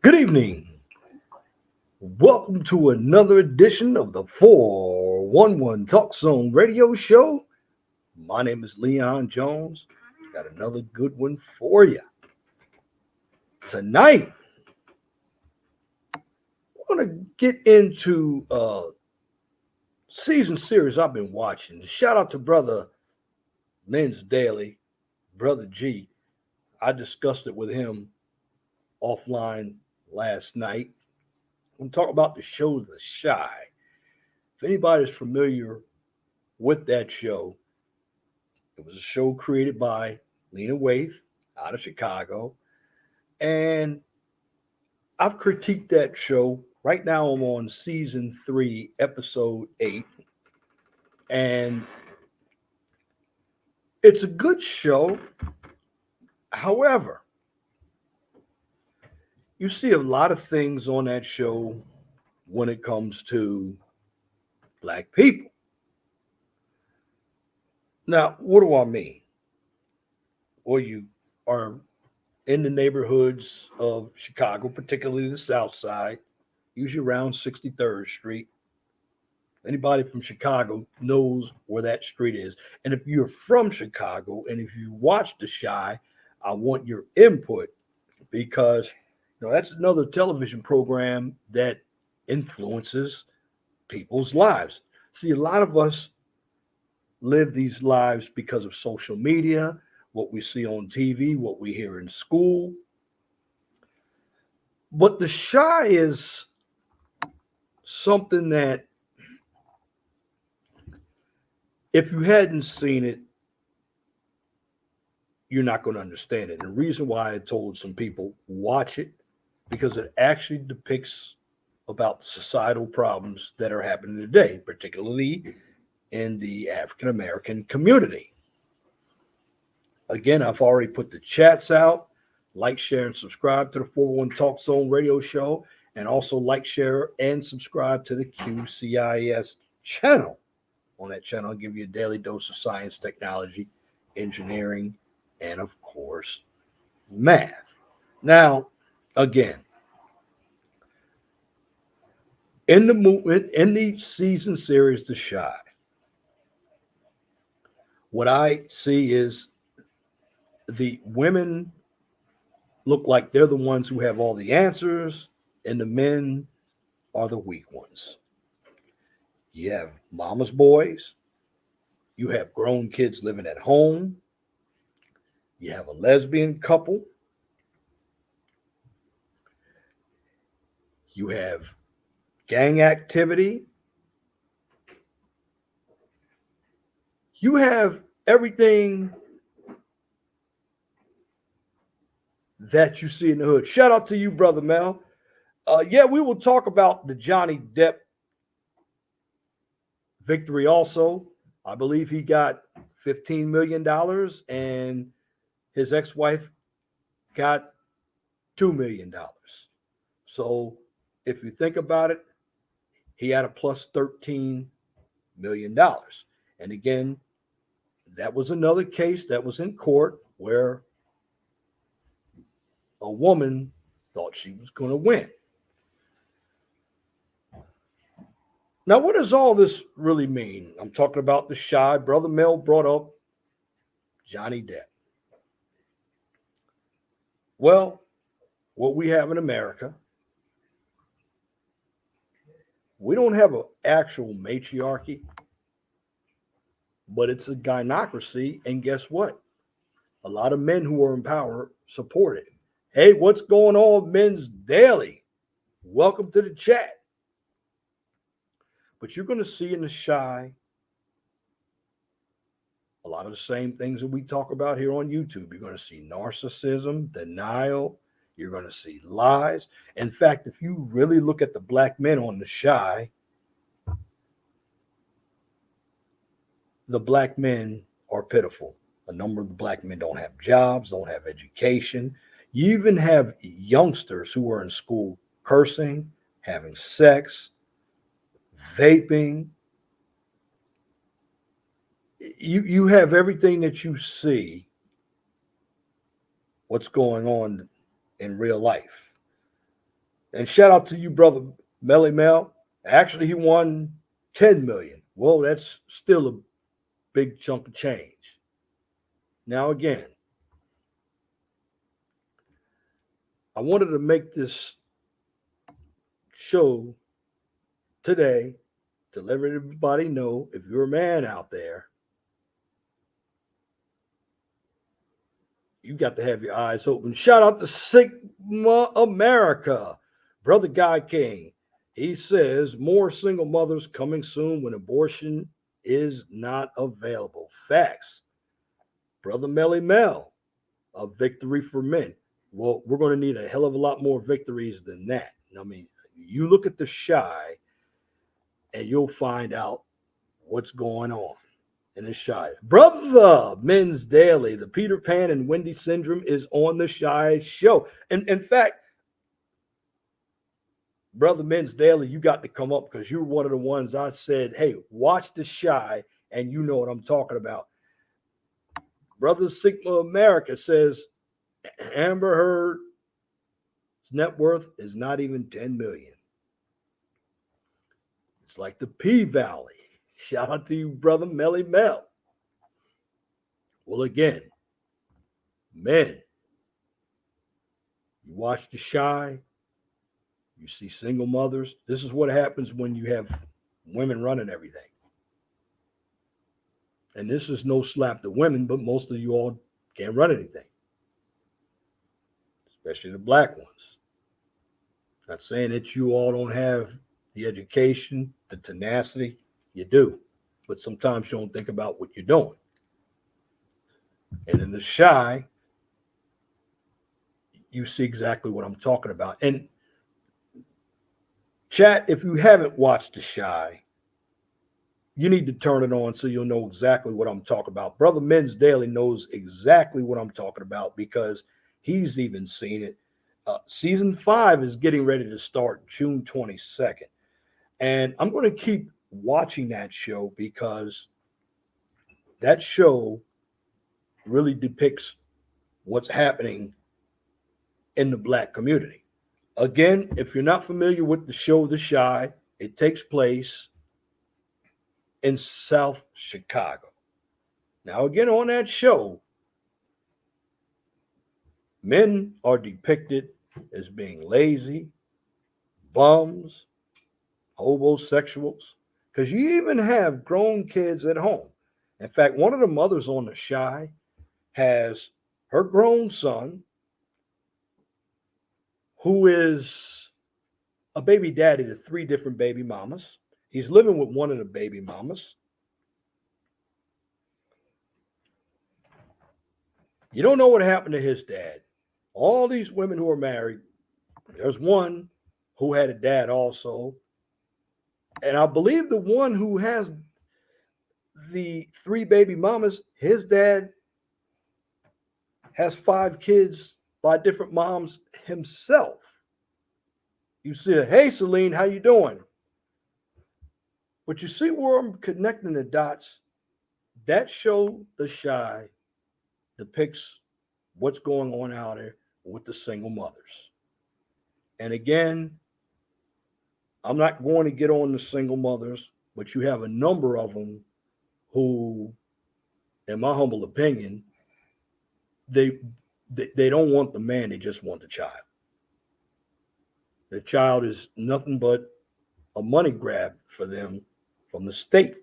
Good evening. Welcome to another edition of the 411 Talk Zone radio show. My name is Leon Jones. Got another good one for you. Tonight, I want to get into a season series I've been watching. Shout out to brother Men's Daily, brother G. I discussed it with him offline last night. We'll talk about the show The Shy. If anybody's familiar with that show, it was a show created by Lena Waithe out of Chicago. And I've critiqued that show. Right now, I'm on season 3, episode 8. And it's a good show. However, you see a lot of things on that show when it comes to black people. Now, what do I mean? Well, you are in the neighborhoods of Chicago, particularly the South Side, usually around 63rd Street. Anybody from Chicago knows where that street is. And if you're from Chicago and if you watch The Shy, I want your input because that's another television program that influences people's lives. See, a lot of us live these lives because of social media, what we see on TV, what we hear in school. But The Shy is something that if you hadn't seen it, you're not going to understand it. And the reason why I told some people watch it because it actually depicts about the societal problems that are happening today, particularly in the African American community. Again, I've already put the chats out. Like, share, and subscribe to the 401 Talk Zone radio show. And also like, share, and subscribe to the QCIS channel. On that channel, I'll give you a daily dose of science, technology, engineering, and of course, math. Now, again, in the movement, in the season series, The Shy, what I see is the women look like they're the ones who have all the answers, and the men are the weak ones. You have mama's boys, you have grown kids living at home, you have a lesbian couple, you have gang activity, you have everything that you see in the hood. Shout out to you, brother Mel. Yeah, we will talk about the Johnny Depp victory also. I believe he got $15 million and his ex-wife got $2 million. So if you think about it, he had a plus $13 million. And again, that was another case that was in court where a woman thought she was going to win. Now, what does all this really mean? I'm talking about The Shy. Brother Mel brought up Johnny Depp. Well, what we have in America, we don't have an actual matriarchy, but it's a gynocracy. And guess what? A lot of men who are in power support it. Hey, what's going on, Men's Daily? Welcome to the chat. But you're going to see in The Shy a lot of the same things that we talk about here on YouTube. You're going to see narcissism, denial. You're going to see lies. In fact, if you really look at the black men on The Shy, the black men are pitiful. A number of the black men don't have jobs, don't have education. You even have youngsters who are in school cursing, having sex, vaping. You have everything that you see what's going on in real life. And shout out to you, brother Melly Mel. Actually, he won 10 million. Well, that's still a big chunk of change. Now, again, I wanted to make this show today to let everybody know if you're a man out there, you got to have your eyes open. Shout out to Sigma America, brother Guy King. He says more single mothers coming soon when abortion is not available. Facts. Brother Melly Mel, a victory for men. Well, we're going to need a hell of a lot more victories than that. I mean, you look at the shy and you'll find out what's going on in the shy. Brother Men's Daily, the Peter Pan and Wendy syndrome is on the shy show. And in fact, Brother Men's Daily, you got to come up because you're one of the ones I said, hey, watch the shy and you know what I'm talking about. Brother Sigma America says Amber Heard's net worth is not even 10 million. It's like the P Valley. Shout out to you, brother Melly Mel. Well, again, men, you watch the shy, you see single mothers. This is what happens when you have women running everything. And this is no slap to women, but most of you all can't run anything, especially the black ones. Not saying that you all don't have the education, the tenacity, you do. But sometimes you don't think about what you're doing. And in the shy, you see exactly what I'm talking about. And chat, if you haven't watched The Shy, you need to turn it on so you'll know exactly what I'm talking about. Brother Men's Daily knows exactly what I'm talking about because he's even seen it. Season 5 is getting ready to start June 22nd. And I'm going to keep watching that show because that show really depicts what's happening in the black community. Again, if you're not familiar with the show The Shy, it takes place in South Chicago. Now, again, on that show, men are depicted as being lazy, bums, homosexuals, because you even have grown kids at home. In fact, one of the mothers on The Shy has her grown son, who is a baby daddy to 3 different baby mamas. He's living with one of the baby mamas. You don't know what happened to his dad. All these women who are married, there's one who had a dad also. And I believe the one who has the 3 baby mamas, his dad has 5 kids by different moms himself. You see, hey Celine, how you doing? But you see where I'm connecting the dots? That show, The Shy, depicts what's going on out there with the single mothers. And again, I'm not going to get on the single mothers, but you have a number of them who, in my humble opinion, they they don't want the man, they just want the child. The child is nothing but a money grab for them from the state.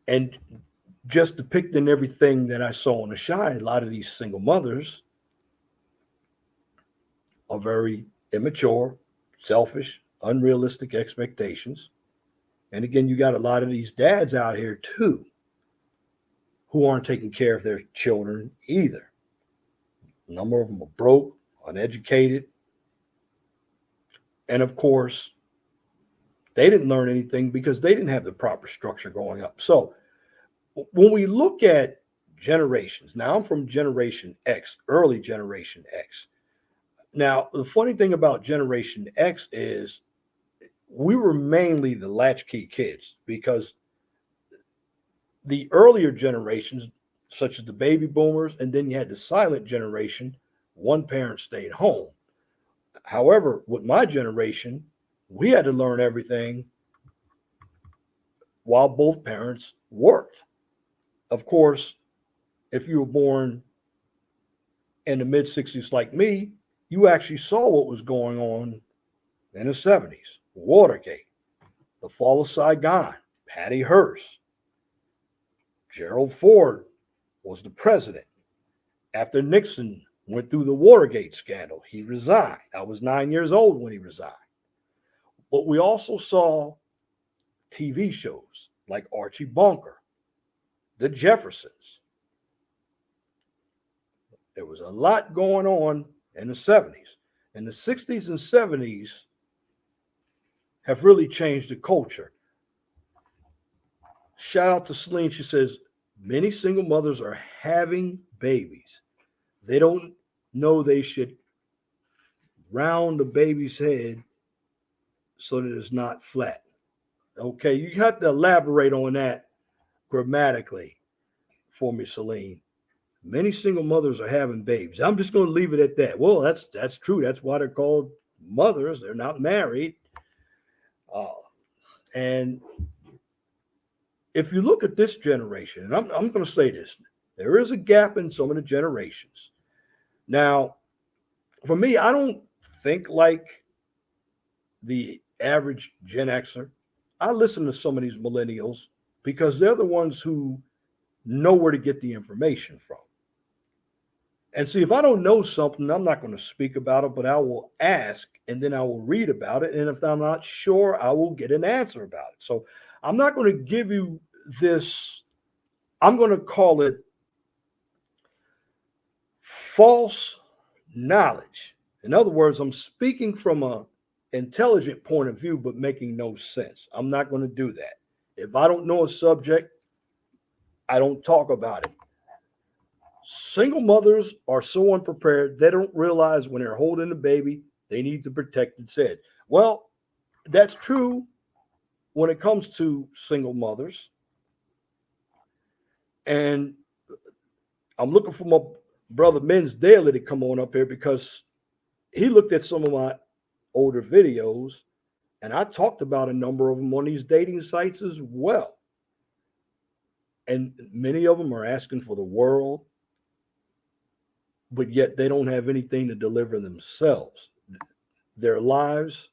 And just depicting everything that I saw on The Shy, a lot of these single mothers are very immature, selfish, unrealistic expectations. And again, you got a lot of these dads out here too who aren't taking care of their children either. A number of them are broke, uneducated, and of course, they didn't learn anything because they didn't have the proper structure growing up. So when we look at generations, now I'm from Generation X, early Generation X. Now, the funny thing about Generation X is we were mainly the latchkey kids because the earlier generations, such as the baby boomers, and then you had the silent generation, one parent stayed home. However, with my generation, we had to learn everything while both parents worked. Of course, if you were born in the mid 60s like me, you actually saw what was going on in the 70s. Watergate, the fall of Saigon, Patty Hearst, Gerald Ford was the president. After Nixon went through the Watergate scandal, he resigned. I was 9 years old when he resigned. But we also saw TV shows like Archie Bunker, The Jeffersons. There was a lot going on in the 70s. And the 60s and 70s have really changed the culture. Shout out to Celine. She says, many single mothers are having babies. They don't know they should round the baby's head so that it's not flat. Okay, you have to elaborate on that grammatically for me, Celine. Many single mothers are having babies. I'm just going to leave it at that. Well, that's true. That's why they're called mothers. They're not married. Uh, and if you look at this generation, and I'm going to say this, there is a gap in some of the generations. Now, for me, I don't think like the average Gen Xer. I listen to some of these millennials because they're the ones who know where to get the information from. And see, if I don't know something, I'm not going to speak about it, but I will ask and then I will read about it. And if I'm not sure, I will get an answer about it. So I'm not going to give you this, I'm going to call it false knowledge. In other words, I'm speaking from a intelligent point of view, but making no sense. I'm not going to do that. If I don't know a subject, I don't talk about it. Single mothers are so unprepared, they don't realize when they're holding a baby, they need to protect its head. Well, that's true when it comes to single mothers. And I'm looking for my brother Men's Daily to come on up here because he looked at some of my older videos and I talked about a number of them on these dating sites as well. And many of them are asking for the world, but yet they don't have anything to deliver themselves. Their lives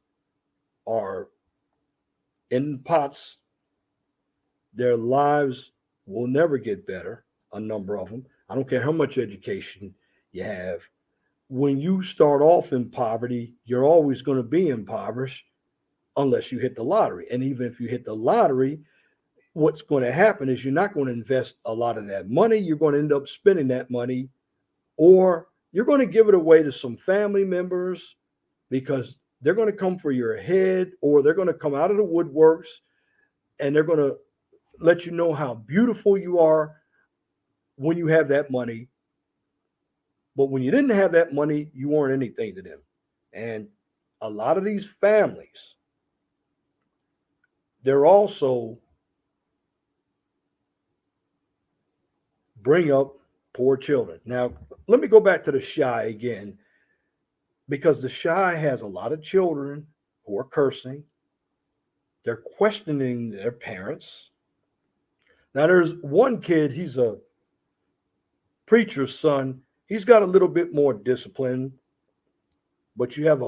are in pots. Their lives will never get better, a number of them. I don't care how much education you have. When you start off in poverty, you're always going to be impoverished unless you hit the lottery. And even if you hit the lottery, what's going to happen is you're not going to invest a lot of that money. You're going to end up spending that money, or you're going to give it away to some family members because they're going to come for your head, or they're going to come out of the woodworks and they're going to let you know how beautiful you are when you have that money. But when you didn't have that money, you weren't anything to them. And a lot of these families, they're also bring up poor children. Now, let me go back to the Shy again, because the Shy has a lot of children who are cursing. They're questioning their parents. Now, there's one kid, he's a preacher's son. He's got a little bit more discipline, but you have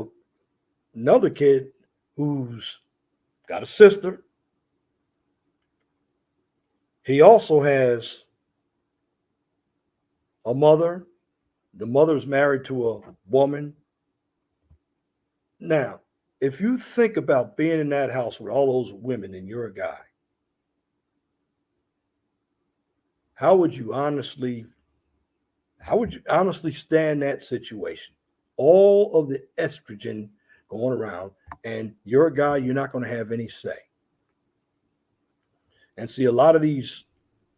another kid who's got a sister. He also has a mother. The mother's married to a woman. Now, if you think about being in that house with all those women and you're a guy, how would you honestly how would you honestly stand that situation? All of the estrogen going around, and you're a guy, you're not going to have any say. And see, a lot of these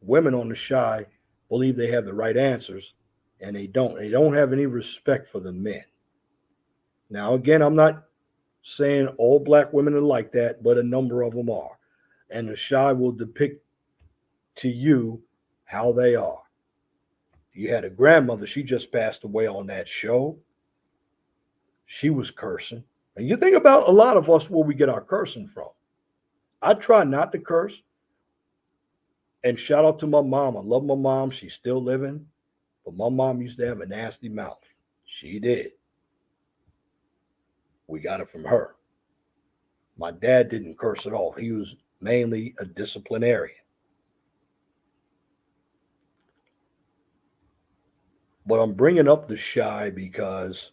women on the Shy believe they have the right answers, and they don't. They don't have any respect for the men. Now, again, I'm not saying all black women are like that, but a number of them are. And the Shy will depict to you how they are. You had a grandmother, she just passed away on that show. she was cursing. And you think about a lot of us where we get our cursing from. I try not to curse. And shout out to my mom. I love my mom. She's still living. But my mom used to have a nasty mouth. She did. We got it from her. My dad didn't curse at all. He was mainly a disciplinarian. But I'm bringing up The Shy because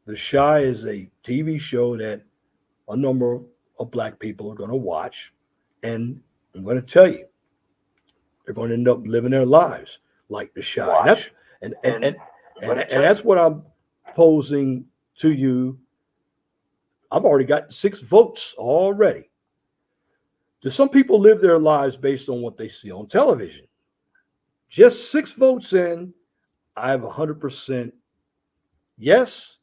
The Shy is a TV show that a number of black people are going to watch. And I'm going to tell you, they're going to end up living their lives like The Shy. And, and, and, and that's what I'm posing to you. I've already got 6 votes already. Do some people live their lives based on what they see on television? Just 6 votes in, I have 100% yes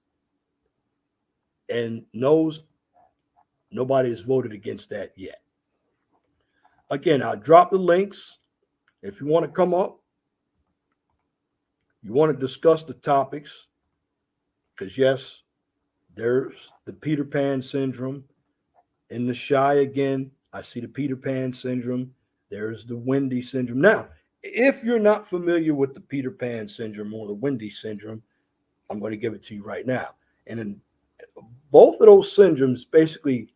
and no's. Nobody has voted against that yet. Again, I'll drop the links. If you want to come up, you want to discuss the topics, because yes, there's the Peter Pan syndrome. In The Shy again, I see the Peter Pan syndrome. There's the Wendy syndrome. Now, if you're not familiar with the Peter Pan syndrome or the Wendy syndrome, I'm going to give it to you right now. And in both of those syndromes, basically,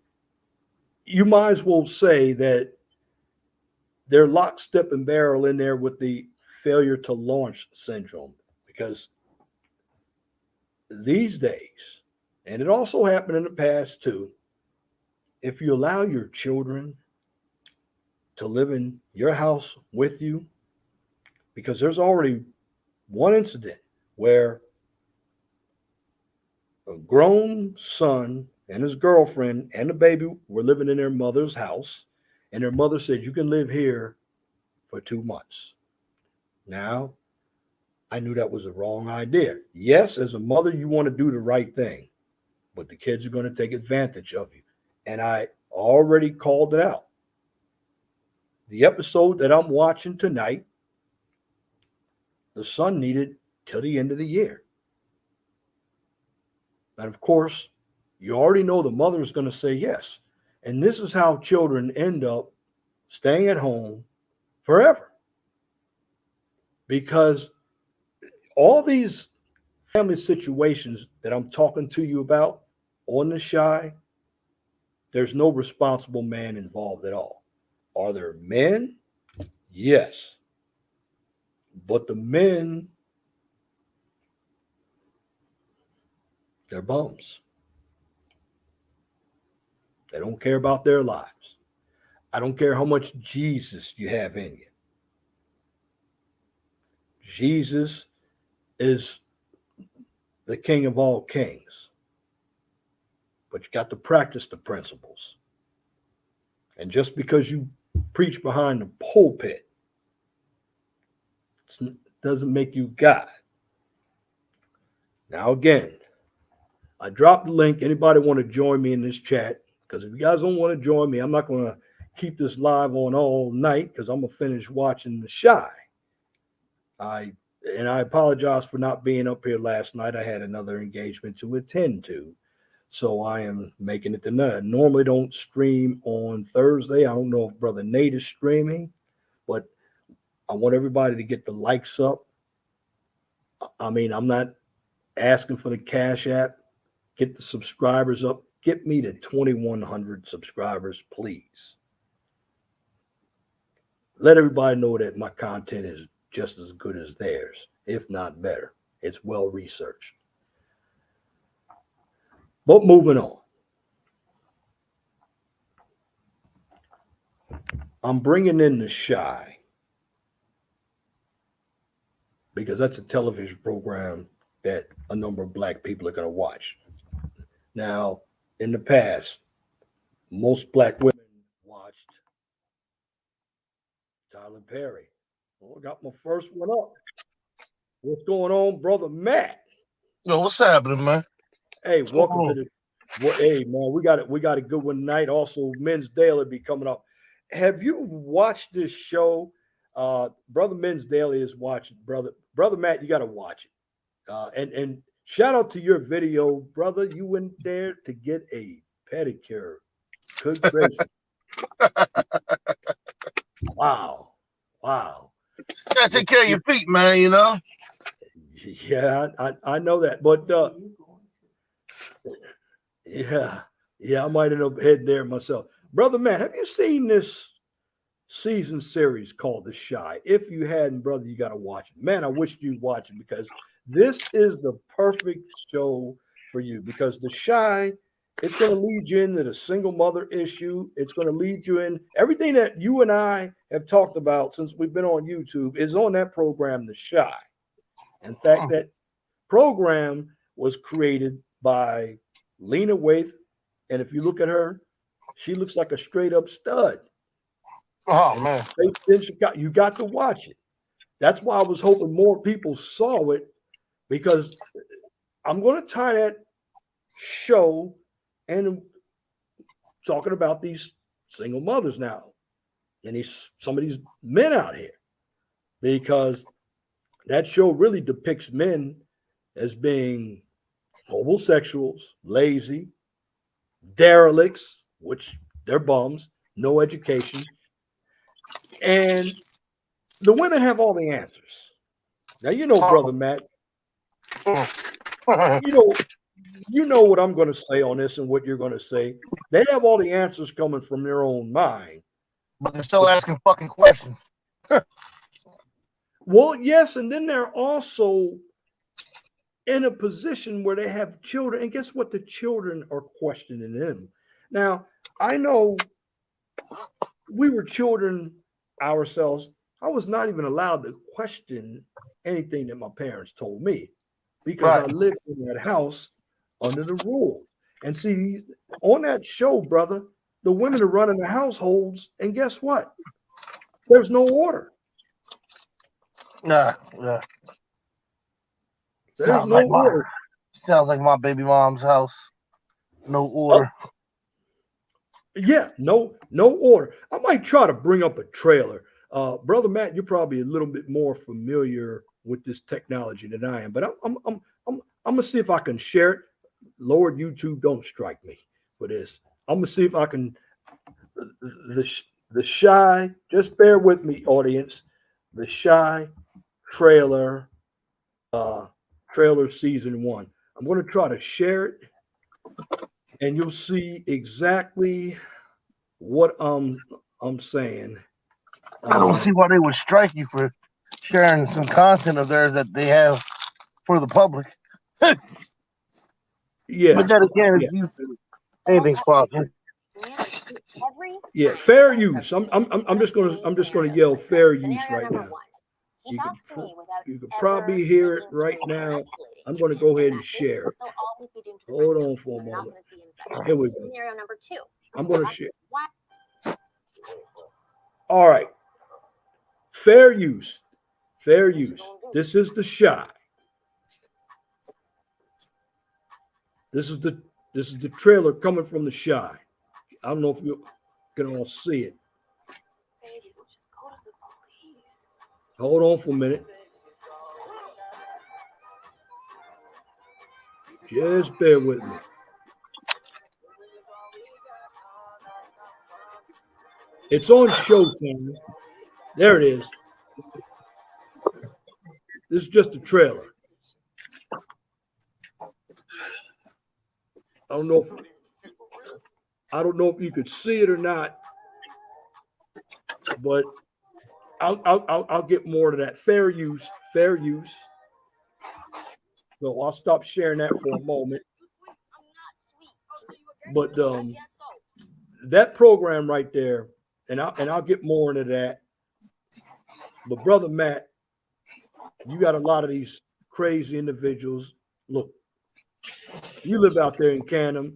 you might as well say that they're lock, step, and barrel in there with the failure to launch syndrome. Because these days, and it also happened in the past too, if you allow your children to live in your house with you, because there's already one incident where a grown son and his girlfriend and the baby were living in their mother's house, and their mother said, "You can live here for 2 months." Now, I knew that was a wrong idea. Yes, as a mother, you want to do the right thing, but the kids are going to take advantage of you. And I already called it out. The episode that I'm watching tonight, the son needed till the end of the year. And of course, you already know the mother is going to say yes. And this is how children end up staying at home forever. Because all these family situations that I'm talking to you about on The Shy, there's no responsible man involved at all. Are there men? Yes. But the men, they're bums. They don't care about their lives. I don't care how much Jesus you have in you. Jesus is the King of all kings. But you got to practice the principles. And just because you preach behind the pulpit, it doesn't make you God. Now, again, I dropped the link. Anybody want to join me in this chat? Because if you guys don't want to join me, I'm not going to keep this live on all night, because I'm going to finish watching The Shy. I apologize for not being up here last night. I had another engagement to attend to. So I am making it tonight. I normally don't stream on Thursday. I don't know if Brother Nate is streaming, but I want everybody to get the likes up. I mean, I'm not asking for the Cash App. Get the subscribers up. Get me to 2,100 subscribers, please. Let everybody know that my content is just as good as theirs, if not better. It's well researched. But moving on. I'm bringing in The Shy because that's a television program that a number of black people are going to watch. Now, in the past, most black women watched Tyler Perry. Well, I got my first one up. What's going on, brother Matt? Yo, what's happening, man? Hey, What's going welcome to on? the. Well, hey, man, we got a good one tonight. Also, Men's Daily be coming up. Have you watched this show? Brother Men's Daily is watching. Brother Matt, you got to watch it. And Shout out to your video, brother. You went there to get a pedicure. Good gracious. Wow. Wow. Gotta take care of your feet, man, you know? Yeah, I know that. But yeah, I might end up heading there myself. Brother man, have you seen this season series called The Shy? If you hadn't, brother, you got to watch it. Man, I wish you'd watch it because this is the perfect show for you because The Shy, it's going to lead you into the single mother issue. It's going to lead you in everything that you and I have talked about since we've been on YouTube is on that program, The Shy. In fact, that program was created by Lena Waithe. And if you look at her, she looks like a straight up stud. Oh, And man. you got to watch it. That's why I was hoping more people saw it because I'm going to tie that show and talking about these single mothers now and some of these men out here because that show really depicts men as being homosexuals, lazy, derelicts, which they're bums, no education, and the women have all the answers. Now you know, brother Matt, you know, you know what I'm going to say on this and what you're going to say. They have all the answers coming from their own mind. But they're still asking fucking questions. Well, yes, and then they're also in a position where they have children, and guess what? The children are questioning them. Now, I know we were children ourselves. I was not even allowed to question anything that my parents told me because I Right. lived in that house under the rules. And see, on that show, brother, the women are running the households, and guess what? There's no order. Yeah, yeah. There's no order. Sounds like my baby mom's house. No Oh, order. yeah, no order. I might try to bring up a trailer. Brother Matt, you're probably a little bit more familiar with this technology than I am, but I'm gonna see if I can share it. Lord, YouTube, don't strike me for this. I'm gonna see if I can. The Shy. Just bear with me, audience. The Shy trailer, uh, trailer season one. I'm gonna try to share it, and you'll see exactly what I'm saying. I don't see why they would strike you for sharing some content of theirs that they have for the public. Yeah, But then again, yeah, it's YouTube. Anything's possible. yeah. Fair use. I'm just gonna yell fair use right now. You can you can probably hear it right now. I'm gonna go ahead and share it. Hold on for a moment. Here we go. I'm gonna share. All right. Fair use. Fair use. This is The Shy. This is the trailer coming from The Shy. I don't know if you can all see it. Hold on for a minute. Just bear with me. It's on Showtime. There it is. This is just a trailer. I don't know if you could see it or not, but I'll get more to that. Fair use, fair use. So I'll stop sharing that for a moment. But that program right there, and I'll get more into that. But brother Matt, you got a lot of these crazy individuals. Look, you live out there in Canada.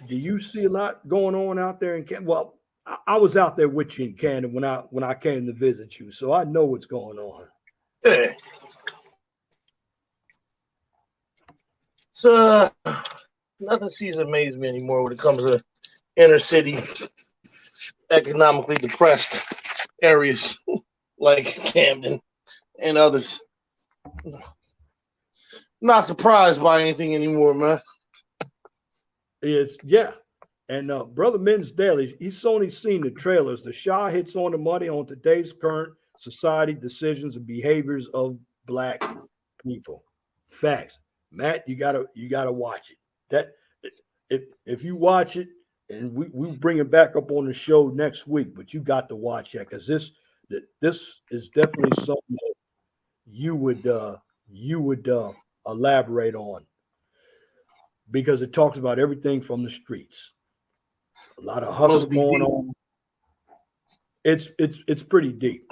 Do you see a lot going on out there in Canada? Well, I was out there with you in Canada when I came to visit you, so I know what's going on. Yeah. So nothing seems to amaze me anymore when it comes to inner city, economically depressed areas like Camden and others. not surprised by anything anymore, man. Is yeah. And Brother Men's Daily, he's only seen the trailers. The Shah hits on the money on today's current society, decisions, and behaviors of black people. Facts. Matt, you gotta watch it. That if you watch it, and we bring it back up on the show next week, but you got to watch that because this is definitely something that you would elaborate on because it talks about everything from the streets. A lot of hustle Must be going deep. on. It's pretty deep.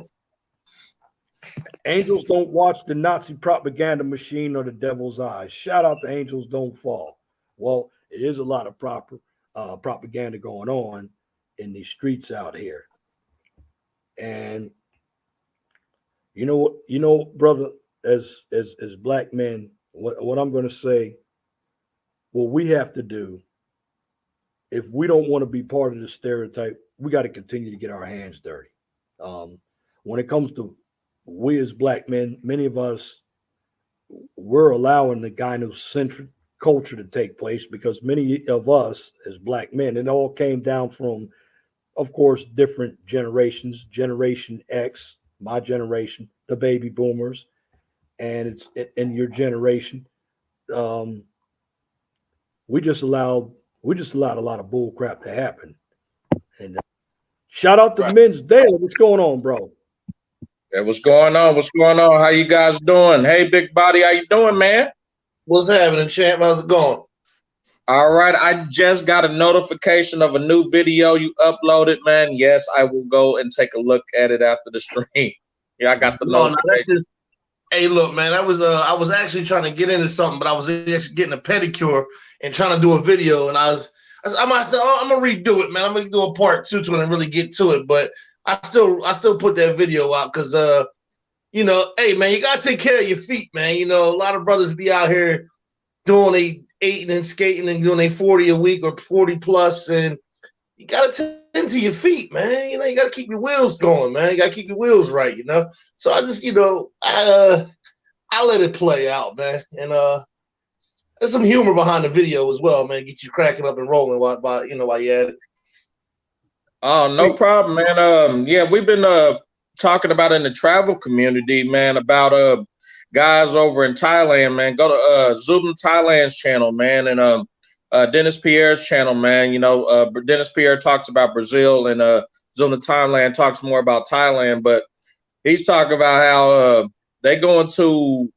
Angels don't watch the Nazi propaganda machine or the devil's eyes. Shout out to Angels Don't Fall. Well, it is a lot of propaganda going on in these streets out here, and brother, as black men, what I'm going to say, what we have to do if we don't want to be part of the stereotype, we got to continue to get our hands dirty. Um, when it comes to we as black men, many of us we're allowing the gynocentric culture to take place because many of us as black men, it all came down from, of course, different generations. Generation X, my generation, the baby boomers, and it's in your generation. Um, we just allowed a lot of bull crap to happen. And shout out to Right. Men's Daily. What's going on, bro? Hey, what's going on? What's going on? How you guys doing? Hey, big body, how you doing, man? What's happening, champ? How's it going? All right, I just got a notification of a new video you uploaded, man. Yes, I will go and take a look at it after the stream. Yeah, I got the No, no, that's notification. just. Hey, look, man. I was actually trying to get into something, but I was actually getting a pedicure and trying to do a video, and I might say, oh, I'm gonna redo it, man. I'm gonna do a part two to it and really get to it, but I still put that video out because hey, man, you gotta take care of your feet, man. You know, a lot of brothers be out here doing a eating and skating and doing a 40 a week or 40 plus, and you gotta tend to your feet, man. You know, you gotta keep your wheels going, man. You gotta keep your wheels right, you know. So I just, I let it play out, man. And there's some humor behind the video as well, man. Get you cracking up and rolling while you're at it. Oh, no problem, man. Yeah, we've been talking about in the travel community, man, about guys over in Thailand, man. Go to Zubin Thailand's channel, man, and Dennis Pierre's channel, man. You know, Dennis Pierre talks about Brazil, and Zubin Thailand talks more about Thailand. But he's talking about how they go into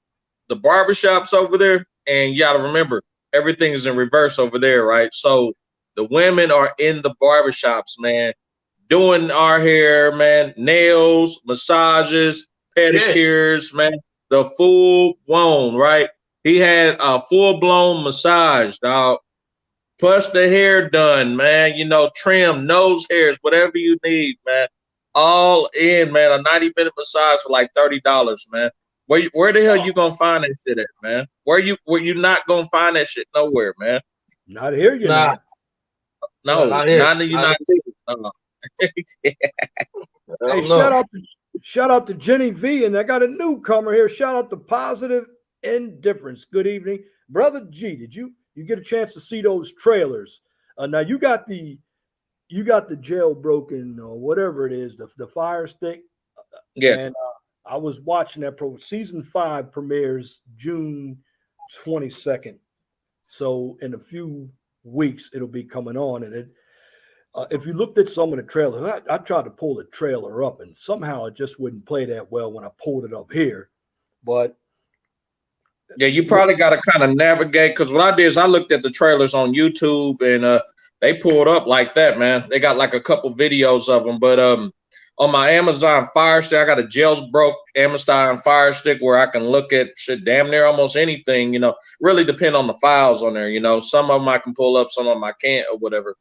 the barbershops over there, and you got to remember everything is in reverse over there, right? So the women are in the barbershops, man, doing our hair, man, nails, massages, pedicures, man, the full blown, right? He had a full blown massage, dog. Plus the hair done, man. You know, trim, nose hairs, whatever you need, man. All in, man. A 90-minute massage for like $30, man. Where the hell you gonna find that shit at, man? Where you not gonna find that shit nowhere, man? Not here, you're Nah, not. no, No, not here. not in the United States. Hey, shout out to Jenny V, and I got a newcomer here. Shout out to Positive Indifference. Good evening, brother G. Did you get a chance to see those trailers? Now you got the jailbroken or whatever it is, the Fire Stick. Yeah. And I was watching that season 5 premieres June 22nd. So in a few weeks it'll be coming on, and it. If you looked at some of the trailers, I tried to pull the trailer up, and somehow it just wouldn't play that well when I pulled it up here. But yeah, you probably got to kind of navigate, because what I did is I looked at the trailers on YouTube, and they pulled up like that, man. They got like a couple videos of them, but on my Amazon Fire Stick, I got a jailbroke Amazon Fire Stick where I can look at shit damn near almost anything. You know, really depend on the files on there. You know, some of them I can pull up, some of them I can't, or whatever.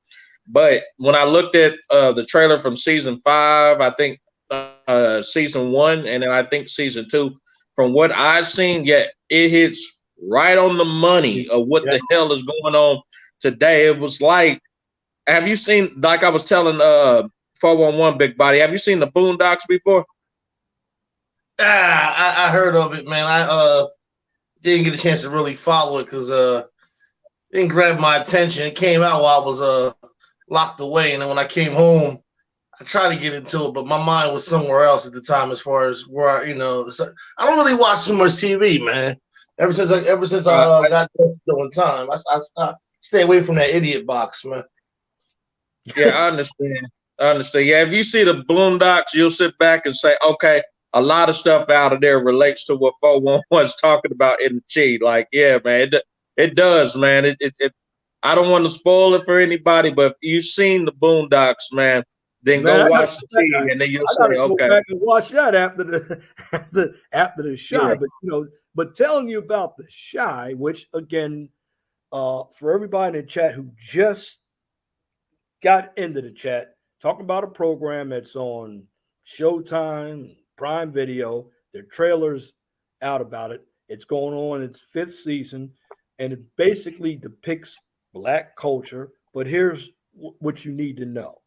But when I looked at the trailer from season 5, I think season 1, and then I think season 2, from what I've seen, yeah, it hits right on the money of what the hell is going on today. It was like, have you seen, like I was telling 411 Big Body, have you seen the Boondocks before? I heard of it, man. didn't get a chance to really follow it because it didn't grab my attention. It came out while I was locked away, and then when I came home, I tried to get into it, but my mind was somewhere else at the time. As far as where so I don't really watch too much TV, man. Ever since I got doing time, I stay away from that idiot box, man. Yeah, I understand. I understand. Yeah, if you see the Boondocks, you'll sit back and say, okay, a lot of stuff out of there relates to what 411's talking about in the cheat. Like, yeah, man, it does, man. It I don't want to spoil it for anybody, but if you've seen the Boondocks, man, then Man, go watch the team, and then you'll I gotta say, go okay, back and watch that after the after the shy. yeah, But telling you about the shy, which again, for everybody in the chat who just got into the chat, talking about a program that's on Showtime, Prime Video. Their trailers out about it. It's going on its fifth season, and it basically depicts Black culture. But here's what you need to know: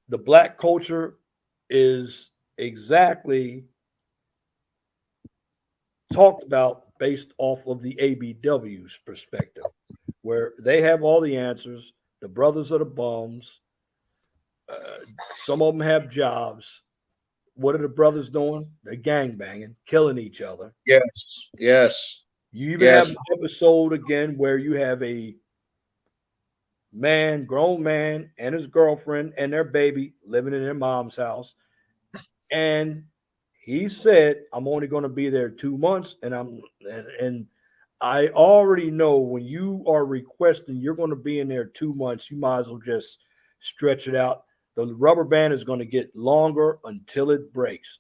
the Black culture is exactly talked about based off of the ABW's perspective, where they have all the answers. The brothers are the bums. Some of them have jobs. What are the brothers doing? They're gang banging, killing each other. yes, yes, You even have yes, an episode again where you have a man, grown man, and his girlfriend and their baby living in their mom's house. And he said, I'm only going to be there 2 months. And I already know when you are requesting you're going to be in there 2 months, you might as well just stretch it out. The rubber band is going to get longer until it breaks.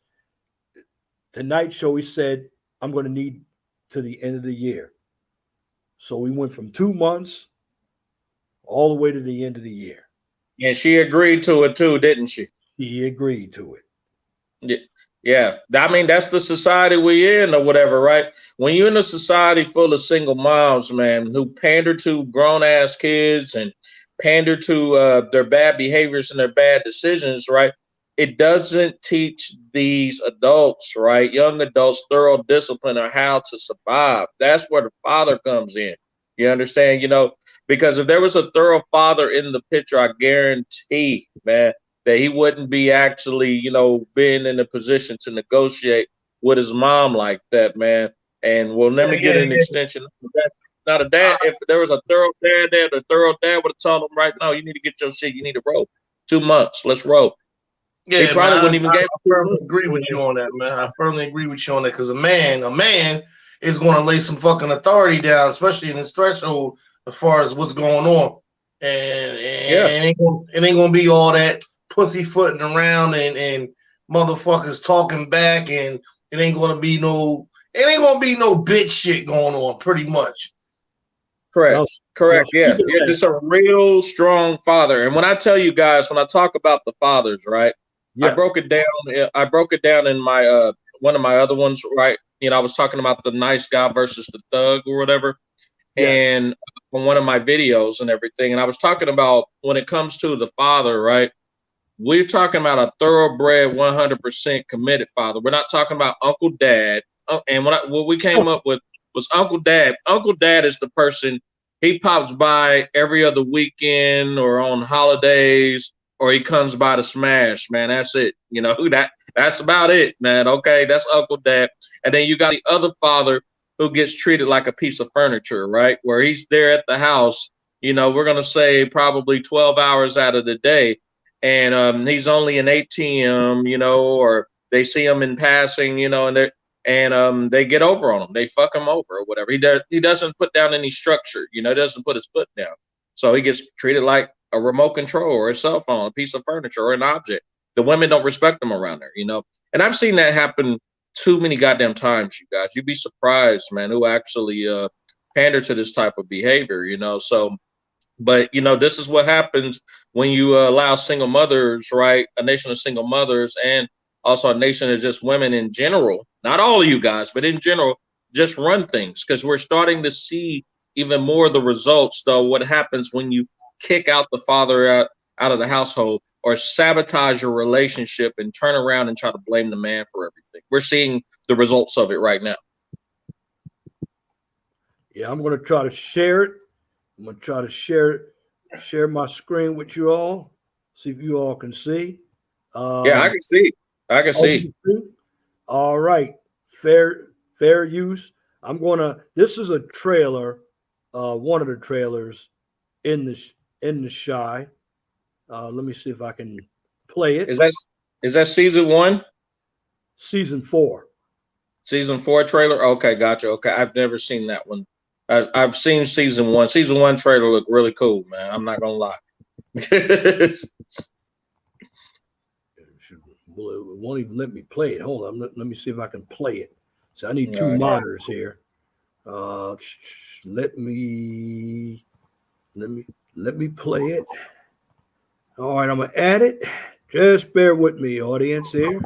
Tonight show, he said, I'm going to need to the end of the year. So we went from 2 months all the way to the end of the year. and she agreed to it too, didn't she? He agreed to it. Yeah. Yeah. I mean, that's the society we in or whatever, right? When you're in a society full of single moms, man, who pander to grown ass kids and pander to their bad behaviors and their bad decisions, right? It doesn't teach these adults, right? Young adults, thorough discipline on how to survive. That's where the father comes in. You understand? Because if there was a thorough father in the picture, I guarantee, man, that he wouldn't be actually, being in a position to negotiate with his mom like that, man. And well, let me get an extension. Not a dad. If there was a thorough dad there, the thorough dad would have told him right now, you need to get your shit. You need to roll. 2 months. Let's roll. He Yeah, probably man, wouldn't even I get. firmly agree with you on that, man. I firmly agree with you on that because a man is going to lay some fucking authority down, especially in his threshold as far as what's going on, and Yeah, it ain't gonna be all that pussyfooting around and motherfuckers talking back, and it ain't gonna be no bitch shit going on, pretty much. correct. Now, Correct. Yeah. speaking of You're that, just a real strong father. And when I tell you guys, when I talk about the fathers, right? I yes, broke it down. I broke it down in my one of my other ones, right? I was talking about the nice guy versus the thug or whatever, yes, and on one of my videos and everything. And I was talking about when it comes to the father, right? We're talking about a thoroughbred, 100% committed father. We're not talking about Uncle Dad. And what we came up with was Uncle Dad. Uncle Dad is the person, he pops by every other weekend or on holidays, or he comes by to smash, man. That's it. That's about it, man. Okay, that's Uncle Dad. And then you got the other father who gets treated like a piece of furniture, right? Where he's there at the house, we're going to say probably 12 hours out of the day, and he's only an ATM, or they see him in passing, and they get over on him. They fuck him over or whatever. He doesn't put down any structure, doesn't put his foot down. So he gets treated like a remote control or a cell phone, a piece of furniture or an object. The women don't respect him around there. And I've seen that happen too many goddamn times, you guys. You'd be surprised, man, who actually pander to this type of behavior, So, but this is what happens when you allow single mothers, right? A nation of single mothers, and also a nation of just women in general. Not all of you guys, but in general, just run things, because we're starting to see even more of the results, though. What happens when you kick out the father out of the household, or sabotage your relationship and turn around and try to blame the man for everything? We're seeing the results of it right now. Yeah, I'm gonna try to share it. I'm gonna try to share my screen with you all. See if you all can see. Yeah, I Um, can see. I can oh, see. you can see? All right, fair use. I'm gonna. This is a trailer, one of the trailers in the shy. Let me see if I can play it. Is that season 1? Season 4. Season 4 trailer? Okay, gotcha. Okay, I've never seen that one. I've seen season 1. Season 1 trailer looked really cool, man. I'm not gonna lie. Well, it won't even let me play it. Hold on. Let me see if I can play it. So I need All two right. monitors here. Uh, let me let me let me play it. All right, I'm gonna add it. Just bear with me, audience here.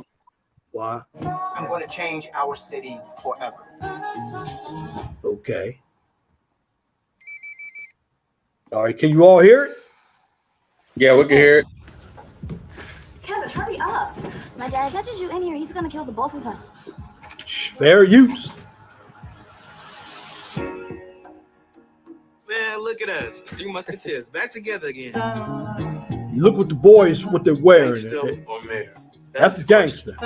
Why? I'm going to change our city forever. Okay. All right, can you all hear it? Yeah, we can hear it. Kevin, hurry up. My dad catches you in here, he's gonna kill the both of us. Fair use. Man, look at us. 3 Musketeers back together again. You look what the boys what they're wearing. Gangster or mayor? That's the gangster.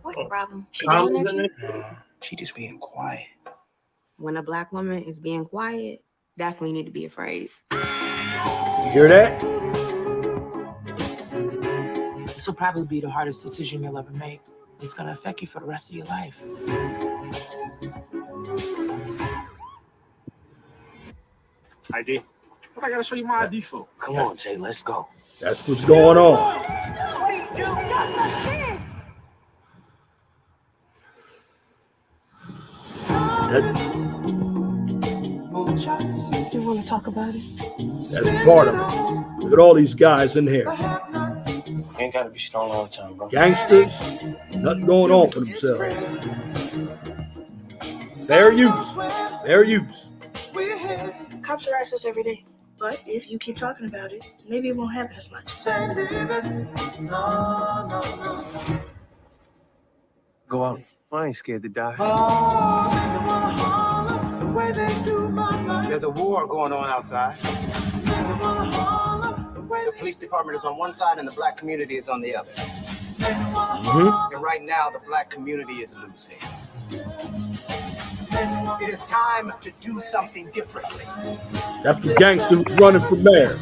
What's the problem? She Tom yelling is at in you? it? She just being quiet. When a black woman is being quiet, that's when you need to be afraid. You hear that? This will probably be the hardest decision you'll ever make. It's gonna affect you for the rest of your life. ID. What I gotta show you my ID for? Come on, Jay, let's go. That's what's going on. You wanna talk about it? That's part of it. Look at all these guys in here. You ain't gotta be strong all the time, bro. Gangsters, nothing going on for themselves. Fair use. Fair use. Cops harass us every day, but if you keep talking about it, maybe it won't happen as much. Go out. I ain't scared to die. There's a war going on outside. The police department is on one side and the black community is on the other. Mm-hmm. And right now, the black community is losing. It is time to do something differently. That's the gangster who's running for mayor.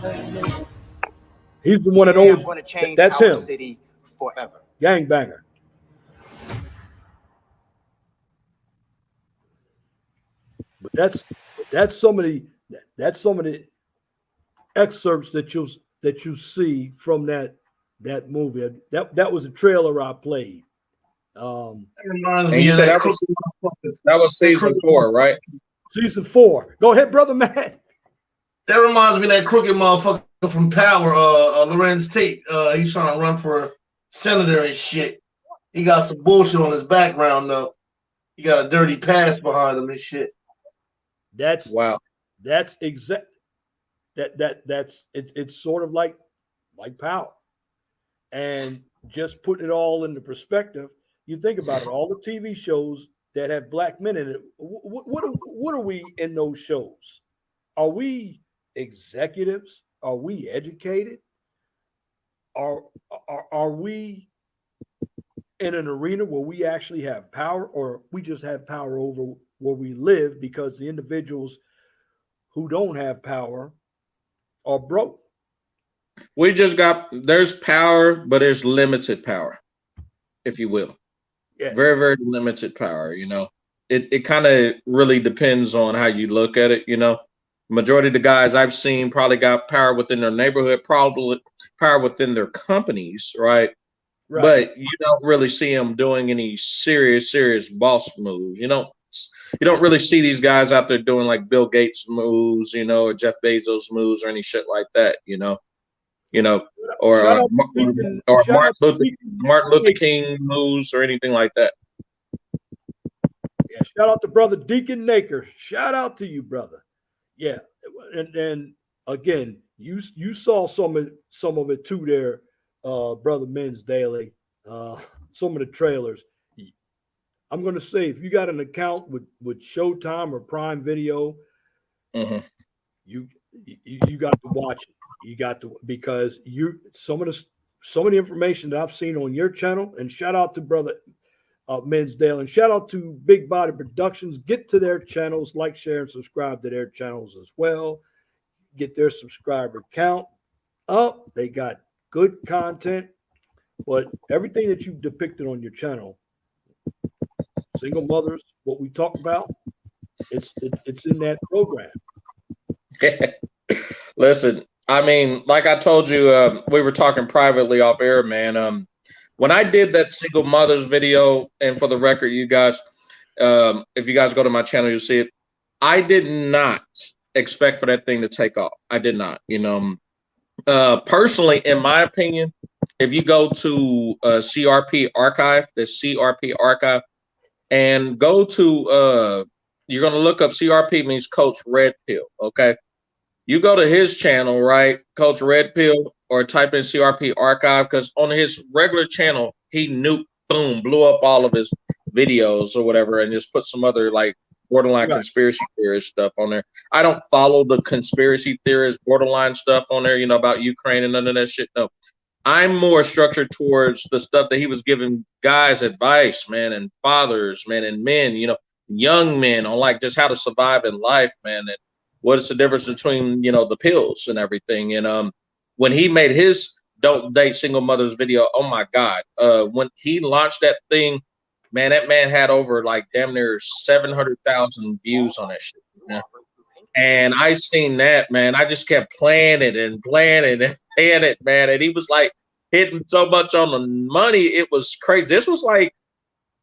He's the one that Today, I'm owns. going to change That's our him. city forever. Gangbanger. But that's some of the excerpts that you see from that movie. That was a trailer I played. That reminds And me you of said that that crooked was motherfucker. season 4, right? Season 4. Go ahead, brother Matt. That reminds me of that crooked motherfucker from Power, Lorenz Tate. He's trying to run for senator and shit. He got some bullshit on his background though. He got a dirty past behind him and shit. Wow. That's exact. That's it's sort of like Power, and just putting it all into perspective. You think about it, all the TV shows that have black men in it. What are we in those shows? Are we executives? Are we educated? Are we in an arena where we actually have power, or we just have power over where we live because the individuals who don't have power are broke? There's power, but there's limited power, if you will. Yeah. Very, very limited power, It kind of really depends on how you look at it, Majority of the guys I've seen probably got power within their neighborhood, probably power within their companies, right? Right. But you don't really see them doing any serious boss moves. You don't really see these guys out there doing like Bill Gates moves, or Jeff Bezos moves or any shit like that, or Shout out to Deacon- shout out to Deacon- Martin Luther King moves or anything like that. Yeah, shout out to brother Deacon Naker. Shout out to you, brother. Yeah, and again, you saw some of it too there, brother Men's Daily. Some of the trailers. I'm going to say if you got an account with Showtime or Prime Video, Mhm. you you got to watch it. You got to because you some of the information that I've seen on your channel. And shout out to brother Mensdale and shout out to Big Body Productions. Get to their channels, like, share, and subscribe to their channels as well. Get their subscriber count up. They got good content, but everything that you depicted on your channel, single mothers, what we talk about, it's in that program. Listen, I mean, like I told you, we were talking privately off air, man. When I did that single mothers video, and for the record, you guys, if you guys go to my channel, you'll see it. I did not expect for that thing to take off. I did not. Personally, in my opinion, if you go to CRP Archive, the CRP Archive, and go to you're gonna look up CRP means Coach Red Pill. Okay, you go to his channel, right, Coach Red Pill, or type in CRP Archive, because on his regular channel, he blew up all of his videos or whatever, and just put some other like borderline conspiracy theorist stuff on there. I don't follow the conspiracy theorist borderline stuff on there, about Ukraine and none of that shit. No, I'm more structured towards the stuff that he was giving guys advice, man, and fathers, man, and men, young men on like just how to survive in life, man, and what is the difference between the pills and everything. And when he made his "Don't Date Single Mothers" video, oh my God, when he launched that thing, man, that man had over like damn near 700,000 views on that shit. Man. And I seen that, man. I just kept playing it and playing it and playing it, man. And he was like hitting so much on the money, it was crazy. This was like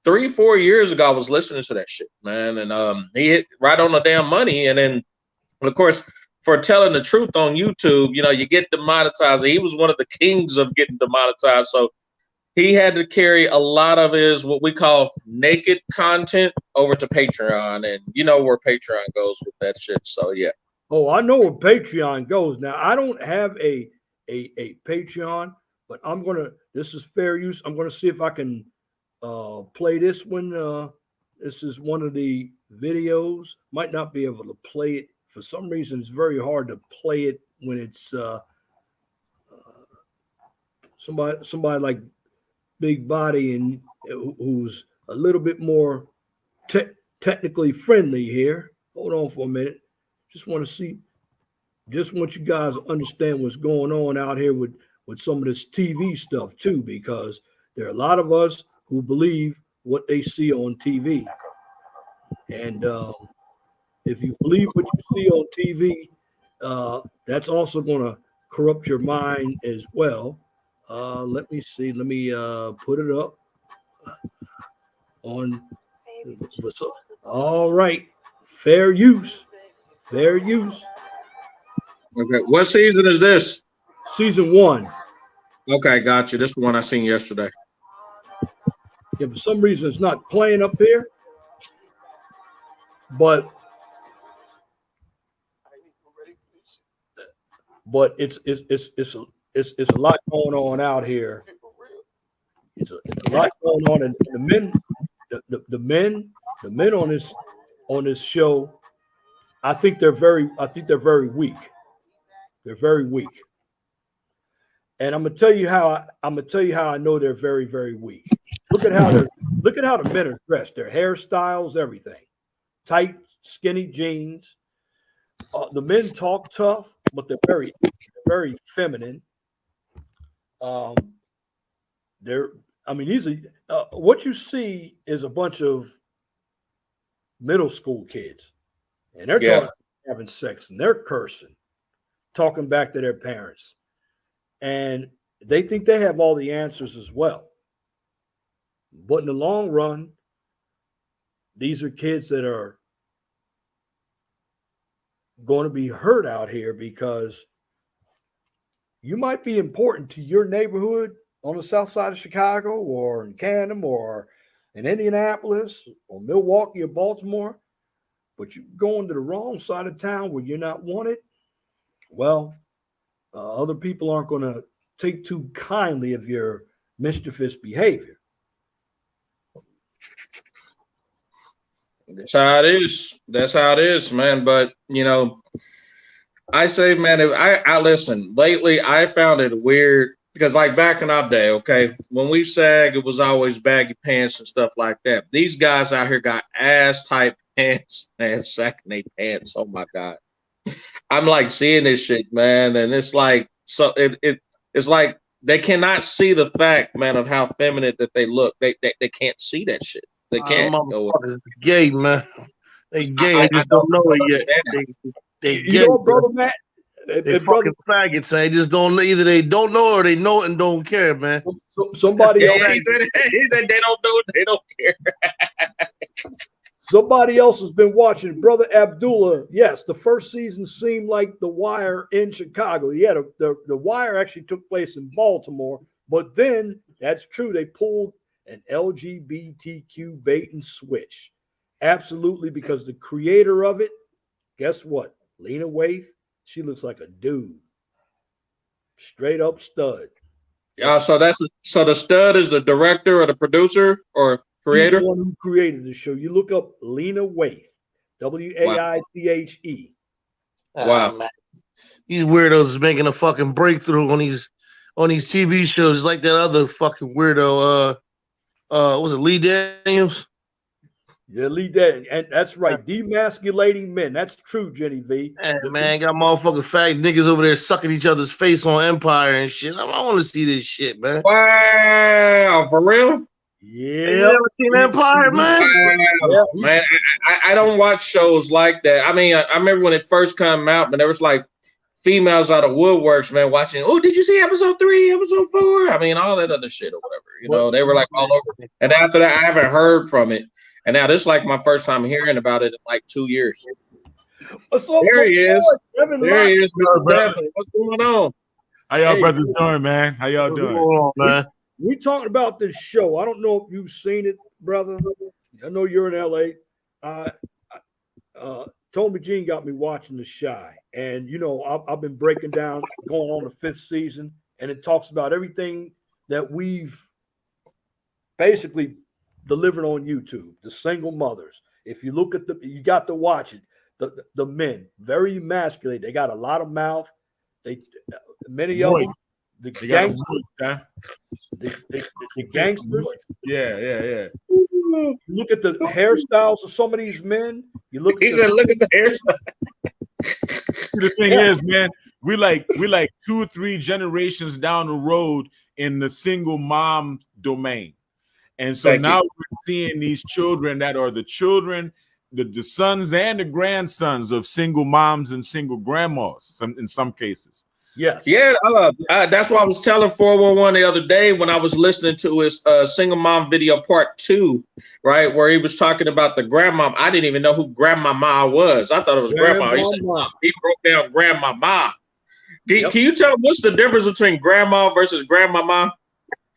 3-4 years ago. I was listening to that shit, man, and he hit right on the damn money. And then, of course, for telling the truth on YouTube, you get demonetized. He was one of the kings of getting demonetized, so he had to carry a lot of his what we call naked content over to Patreon, and you know where Patreon goes with that shit. So yeah. Oh, I know where Patreon goes. Now I don't have a Patreon, but I'm gonna. This is fair use. I'm gonna see if I can play this one. This is one of the videos. Might not be able to play it for some reason. It's very hard to play it when it's somebody like Big Body and who's a little bit more technically friendly here. Hold on for a minute. Just want you guys to understand what's going on out here with some of this TV stuff too, because there are a lot of us who believe what they see on TV. And if you believe what you see on TV, that's also going to corrupt your mind as well. Let me see. Let me put it up on. All right. Fair use. Fair use. Okay. What season is this? Season 1. Okay, got you. This is the one I seen yesterday. Yeah, for some reason it's not playing up here, but it's a lot going on out here. It's a lot going on, and the men on this show, I think they're very weak. They're very weak. And I'm gonna tell you how I know they're very, very weak. Look at how the men are dressed, their hairstyles, everything. Tight, skinny jeans. The men talk tough, but they're very feminine. These are what you see is a bunch of middle school kids, and they're talking, having sex, and they're cursing, talking back to their parents, and they think they have all the answers as well. But in the long run, these are kids that are going to be hurt out here because you might be important to your neighborhood on the south side of Chicago or in Canton or in Indianapolis or Milwaukee or Baltimore, but you go into the wrong side of town where you're not wanted. Well, other people aren't going to take too kindly of your mischievous behavior. That's how it is. That's how it is, man. But you know, I say, man, if I listen lately, I found it weird because, like back in our day, okay, when we sag, it was always baggy pants and stuff like that. These guys out here got ass type pants, man, sagging their pants. Oh my god, I'm like seeing this shit, man, and it's like so it's like they cannot see the fact, man, of how feminine that they look. They can't see that shit. They can't. Motherfuckers gay, man. They gay. I They just don't know it yet. understand that. They You gay, know, bro. brother Matt, They brother, fucking faggots. They just don't. Either they don't know or they know it and don't care, man. somebody Yeah, else. he said they don't know. They don't care. Somebody else has been watching. Brother Abdullah, yes, the first season seemed like The Wire in Chicago. Yeah, the Wire actually took place in Baltimore, but then, that's true, they pulled an LGBTQ bait and switch. Absolutely, because the creator of it, guess what? Lena Waithe, she looks like a dude. Straight up stud. So the stud is the director or the producer or creator. He's the one who created the show. You look up Lena Waithe, Waithe. Wow. Man. These weirdos is making a fucking breakthrough on these TV shows, like that other fucking weirdo. Was it Lee Daniels? Yeah, lead that, and that's right. Demasculating men. That's true, Jenny V. Hey, man, got motherfucking fat niggas over there sucking each other's face on Empire and shit. I want to see this shit, man. Wow, for real? Yeah. You never seen Empire, man? Wow. Man, I don't watch shows like that. I mean, I remember when it first came out, but there was like females out of woodworks, man, watching. Oh, did you see episode 3, episode 4? I mean, all that other shit or whatever. You know, they were like all over. And after that, I haven't heard from it. And now this is like my first time hearing about it in like 2 years. So, There he is. Kevin There he is, Mr. brother. Devin. What's going on? How y'all brothers doing, man? How y'all What's doing? going on, man? We talked about this show. I don't know if you've seen it, brother. I know you're in LA. Tommy Jean got me watching The Shy. And, you know, I've been breaking down, going on the 5th season, and it talks about everything that we've basically delivered on YouTube. The single mothers. If you look at you got to watch it. The men, very emasculated. They got a lot of mouth. Many of them, the gangsters. The gangsters. Yeah. You look at the hairstyles of some of these men. You look. He said, "Look at the hairstyle." The thing is, man, we like 2 or 3 generations down the road in the single mom domain, and so now we're seeing these children that are the children, the sons and the grandsons of single moms and single grandmas. In some cases. Yes. Yeah, that's why I was telling 411 the other day when I was listening to his single mom video part 2, right, where he was talking about the grandmom. I didn't even know who grandmama was. I thought it was grandma. He said he broke down grandmama. Can you tell him what's the difference between grandma versus grandmama?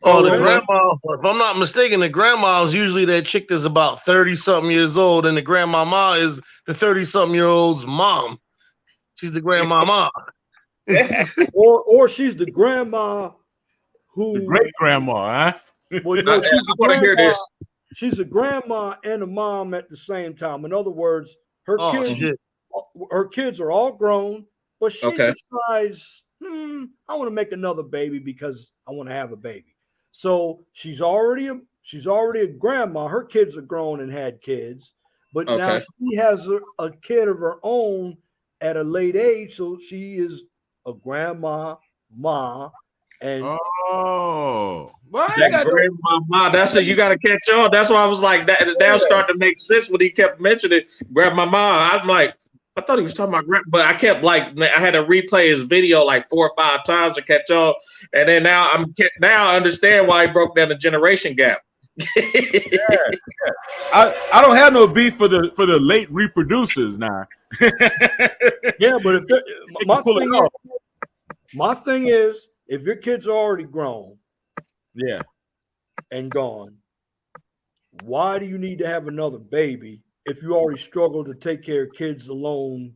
Oh, the grandma. If I'm not mistaken, the grandma is usually that chick that's about 30-something years old, and the grandmama is the 30-something-year-old's mom. She's the grandmama. or she's the grandma who the great grandma, huh? Well, no, I want to hear this. She's a grandma and a mom at the same time. In other words, her kids are all grown, but she decides, I want to make another baby because I want to have a baby. So she's already a grandma. Her kids are grown and had kids, but now she has a kid of her own at a late age, so she is a grandma, and grandmama. That's it. You got to catch on. That's why I was like that. That'll start to make sense when he kept mentioning grandmama. I'm like, I thought he was talking about but I kept I had to replay his video like 4 or 5 times to catch on, and then now I understand why he broke down the generation gap. I don't have no beef for the late reproducers now. Yeah, but if my thing is, if your kids are already grown, and gone, why do you need to have another baby if you already struggle to take care of kids alone?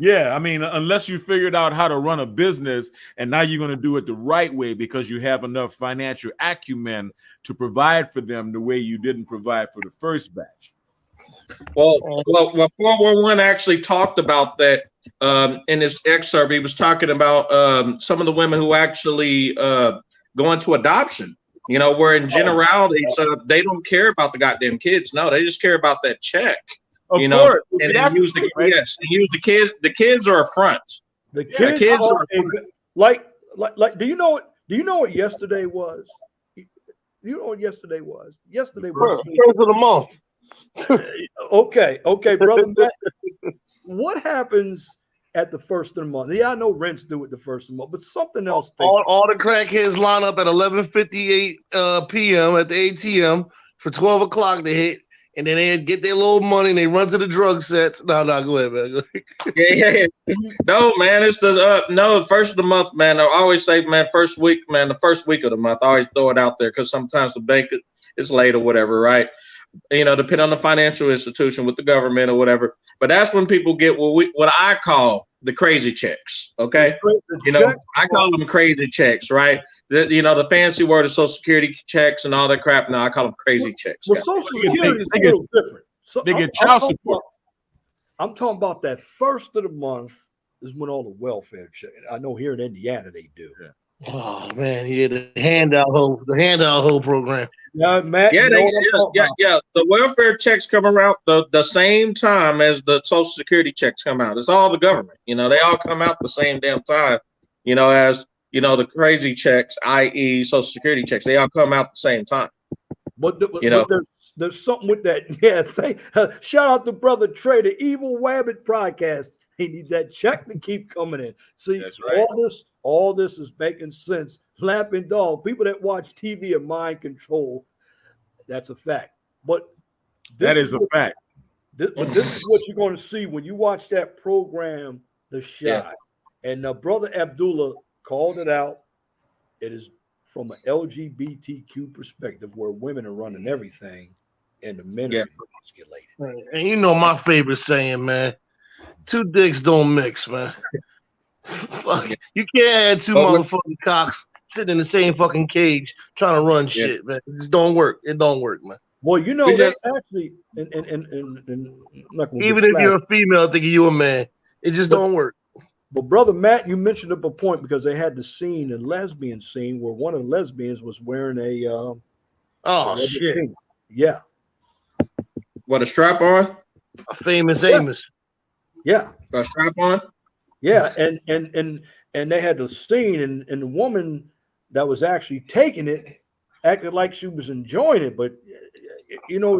Yeah, I mean, unless you figured out how to run a business and now you're going to do it the right way because you have enough financial acumen to provide for them the way you didn't provide for the first batch. Well, 411 actually talked about that in this excerpt. He was talking about some of the women who actually go into adoption. You know, where in generality, they don't care about the goddamn kids. No, they just care about that check. Of you course. know, and That's use the right, right? yes, and use the kids. The kids are a front. The Yeah, kids, kids are are- like. Do you know what? Do you know what yesterday was? Do you know what yesterday was? Yesterday was First of the month. okay, brother Matt. What happens at the first of the month? Yeah, I know rents do it the first of the month, but something else. All the crackheads line up at 11:58 p.m. at the ATM for 12 o'clock to hit, and then they get their little money and they run to the drug sets. No, go ahead, man. Go ahead. Yeah. No, man, it's the first of the month, man. I always say, man, first week, man, the first week of the month. I always throw it out there because sometimes the bank is late or whatever, right? You know, depending on the financial institution with the government or whatever. But that's when people get what I call the crazy checks. Okay, you know, I call them crazy checks, right? The fancy word is Social Security checks and all that crap. No, I call them crazy checks. Well, Social Security is a little different. So They get child support. I'm talking about that first of the month is when all the welfare check. I know here in Indiana they do. Yeah. Oh man, yeah, the handout whole program. Yeah, Matt. Yeah, Yeah. The welfare checks come around the same time as the Social Security checks come out. It's all the government. You know, they all come out the same damn time. You know, as you know, the crazy checks, i.e., Social Security checks, they all come out the same time. But there's something with that. Yeah, shout out to brother Trey, the Evil Wabbit podcast. He needs that check to keep coming in. See, That's right. all this is making sense. Laughing dog, people that watch TV are mind control. That's a fact. But That is a fact. But this is what you're going to see when you watch that program, The Shot. Yeah. And brother Abdullah called it out. It is from an LGBTQ perspective where women are running everything and the men are emasculated. Right. And you know my favorite saying, man. Two dicks don't mix, man. Fuck it. You can't have two motherfucking cocks sitting in the same fucking cage trying to run shit, man. It just don't work. It don't work, man. Well, you know, that's actually, and even if you're a female thinking you a man, it just don't work. But brother Matt, you mentioned up a point because they had the scene, a lesbian scene, where one of the lesbians was wearing a shit. thing. Yeah. What, a strap on? A famous Amos. Yeah. A strap on? Yeah, and they had the scene, and the woman that was actually taking it acted like she was enjoying it, but you know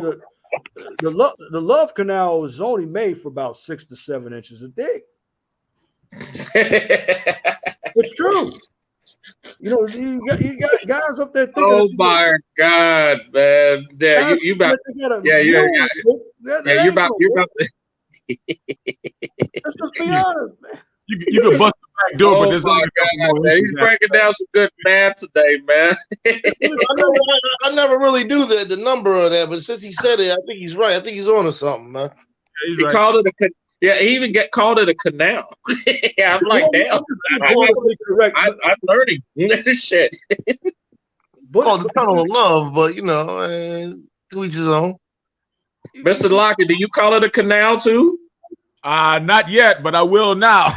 the love canal is only made for about 6 to 7 inches of dick. It's true. You know, you got guys up there thinking. Oh my God, man! Yeah, you about. Yeah, you're about. Let's just be honest, man. You can bust the back door, but there's my God, man. He's breaking down some good math today, man. I never really do the number of that, but since he said it, I think he's right. I think he's on to something, man. Yeah, he called it he even called it a canal. Yeah, I'm like, damn. I'm learning shit. Called the tunnel of love, but you know, to each his own. Mr. Lockett, do you call it a canal too? Not yet, but I will now.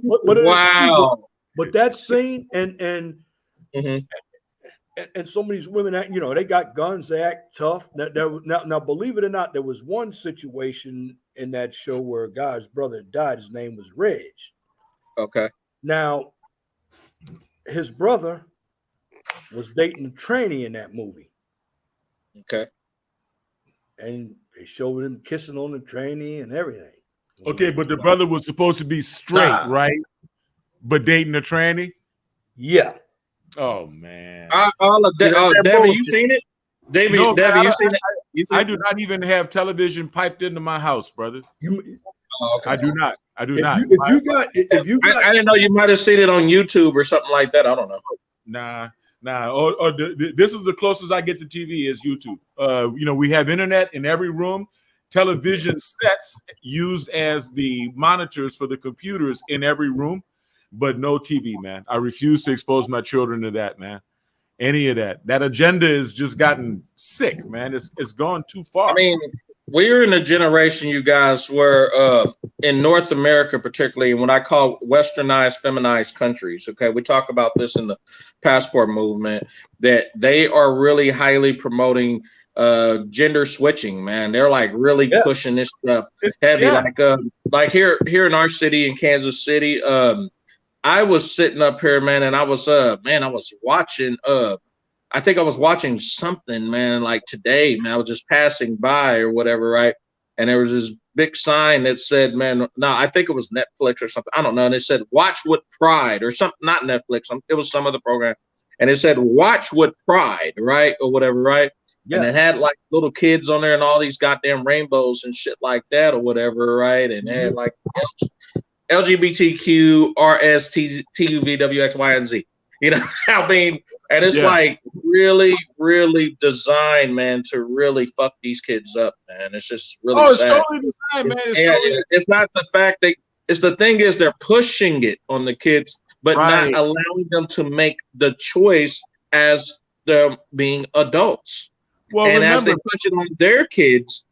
Wow. But that scene and some of these women, you know, they got guns, they act tough. Now, believe it or not, there was one situation in that show where a guy's brother died. His name was Reg. Okay. Now, his brother was dating a tranny in that movie. Okay. And they showed him kissing on the tranny and everything. Okay, but the brother was supposed to be straight, right? But dating a tranny? Yeah. Oh, man. All of that. Devin, you seen it? Devin, you seen it? I do not even have television piped into my house, brother. Okay. I do not. I do If you got, I didn't know you might have seen it on YouTube or something like that. I don't know. Nah. This is the closest I get to TV is YouTube. You know, we have internet in every room, television sets used as the monitors for the computers in every room, but no TV, man. I refuse to expose my children to that, man. any of that. That agenda has just gotten sick, man. It's gone too far. I mean, we're in a generation, you guys, where in North America, particularly in what I call westernized, feminized countries, okay, we talk about this in the passport movement, that they are really highly promoting gender switching, man. They're like really pushing this stuff heavy. Like here in our city in Kansas City, I was sitting up here, man, and I was watching I think I was watching something, man, like today, man. I was just passing by or whatever, right? And there was this big sign that said, man, no, I think it was Netflix or something. I don't know. And it said, watch with pride or something, not Netflix. It was some other program. And it said, watch with pride, right? Or whatever, right? Yeah. And it had like little kids on there and all these goddamn rainbows and shit like that or whatever, right? And it had like LGBTQ, RS, TUV, WX, Y, and Z. You know, I mean, and it's like really, really designed, man, to really fuck these kids up, man. It's just really sad. Totally designed, man. It's not the fact that it's the thing is they're pushing it on the kids, but not allowing them to make the choice as they're being adults. Well, and as they push it on their kids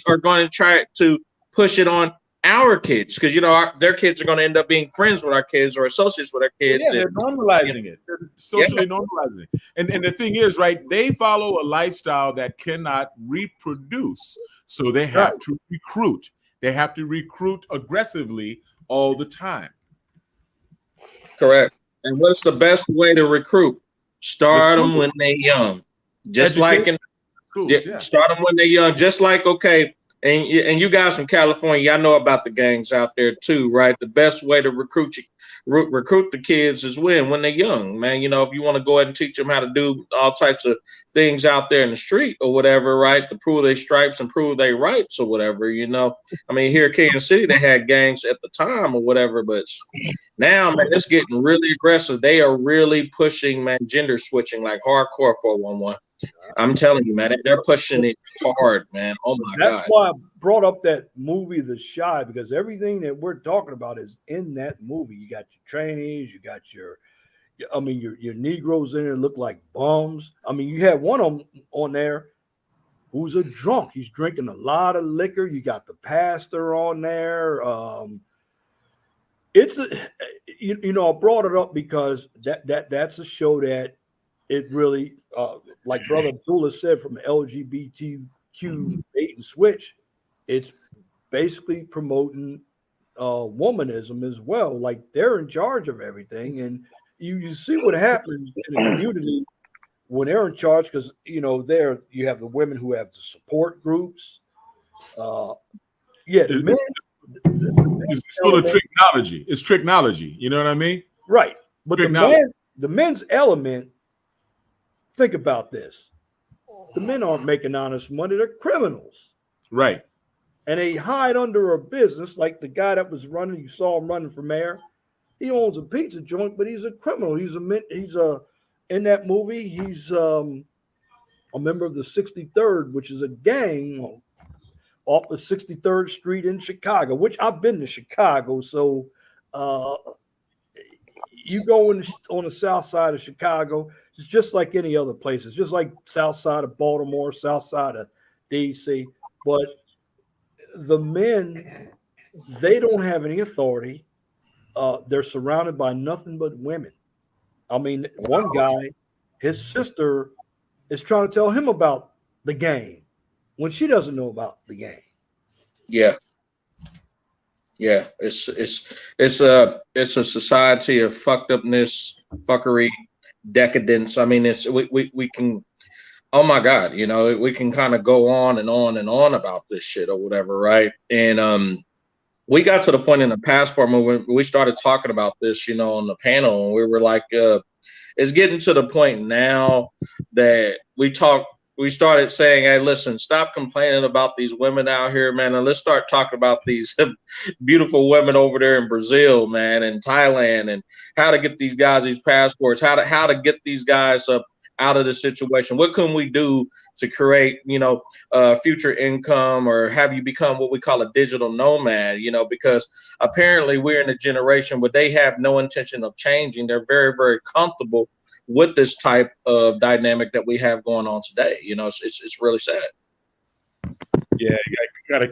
are going to try to push it on our kids, because you know their kids are going to end up being friends with our kids or associates with our kids. Yeah, they're normalizing it. They're socially normalizing it. And the thing is, right, they follow a lifestyle that cannot reproduce. So they have to recruit. They have to recruit aggressively all the time. Correct. And what's the best way to recruit? Start them when they're young. Just like in start them when they're young. Just like, okay, and you guys from California, y'all know about the gangs out there too, right? The best way to recruit the kids is when they're young, man. You know, if you want to go ahead and teach them how to do all types of things out there in the street or whatever, right? To prove their stripes and prove their rights or whatever, you know. I mean, here in Kansas City, they had gangs at the time or whatever, but now, man, it's getting really aggressive. They are really pushing, man, gender switching like hardcore 411. I'm telling you, man, they're pushing it hard, man. Oh my God. That's why I brought up that movie, The Chi, because everything that we're talking about is in that movie. You got your trainees, you got your Negroes in there look like bums. I mean, you had one on there who's a drunk. He's drinking a lot of liquor. You got the pastor on there. It's I brought it up because that's a show that it really, like Brother Abdullah said, from LGBTQ bait and switch, it's basically promoting womanism as well. Like they're in charge of everything, and you see what happens in the community when they're in charge, because there you have the women who have the support groups. It's full of technology. It's technology. You know what I mean? Right. But the men's element. Think about this. The men aren't making honest money. They're criminals. Right. And they hide under a business like the guy that was running. You saw him running for mayor. He owns a pizza joint, but he's a criminal. In that movie, he's a member of the 63rd, which is a gang off the 63rd Street in Chicago, which I've been to Chicago. So you go on the south side of Chicago, it's just like any other place. It's just like south side of Baltimore, south side of DC. But the men, they don't have any authority. They're surrounded by nothing but women. I mean, one guy, his sister is trying to tell him about the game when she doesn't know about the game. Yeah. Yeah, it's a society of fucked upness, fuckery, decadence. I mean, we can, oh my God, we can kind of go on and on and on about this shit or whatever, right? And we got to the point in the passport movement, we started talking about this, on the panel, and we were like, it's getting to the point now that we started saying, hey, listen, stop complaining about these women out here, man. And let's start talking about these beautiful women over there in Brazil, man, and Thailand, and how to get these guys these passports, how to get these guys up out of the situation. What can we do to create, future income, or have you become what we call a digital nomad, because apparently we're in a generation where they have no intention of changing. They're very, very comfortable with this type of dynamic that we have going on today. You know, it's really sad. Yeah, you gotta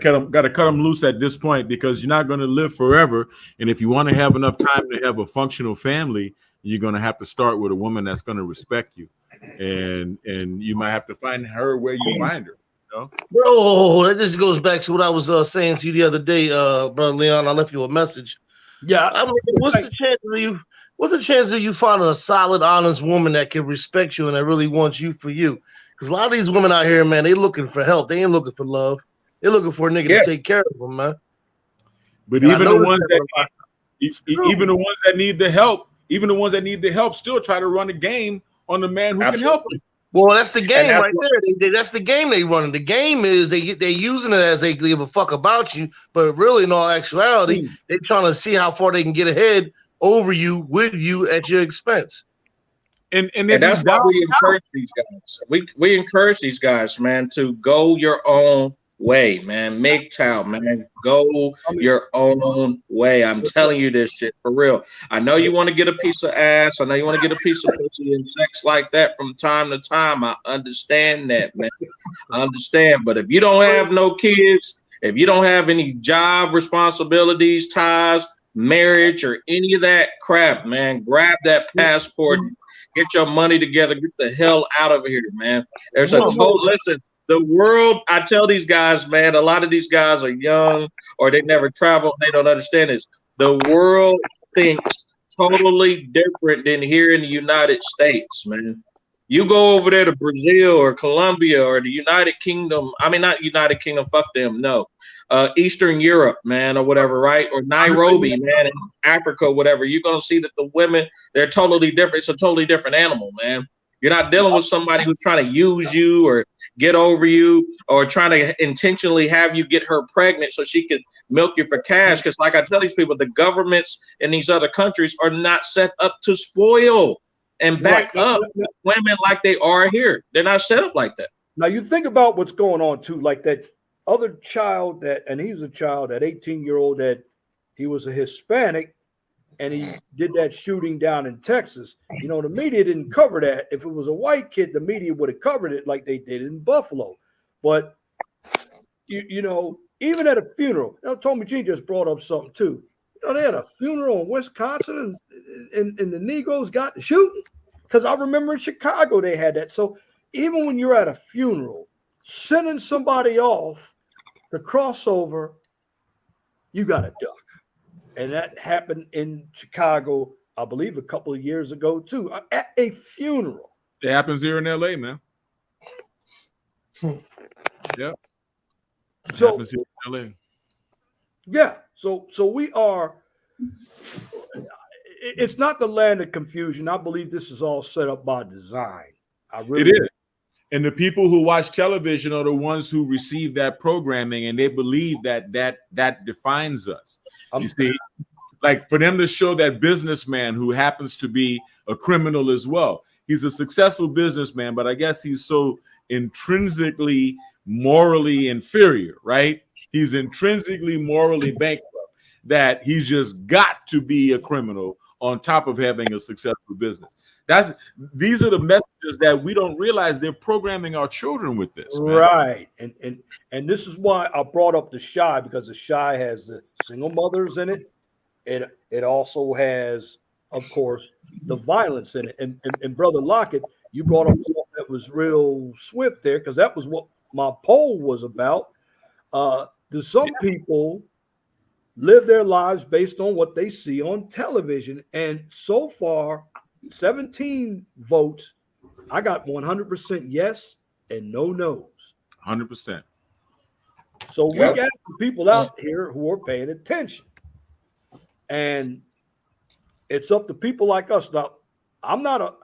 cut them loose at this point, because you're not going to live forever. And if you want to have enough time to have a functional family, you're going to have to start with a woman that's going to respect you, and you might have to find her where you find her. You know? Bro, that just goes back to what I was saying to you the other day, brother Leon. I left you a message. Yeah. I mean, what's the chance of you? What's the chance of you finding a solid, honest woman that can respect you and that really wants you for you? Because a lot of these women out here, man, they looking for help. They ain't looking for love. They're looking for a nigga to take care of them, man. But even the ones that need the help, still try to run a game on the man who can help them. Well, that's the game right there. That's the game they running. The game is they using it as they give a fuck about you, but really, in all actuality, they trying to see how far they can get ahead over you, with you, at your expense. And that's why we encourage these guys. We encourage these guys, man, to go your own way, man. MGTOW, man. Go your own way. I'm telling you this shit for real. I know you want to get a piece of ass. I know you want to get a piece of pussy and sex like that from time to time. I understand that, man. I understand. But if you don't have no kids, if you don't have any job responsibilities, ties, marriage, or any of that crap, man, grab that passport, get your money together, get the hell out of here, man. There's a total, listen, the world, I tell these guys, man, a lot of these guys are young or they never traveled. They don't understand this. The world thinks totally different than here in the United States, man. You go over there to Brazil or Colombia or the United Kingdom. I mean, not United Kingdom, fuck them, no. Eastern Europe, man, or whatever, right? Or Nairobi, man, in Africa, whatever. You're going to see that the women, they're totally different. It's a totally different animal, man. You're not dealing with somebody who's trying to use you or get over you or trying to intentionally have you get her pregnant so she can milk you for cash. Because like I tell these people, the governments in these other countries are not set up to spoil and back up women like they are here. They're not set up like that. Now you think about what's going on too, like that other child and he was a child, that 18-year-old, that he was a Hispanic and he did that shooting down in Texas. You know, the media didn't cover that. If it was a white kid, the media would have covered it like they did in Buffalo. But, you know, even at a funeral, you know, Tommy G just brought up something too. You know, they had a funeral in Wisconsin and the Negroes got the shooting. Because I remember in Chicago they had that. So even when you're at a funeral, sending somebody off to cross over, you got to duck. And that happened in Chicago, I believe, a couple of years ago, too, at a funeral. It happens here in LA, man. Yeah. It happens here in LA. Yeah. So we are, it's not the land of confusion. I believe this is all set up by design. It is. And the people who watch television are the ones who receive that programming, and they believe that defines us. You see, like for them to show that businessman who happens to be a criminal as well. He's a successful businessman, but I guess he's so intrinsically morally inferior, right? He's intrinsically morally bankrupt that he's just got to be a criminal on top of having a successful business. These are the messages that we don't realize they're programming our children with this, man. Right. And this is why I brought up The Chi, because The Chi has the single mothers in it. It also has, of course, the violence in it. And Brother Lockett, you brought up something that was real swift there, because that was what my poll was about. Do some people live their lives based on what they see on television? And so far, 17 votes, I got 100% yes and no no's. 100%. So we got people out here who are paying attention. And it's up to people like us. Now, I'm not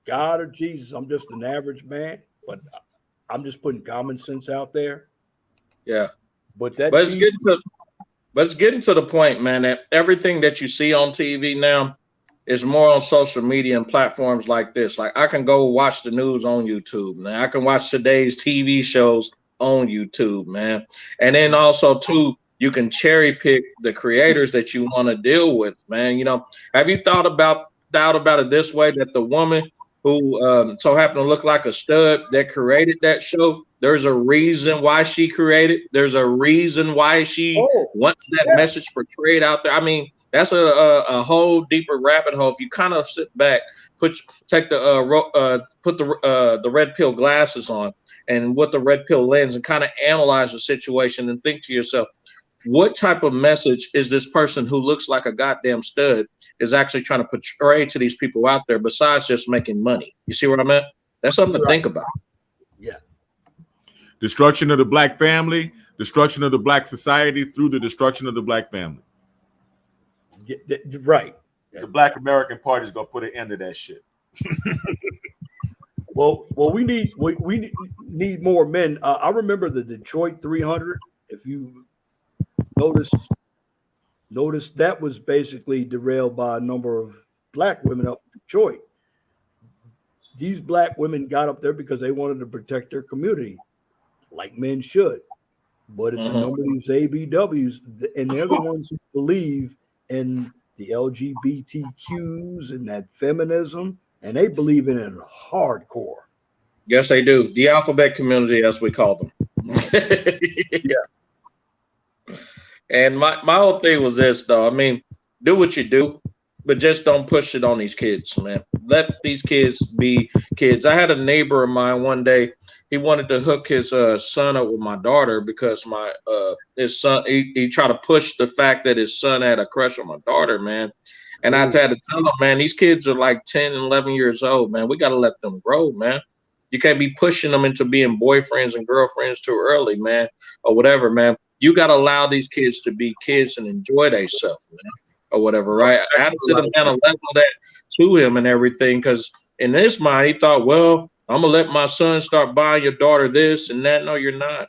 God or Jesus. I'm just an average man, but I'm just putting common sense out there. Yeah. But it's getting to the point, man, that everything that you see on TV now is more on social media and platforms like this. Like I can go watch the news on YouTube, man. I can watch today's TV shows on YouTube, man. And then also too, you can cherry pick the creators that you want to deal with, man. You know, have you thought about doubt about it this way, that the woman who so happened to look like a stud that created that show, there's a reason why she created. There's a reason why she wants that message portrayed out there. I mean, that's a whole deeper rabbit hole. If you kind of sit back, put the red pill glasses on and with the red pill lens and kind of analyze the situation and think to yourself, what type of message is this person who looks like a goddamn stud is actually trying to portray to these people out there besides just making money? You see what I mean? That's something to think about. Yeah. Destruction of the black family, destruction of the black society through the destruction of the blac family. Right. The Black American Party is gonna put an end to that shit. Well, we need more men. I remember the Detroit 300. If you notice that was basically derailed by a number of black women up in Detroit. These black women got up there because they wanted to protect their community, like men should. But it's a number of these ABWs, and they're the ones who believe in the LGBTQs and that feminism, and they believe in it hardcore. Yes, they do. The alphabet community, as we call them. Yeah. And my whole thing was this, though. I mean, do what you do, but just don't push it on these kids, man. Let these kids be kids. I had a neighbor of mine one day. He wanted to hook his son up with my daughter because his son, he tried to push the fact that his son had a crush on my daughter, man. And I had to tell him, man, these kids are like 10 and 11 years old, man. We got to let them grow, man. You can't be pushing them into being boyfriends and girlfriends too early, man, or whatever, man. You got to allow these kids to be kids and enjoy themselves, man, or whatever, right? I had to sit him down and level that to him and everything, because in his mind, he thought, well, I'm going to let my son start buying your daughter this and that. No, you're not.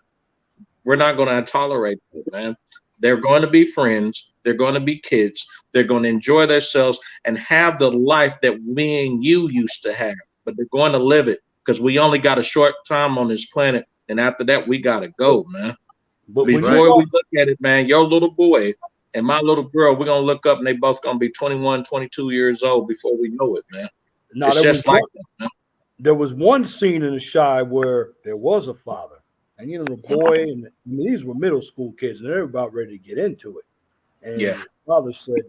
We're not going to tolerate it, man. They're going to be friends. They're going to be kids. They're going to enjoy themselves and have the life that me and you used to have, but they're going to live it because we only got a short time on this planet. And after that, we got to go, man. But before we look at it, man, your little boy and my little girl, we're going to look up and they both going to be 21, 22 years old before we know it, man. No, it's just like that, man. There was one scene in The Chi where there was a father, and the boy, and these were middle school kids, and they're about ready to get into it. And the father said,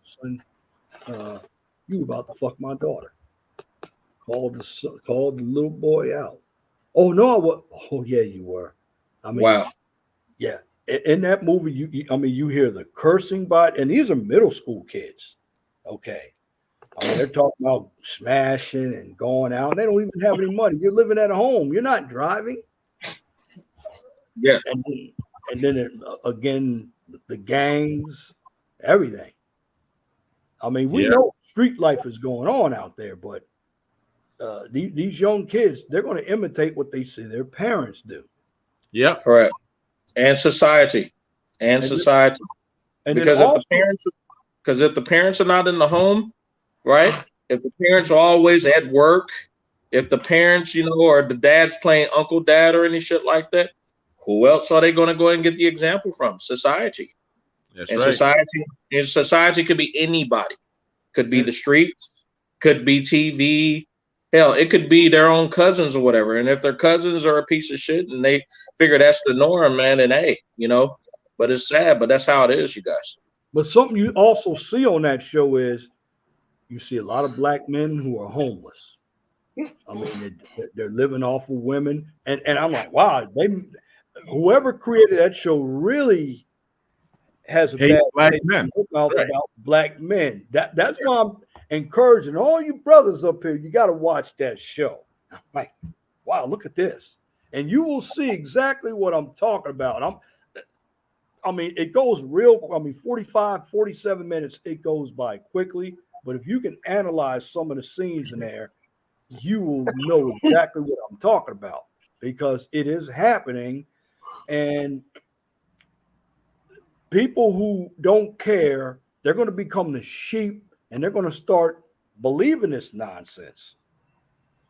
"Son, you about to fuck my daughter." Called the little boy out. Oh no, I was. Oh yeah, you were. I mean, wow. Yeah, in that movie, you hear the cursing, and these are middle school kids. Okay. I mean, they're talking about smashing and going out. And they don't even have any money. You're living at home. You're not driving. Yeah. And then again, the gangs, everything. I mean, we know street life is going on out there, but these young kids, they're going to imitate what they see their parents do. Yeah, correct. And society, because if the parents are not in the home, right? If the parents are always at work, if the parents, or the dad's playing Uncle Dad or any shit like that, who else are they going to go and get the example from? Society. That's and right. Society could be anybody. Could be the streets, could be TV. Hell, it could be their own cousins or whatever. And if their cousins are a piece of shit and they figure that's the norm, man, then hey, but it's sad, but that's how it is, you guys. But something you also see on that show is you see a lot of black men who are homeless. I mean, they're living off of women. And I'm like, wow, whoever created that show really has a bad black taste men. About black men. That's why I'm encouraging all you brothers up here. You got to watch that show. I'm like, wow, look at this. And you will see exactly what I'm talking about. I mean, it goes 45, 47 minutes, it goes by quickly. But if you can analyze some of the scenes in there, you will know exactly what I'm talking about because it is happening. And people who don't care, they're going to become the sheep and they're going to start believing this nonsense.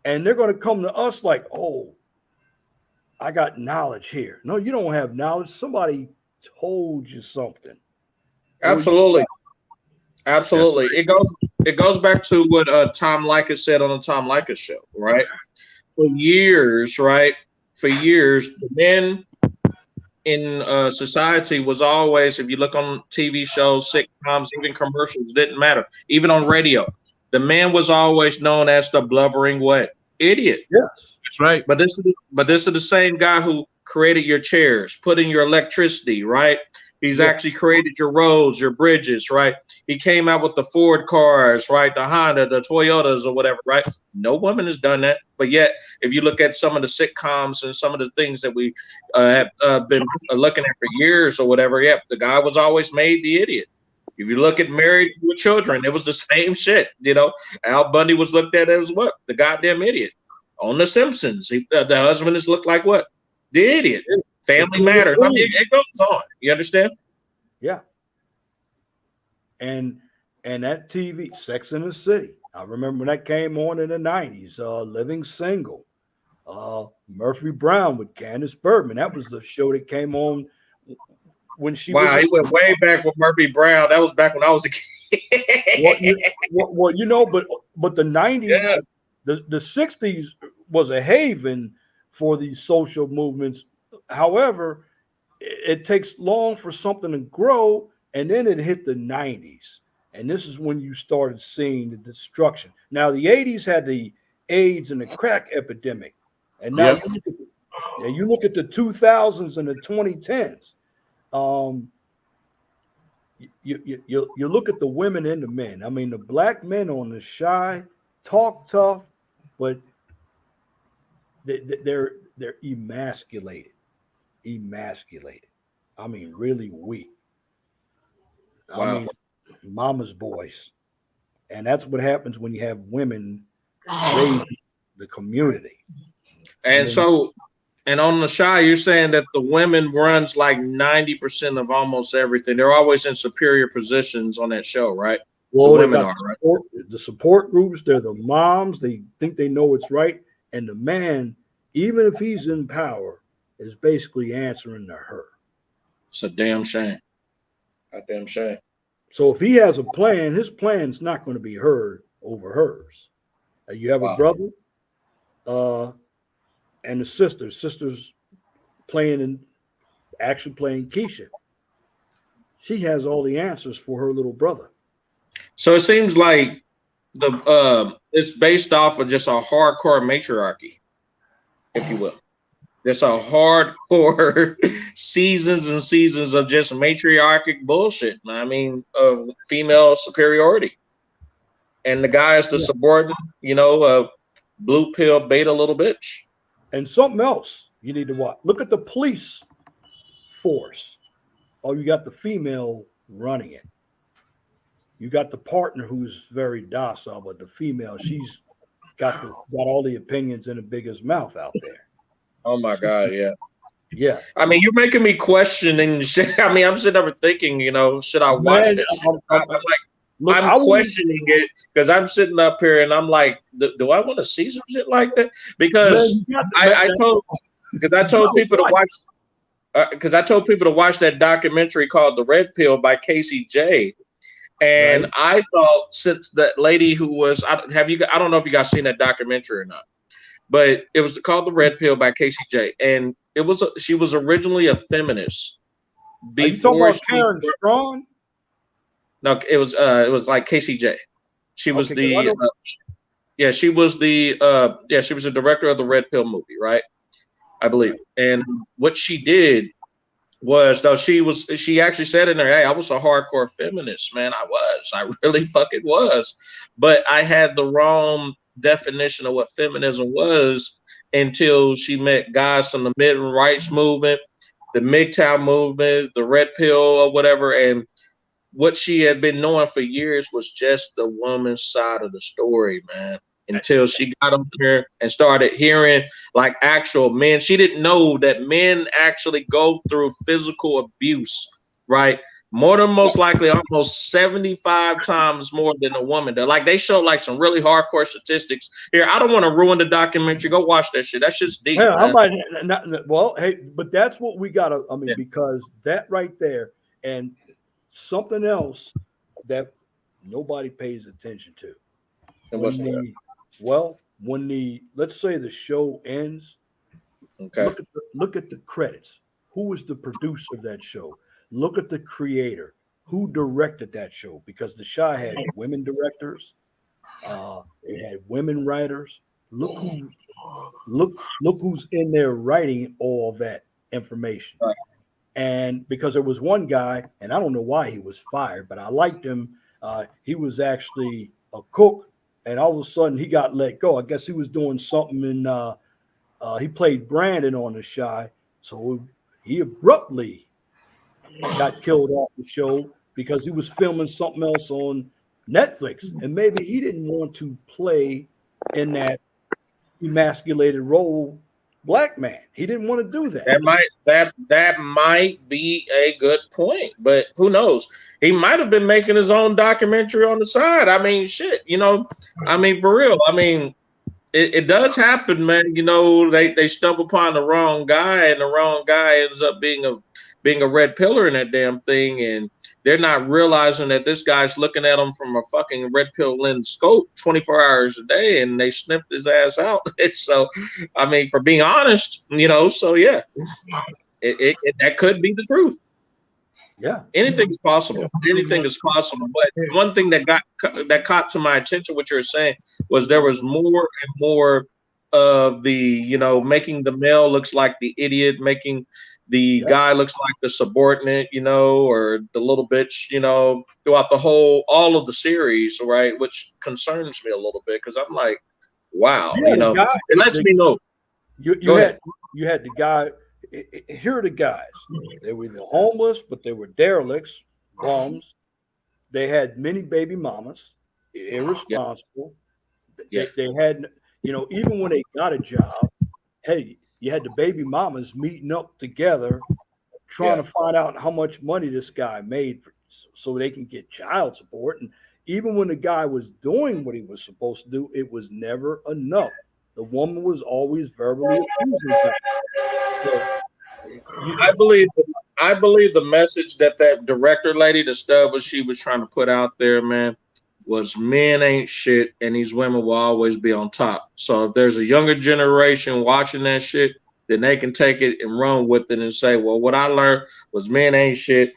And they're going to come to us like, oh, I got knowledge here. No, you don't have knowledge. Somebody told you something. Absolutely. Absolutely. it goes back to what Tom Likas said on the Tom Likas show, right? For years, right? For years, the men in society was always, if you look on TV shows, sitcoms, even commercials, didn't matter. Even on radio, the man was always known as the blubbering what? Idiot. Yes. That's right. But this is the same guy who created your chairs, put in your electricity, right? He's actually created your roads, your bridges, right? He came out with the Ford cars, right? The Honda, the Toyotas, or whatever, right? No woman has done that. But yet, if you look at some of the sitcoms and some of the things that we have been looking at for years or whatever, the guy was always made the idiot. If you look at Married with Children, it was the same shit. You know, Al Bundy was looked at as what? The goddamn idiot. On The Simpsons, the husband is looked like what? The idiot. Family Matters. I mean, it goes on. You understand? Yeah. And that TV, Sex in the City. I remember when that came on in the 90s. Living Single. Murphy Brown with Candace Bergman. That was the show that came on when she wow, was. He went way back with Murphy Brown. That was back when I was a kid. well, you know, but the 90s, the 60s was a haven for these social movements. However, it takes long for something to grow, and then it hit the 90s. And this is when you started seeing the destruction. Now, the 80s had the AIDS and the crack epidemic. And now you look at the 2000s and the 2010s. You look at the women and the men. I mean, the black men on the shy, talk tough, but they're emasculated. I mean, really weak. Wow. I mean, mama's boys. And that's what happens when you have women raise the community. And so, and on the shy, you're saying that the women runs like 90% of almost everything. They're always in superior positions on that show, right? Well, the women are, right? The support groups, they're the moms. They think they know what's right. And the man, even if he's in power, is basically answering to her. It's a damn shame. A damn shame. So if he has a plan, his plan's not going to be heard over hers. You have a brother and a sister. Sister's actually playing Keisha. She has all the answers for her little brother. So it seems like it's based off of just a hardcore matriarchy, if you will. There's a hardcore seasons and seasons of just matriarchic bullshit. I mean, of female superiority. And the guy is the subordinate, blue pill beta little bitch. And something else you need to watch. Look at the police force. Oh, you got the female running it. You got the partner who's very docile, but the female, she's got all the opinions in the biggest mouth out there. Oh my God, yeah. Yeah. I mean, you're making me questioning shit. I mean, I'm sitting over thinking, should I watch this? I'm questioning it because I'm sitting up here and I'm like, do I want to see some shit like that? Because I told people to watch that documentary called The Red Pill by Casey J. And I thought, since that lady who was, I don't know if you guys seen that documentary or not, but it was called The Red Pill by Casey J. And she was originally a feminist. Are you talking about Karen Strong? No, it was like Casey J. She was she was the director of the Red Pill movie, right? I believe. And what she did was, though, she actually said in there, hey, I was a hardcore feminist, man. I really fucking was. But I had the wrong definition of what feminism was until she met guys from the mid rights movement, the MGTOW movement, the Red Pill or whatever. And what she had been knowing for years was just the woman's side of the story, man. Until she got up there and started hearing like actual men. She didn't know that men actually go through physical abuse, right? More than most likely, almost 75 times more than a woman. Like they show like some really hardcore statistics here. I don't want to ruin the documentary. Go watch that shit. That shit's deep. Yeah, hey, but that's what we gotta. Because that right there, and something else that nobody pays attention to. And what's When that? when the let's say the show ends, Okay. look at the credits. Who was the producer of that show? Look at the creator. Who directed that show? Because the show had women directors, it had women writers. Look who look who's in there writing all that information. Right. And because there was one guy, and I don't know why he was fired, but I liked him. He was actually a cook, and all of a sudden he got let go. I guess he was doing something in. He played Brandon on the Shy, so he abruptly got killed off the show because he was filming something else on Netflix, and maybe he didn't want to play in that emasculated role, black man. He didn't want to do that. That might be a good point, but who knows? He might have been making his own documentary on the side. I mean, shit, I mean, for real. I mean, it does happen, man. They stumble upon the wrong guy, and the wrong guy ends up being a red pillar in that damn thing, and they're not realizing that this guy's looking at them from a fucking red pill lens scope 24 hours a day, and they sniffed his ass out. So, I mean, for being honest, so yeah, that could be the truth. Yeah. Anything is possible. Anything is possible. But one thing that caught to my attention, what you were saying, was there was more and more of the, making the male looks like the idiot, making the guy looks like the subordinate, or the little bitch, throughout all of the series, right? Which concerns me a little bit because I'm like, wow, it lets me know. You had the guy. Here are the guys. They were the homeless, but they were derelicts, bums. They had many baby mamas, irresponsible. Yeah. They had, even when they got a job, hey, you had the baby mamas meeting up together, trying to find out how much money this guy made so they can get child support. And even when the guy was doing what he was supposed to do, it was never enough. The woman was always verbally abusing him. So, I believe the message that director lady, the stud, what she was trying to put out there, man, was men ain't shit, and these women will always be on top. So if there's a younger generation watching that shit, then they can take it and run with it and say, well, what I learned was men ain't shit,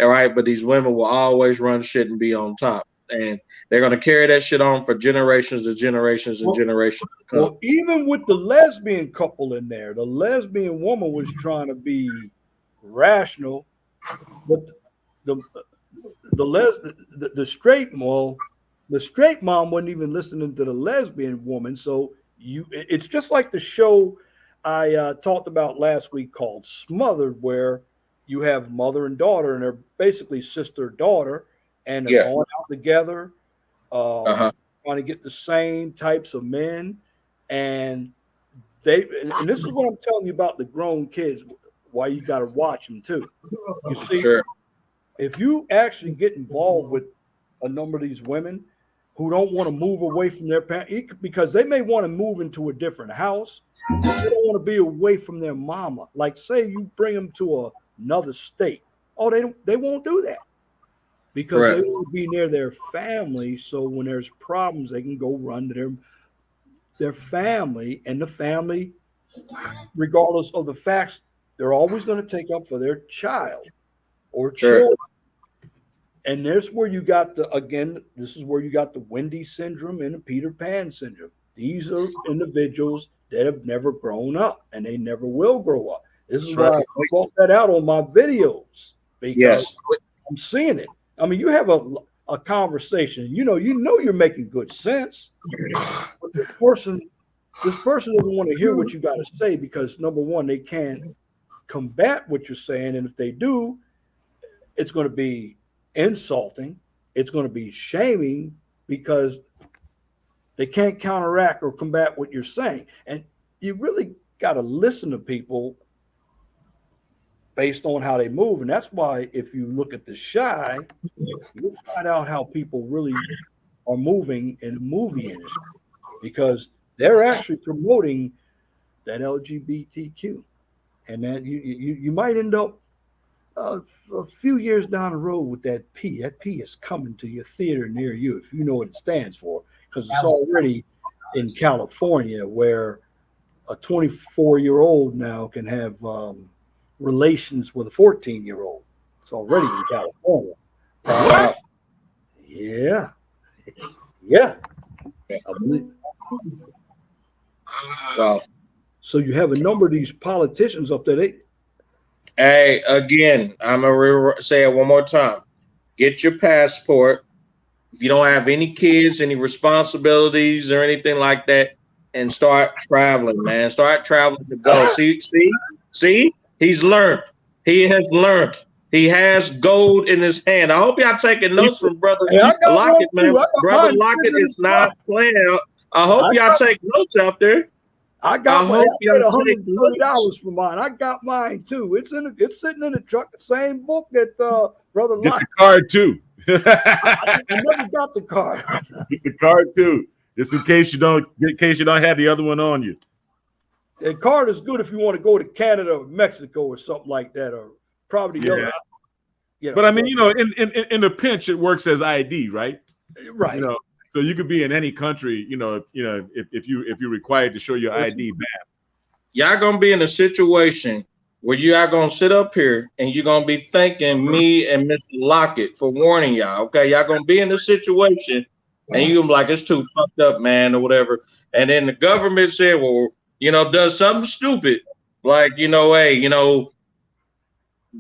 all right, but these women will always run shit and be on top. And they're going to carry that shit on for generations and generations and generations to come. Well, even with the lesbian couple in there, the lesbian woman was trying to be rational, but the straight mom wasn't even listening to the lesbian woman. So it's just like the show I talked about last week called Smothered, where you have mother and daughter, and they're basically sister daughter, and they're going out together, trying to get the same types of men, and and this is what I'm telling you about the grown kids. Why you got to watch them too. You see, if you actually get involved with a number of these women who don't want to move away from their parents, because they may want to move into a different house, they don't want to be away from their mama. Like, say you bring them to another state, they won't do that because they want to be near their family. So when there's problems, they can go run to their family, and the family, regardless of the facts, they're always going to take up for their child or children. And there's where you got this is where you got the Wendy syndrome and the Peter Pan syndrome. These are individuals that have never grown up, and they never will grow up. This is why I brought that out on my videos, because I'm seeing it. I mean, you have a conversation, you know you're making good sense, but this person doesn't want to hear what you got to say, because number one, they can't combat what you're saying, and if they do, it's going to be insulting, it's going to be shaming, because they can't counteract or combat what you're saying. And you really got to listen to people based on how they move. And that's why if you look at the Shy, you'll find out how people really are moving in the movie industry, because they're actually promoting that LGBTQ, and that you might end up a few years down the road with that P. That P is coming to your theater near you, if you know what it stands for, because it's already in California where a 24-year-old now can have relations with a 14-year-old. It's already in California. Wow. Yeah. Yeah. I believe. Wow. So you have a number of these politicians up there. Hey, again, I'm going to say it one more time. Get your passport. If you don't have any kids, any responsibilities or anything like that, and start traveling, man. Start traveling to go. See? He's learned. He has learned. He has gold in his hand. I hope y'all taking notes from Brother Hey, I got Lockett, one man. too. I got Brother mine Lockett sitting in is the not truck. playing. I hope y'all take notes out there. I got I my. hope I y'all paid take $130 notes. for mine. I got mine too. It's sitting in the truck. The same book that Brother Get Lock. the card too. I never got the card. Get the card too, just in case you don't have the other one on you. The card is good if you want to go to Canada or Mexico or something like that, or probably the other. You know, But I mean, in a pinch, it works as ID, right? right. So you could be in any country, if you're required to show your ID back. Y'all gonna be in a situation where you are gonna sit up here and you're gonna be thanking me and Mr. Lockett for warning y'all. Okay, y'all gonna be in a situation and you're gonna be like, it's too fucked up, man, or whatever. And then the government said, well, does something stupid, like, hey,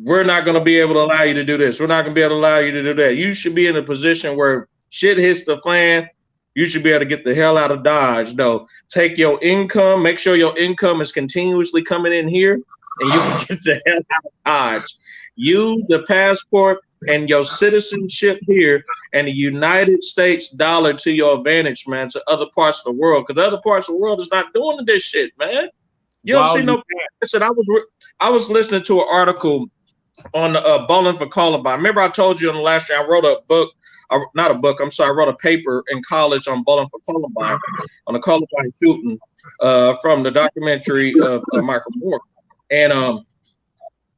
we're not gonna be able to allow you to do this. We're not gonna be able to allow you to do that. You should be in a position where shit hits the fan. You should be able to get the hell out of Dodge. No, take your income, make sure your income is continuously coming in here, and you can get the hell out of Dodge. Use the passport and your citizenship here and the United States dollar to your advantage, man, to other parts of the world. Because other parts of the world is not doing this shit, man. You don't see no. Listen, I was listening to an article on Bowling for Columbine. Remember, I told you on the last year I wrote a book, not a book. I'm sorry, I wrote a paper in college on Bowling for Columbine, on the Columbine shooting from the documentary of Michael Moore. And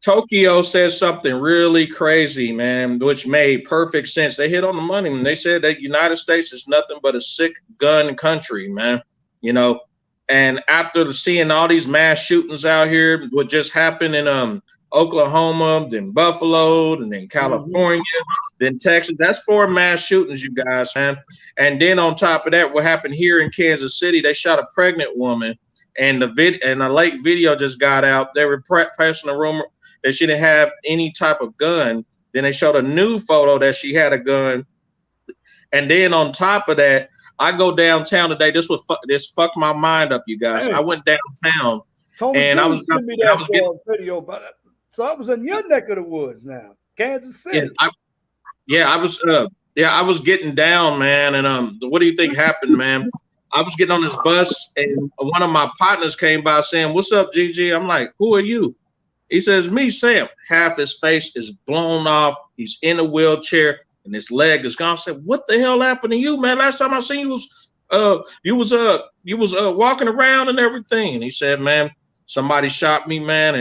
Tokyo said something really crazy, man, which made perfect sense. They hit on the money when they said that United States is nothing but a sick gun country, man. And after seeing all these mass shootings out here, what just happened in Oklahoma, then Buffalo, and then California, then Texas. That's 4 mass shootings, you guys, man. And then on top of that, what happened here in Kansas City, they shot a pregnant woman, and a late video just got out. They were pressing a rumor that she didn't have any type of gun. Then they showed a new photo that she had a gun. And then on top of that, I go downtown today. This fucked my mind up, you guys. Hey. I went downtown, Tony and Jr. I was sent me that video, but so I was in your neck of the woods now, Kansas City. I was getting down, man. And what do you think happened, man? I was getting on this bus, and one of my partners came by saying, "What's up, GG?" I'm like, "Who are you?" He says, "Me, Sam." Half his face is blown off. He's in a wheelchair, and his leg is gone. I said, "What the hell happened to you, man? Last time I seen you was walking around and everything." And he said, "Man, somebody shot me, man,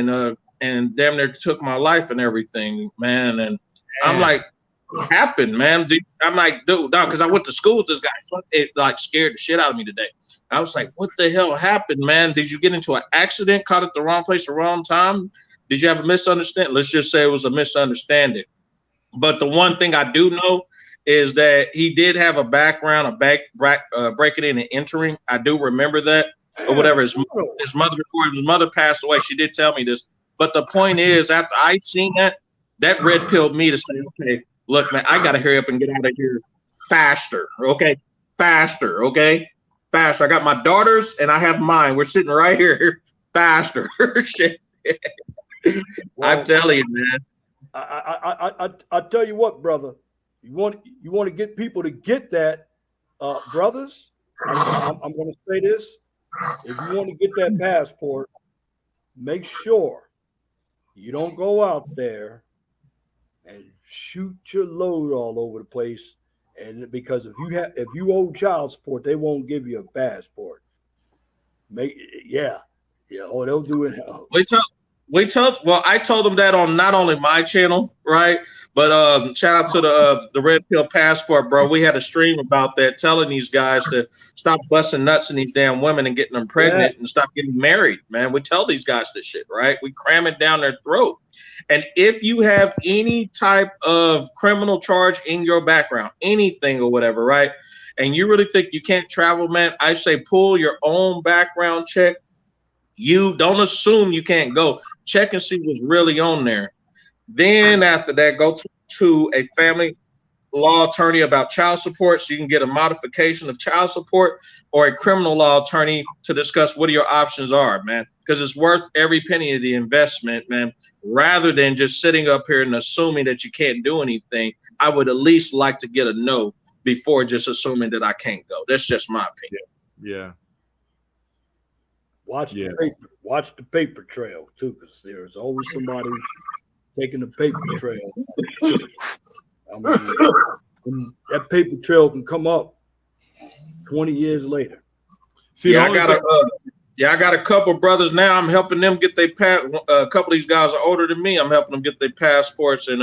and damn near took my life and everything, man." And I'm like, "What happened, man?" I'm like, "Dude, no," because I went to school with this guy. It like scared the shit out of me today. I was like, "What the hell happened, man? Did you get into an accident? Caught at the wrong place, the wrong time? Did you have a misunderstanding?" Let's just say it was a misunderstanding. But the one thing I do know is that he did have a background of breaking in and entering. I do remember that, or whatever. His mother, before his mother passed away, she did tell me this. But the point is, after I seen that red pilled me to say, okay, look, man, I got to hurry up and get out of here faster. Okay, faster. Okay, faster. I got my daughters and I have mine. We're sitting right here. Faster. Shit. I'm telling you, man. I tell you what, brother. You want to get people to get that, brothers. I'm going to say this: if you want to get that passport, make sure you don't go out there and shoot your load all over the place. And because if you owe child support, they won't give you a passport. Oh, they'll do it. I told them that on not only my channel, right? But shout out to the Red Pill Passport, bro. We had a stream about that, telling these guys to stop busting nuts in these damn women and getting them pregnant and stop getting married, man. We tell these guys this shit, right? We cram it down their throat. And if you have any type of criminal charge in your background, anything or whatever, right? And you really think you can't travel, man, I say pull your own background check. You don't assume you can't go. Check and see what's really on there. Then after that, go to a family law attorney about child support so you can get a modification of child support, or a criminal law attorney to discuss what your options are, man, because it's worth every penny of the investment, man, rather than just sitting up here and assuming that you can't do anything. I would at least like to get a no before just assuming that I can't go. That's just my opinion. Yeah. Watch the paper trail too, because there's always somebody taking the paper trail. I mean, that paper trail can come up 20 years later. See, I got a couple brothers now. I'm helping them get their a couple of these guys are older than me. I'm helping them get their passports. And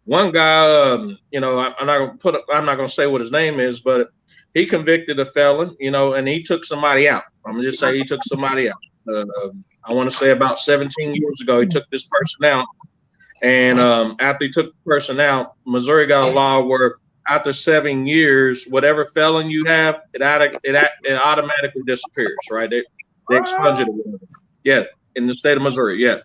one guy, I'm not gonna say what his name is, but he convicted a felon, and he took somebody out. I'm gonna just say he took somebody out. I want to say about 17 years ago, he took this person out. And after he took the person out, Missouri got a law where after 7 years, whatever felon you have, it automatically disappears, right? They expunge it. Yeah, in the state of Missouri, yeah.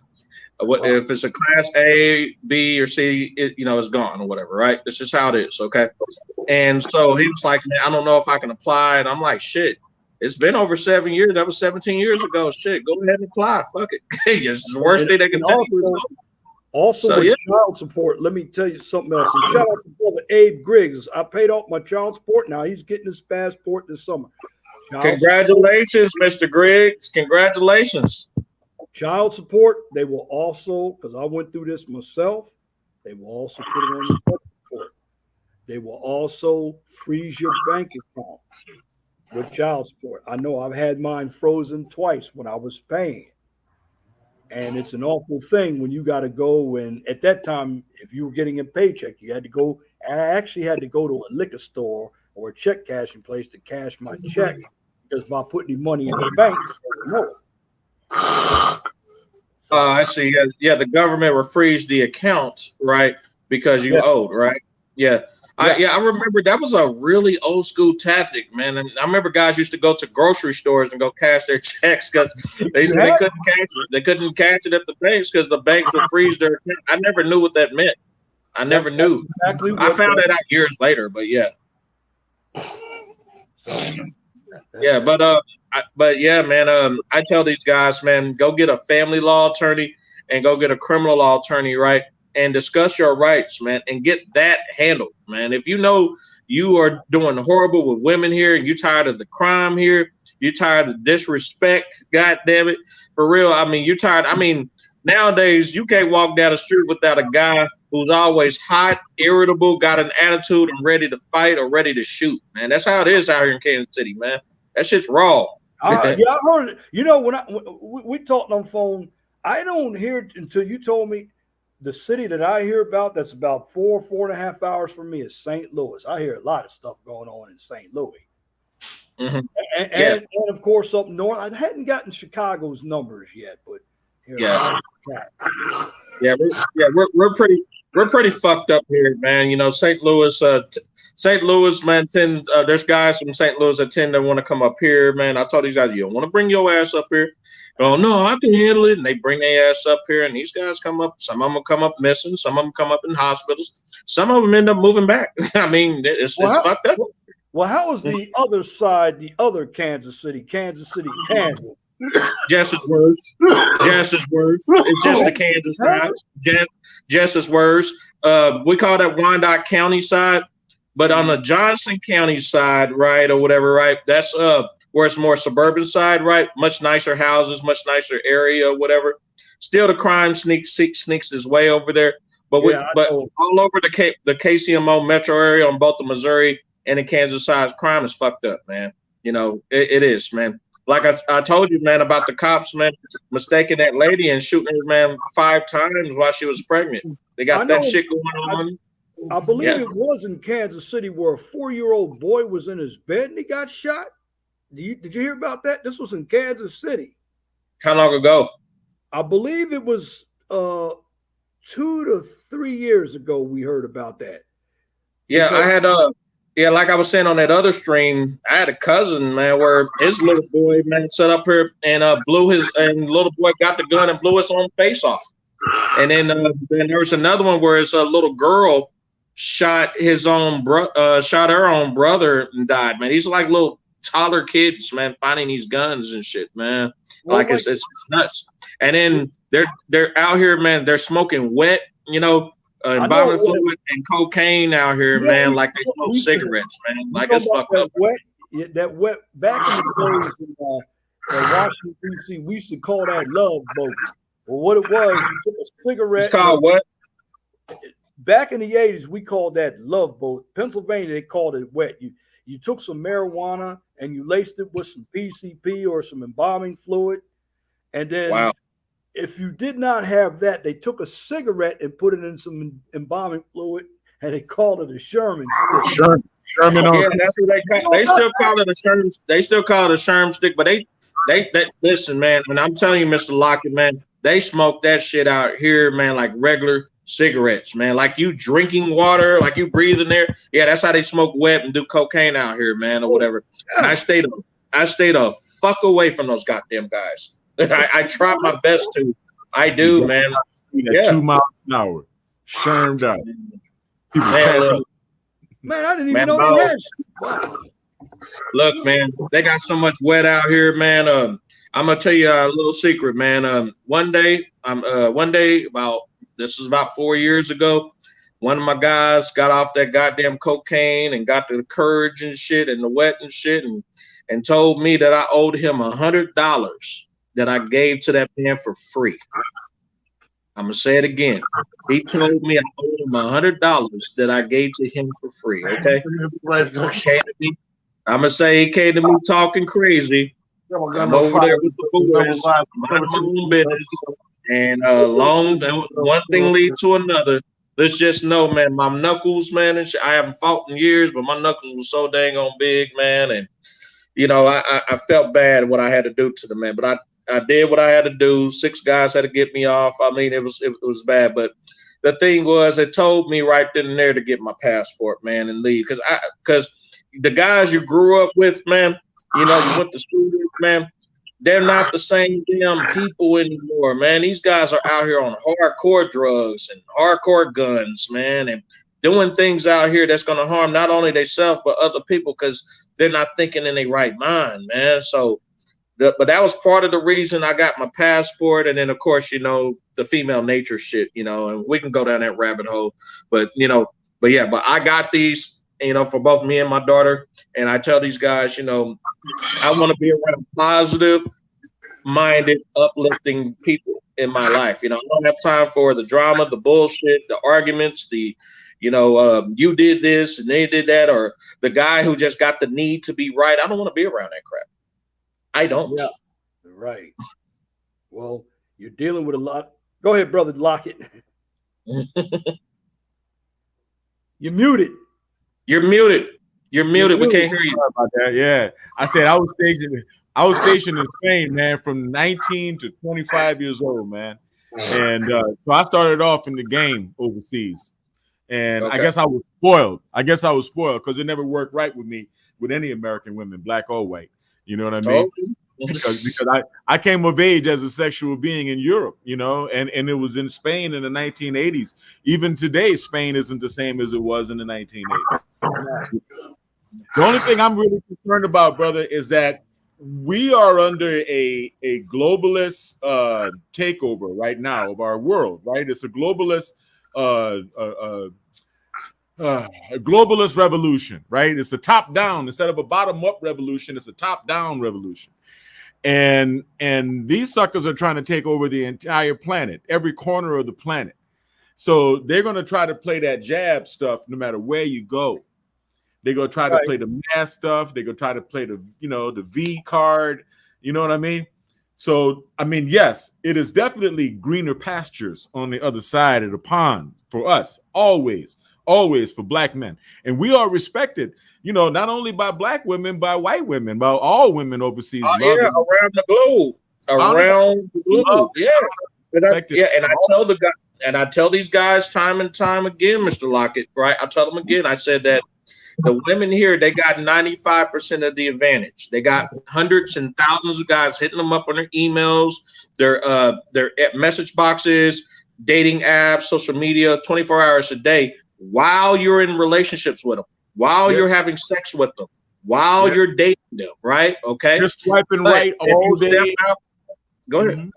If it's a class A, B, or C, it's gone or whatever, right? This is how it is, okay? And so he was like, man, I don't know if I can apply. And I'm like, shit, it's been over 7 years. That was 17 years ago. Shit, go ahead and apply. Fuck it. It's the worst thing they can tell you. Also, with child support, let me tell you something else. And shout out to brother Abe Griggs. I paid off my child support. Now he's getting his passport this summer. Congratulations, Mr. Griggs. Congratulations. Child support, they will also, because I went through this myself, they will also put it on your credit report. They will also freeze your bank account with child support. I know I've had mine frozen twice when I was paying. And it's an awful thing when you got to go. And at that time, if you were getting a paycheck, you had to go. I actually had to go to a liquor store or a check cashing place to cash my check, because if I put any money in the bank, no. I see. Yeah, the government will freeze the account, right? Because you owed, right? Yeah. I remember that was a really old school tactic, man. And I remember guys used to go to grocery stores and go cash their checks because they said they couldn't cash it. They couldn't cash it at the banks because the banks would freeze their account. I never knew what that meant. I never knew. Exactly. I found that out years later, but yeah. Yeah, but yeah, man. I tell these guys, man, go get a family law attorney and go get a criminal law attorney, right? And discuss your rights, man, and get that handled, man. If you know you are doing horrible with women here, and you're tired of the crime here, you're tired of disrespect, God damn it, for real. I mean, you're tired. I mean, nowadays you can't walk down the street without a guy who's always hot, irritable, got an attitude, and ready to fight or ready to shoot, man. That's how it is out here in Kansas City, man. That shit's raw. Yeah, I heard it. When we talked on the phone, I don't hear it until you told me. The city that I hear about that's about 4.5 hours from me is St. Louis. I hear a lot of stuff going on in St. Louis. Mm-hmm. And of course up north. I hadn't gotten Chicago's numbers yet, but we're pretty fucked up here, man. St. Louis, man. There's guys from St. Louis that tend to want to come up here, man. I told these guys, you don't want to bring your ass up here. Oh no, I can handle it. And they bring their ass up here, and these guys come up. Some of them come up missing. Some of them come up in hospitals. Some of them end up moving back. I mean, it's fucked up. Well, how is the other side, the other Kansas City, Kansas? Just as worse. Just as worse. It's just the Kansas side. Just as worse. We call that Wyandotte County side, but on the Johnson County side, right, or whatever, right? That's where it's more suburban side, right? Much nicer houses, much nicer area, whatever. Still, the crime sneaks its way over there. But all over the KCMO metro area on both the Missouri and the Kansas side, crime is fucked up, man. It is, man. like I told you, man, about the cops, man, mistaking that lady and shooting her, man, 5 times while she was pregnant. They I got that know. shit going on. I believe Yeah. it was in Kansas City where a 4-year-old boy was in his bed and he got shot. Did you hear about that? This was in Kansas City. How long ago? I believe it was 2 to 3 years ago we heard about that. Yeah, Because I had yeah, like I was saying on that other stream, I had a cousin, man, where his little boy, man, set up here and blew his, and little boy got the gun and blew his own face off. And then there was another one where his little girl shot his own shot her own brother and died, man. These are like little toddler kids, man, finding these guns and shit, man. Well, like it's nuts. And then they're out here, man. They're smoking wet, embalming fluid and cocaine out here, man. Like they smoke cigarettes, man. Like it's fucked up. That wet back in the days in Washington D.C. we used to call that love boat. Well, what it was, you took a cigarette. It's called what? Back in the 80s, we called that love boat. Pennsylvania, they called it wet. You took some marijuana and you laced it with some PCP or some embalming fluid. And then if you did not have that, they took a cigarette and put it in some embalming fluid and they called it a Sherman stick. Sherman. Yeah, that's what they still call it a Sherman. They still call it a Sherman stick, but they listen, man. And I'm telling you, Mr. Lockett, man, they smoke that shit out here, man, like regular cigarettes, man. Like you drinking water, like you breathing there. Yeah, that's how they smoke wet and do cocaine out here, man, or whatever. And I stayed a fuck away from those goddamn guys. I tried my best to. I do, man. At 2 miles an hour, shermed out. Man, I didn't even know they had shit. Wow. Look, man, they got so much wet out here, man. I'm gonna tell you a little secret, man. One day, this was about 4 years ago. One of my guys got off that goddamn cocaine and got the courage and shit and the wet and shit and told me that I owed him $100 that I gave to that man for free. I'm gonna say it again. He told me I owed him $100 that I gave to him for free. Okay. I'm gonna say he came to me talking crazy. I'm over there with the boys, minding my own business, and one thing lead to another. Let's just know, man, my knuckles, man, and shit, I haven't fought in years, but my knuckles were so dang on big, man, and I felt bad what I had to do to the man, but I did what I had to do. 6 guys had to get me off. I mean, it was bad, but the thing was, it told me right then and there to get my passport, man, and leave, because the guys you grew up with, man, you went to school with, man, they're not the same damn people anymore, man. These guys are out here on hardcore drugs and hardcore guns, man, and doing things out here that's going to harm not only themselves but other people because they're not thinking in their right mind, man. So, but that was part of the reason I got my passport, and then of course, the female nature shit, and we can go down that rabbit hole, but I got these. For both me and my daughter. And I tell these guys, I want to be around positive minded, uplifting people in my life. I don't have time for the drama, the bullshit, the arguments, you did this and they did that, or the guy who just got the need to be right. I don't want to be around that crap. I don't. Yeah, right. Well, you're dealing with a lot. Go ahead, brother Lockett. You're muted. You're muted. You're muted. We can't hear you. Sorry about that. Yeah, I said I was stationed in Spain, man, from 19 to 25 years old, man. And so I started off in the game overseas, and I guess I was spoiled. Because it never worked right with me with any American women, black or white. You know what I mean? Because I came of age as a sexual being in Europe, and it was in Spain in the 1980s. Even today, Spain isn't the same as it was in the 1980s. The only thing I'm really concerned about, brother, is that we are under a globalist takeover right now of our world, right? It's a globalist a globalist revolution, right? It's a top-down instead of a bottom-up revolution. It's a top-down revolution. And these suckers are trying to take over the entire planet, every corner of the planet. So they're going to try to play that jab stuff no matter where you go. They're going to try to play the mass stuff. They're going to try to play the V card. You know what I mean? So, I mean, yes, it is definitely greener pastures on the other side of the pond for us, always, always for black men. And we are respected, you know, not only by black women, by white women, by all women overseas. Oh Love yeah, and around the globe, around the love, globe. Yeah, respected. yeah. And I tell the guy, and I tell these guys time and time again, Mr. Lockett, right? I tell them again. I said that the women here, they got 95% of the advantage. They got hundreds and thousands of guys hitting them up on their emails, their message boxes, dating apps, social media, 24 hours a day, while you're in relationships with them, while Yep. you're having sex with them, while Yep. you're dating them, right? Okay. They're swiping But right if you all step day. out, go ahead. Mhm.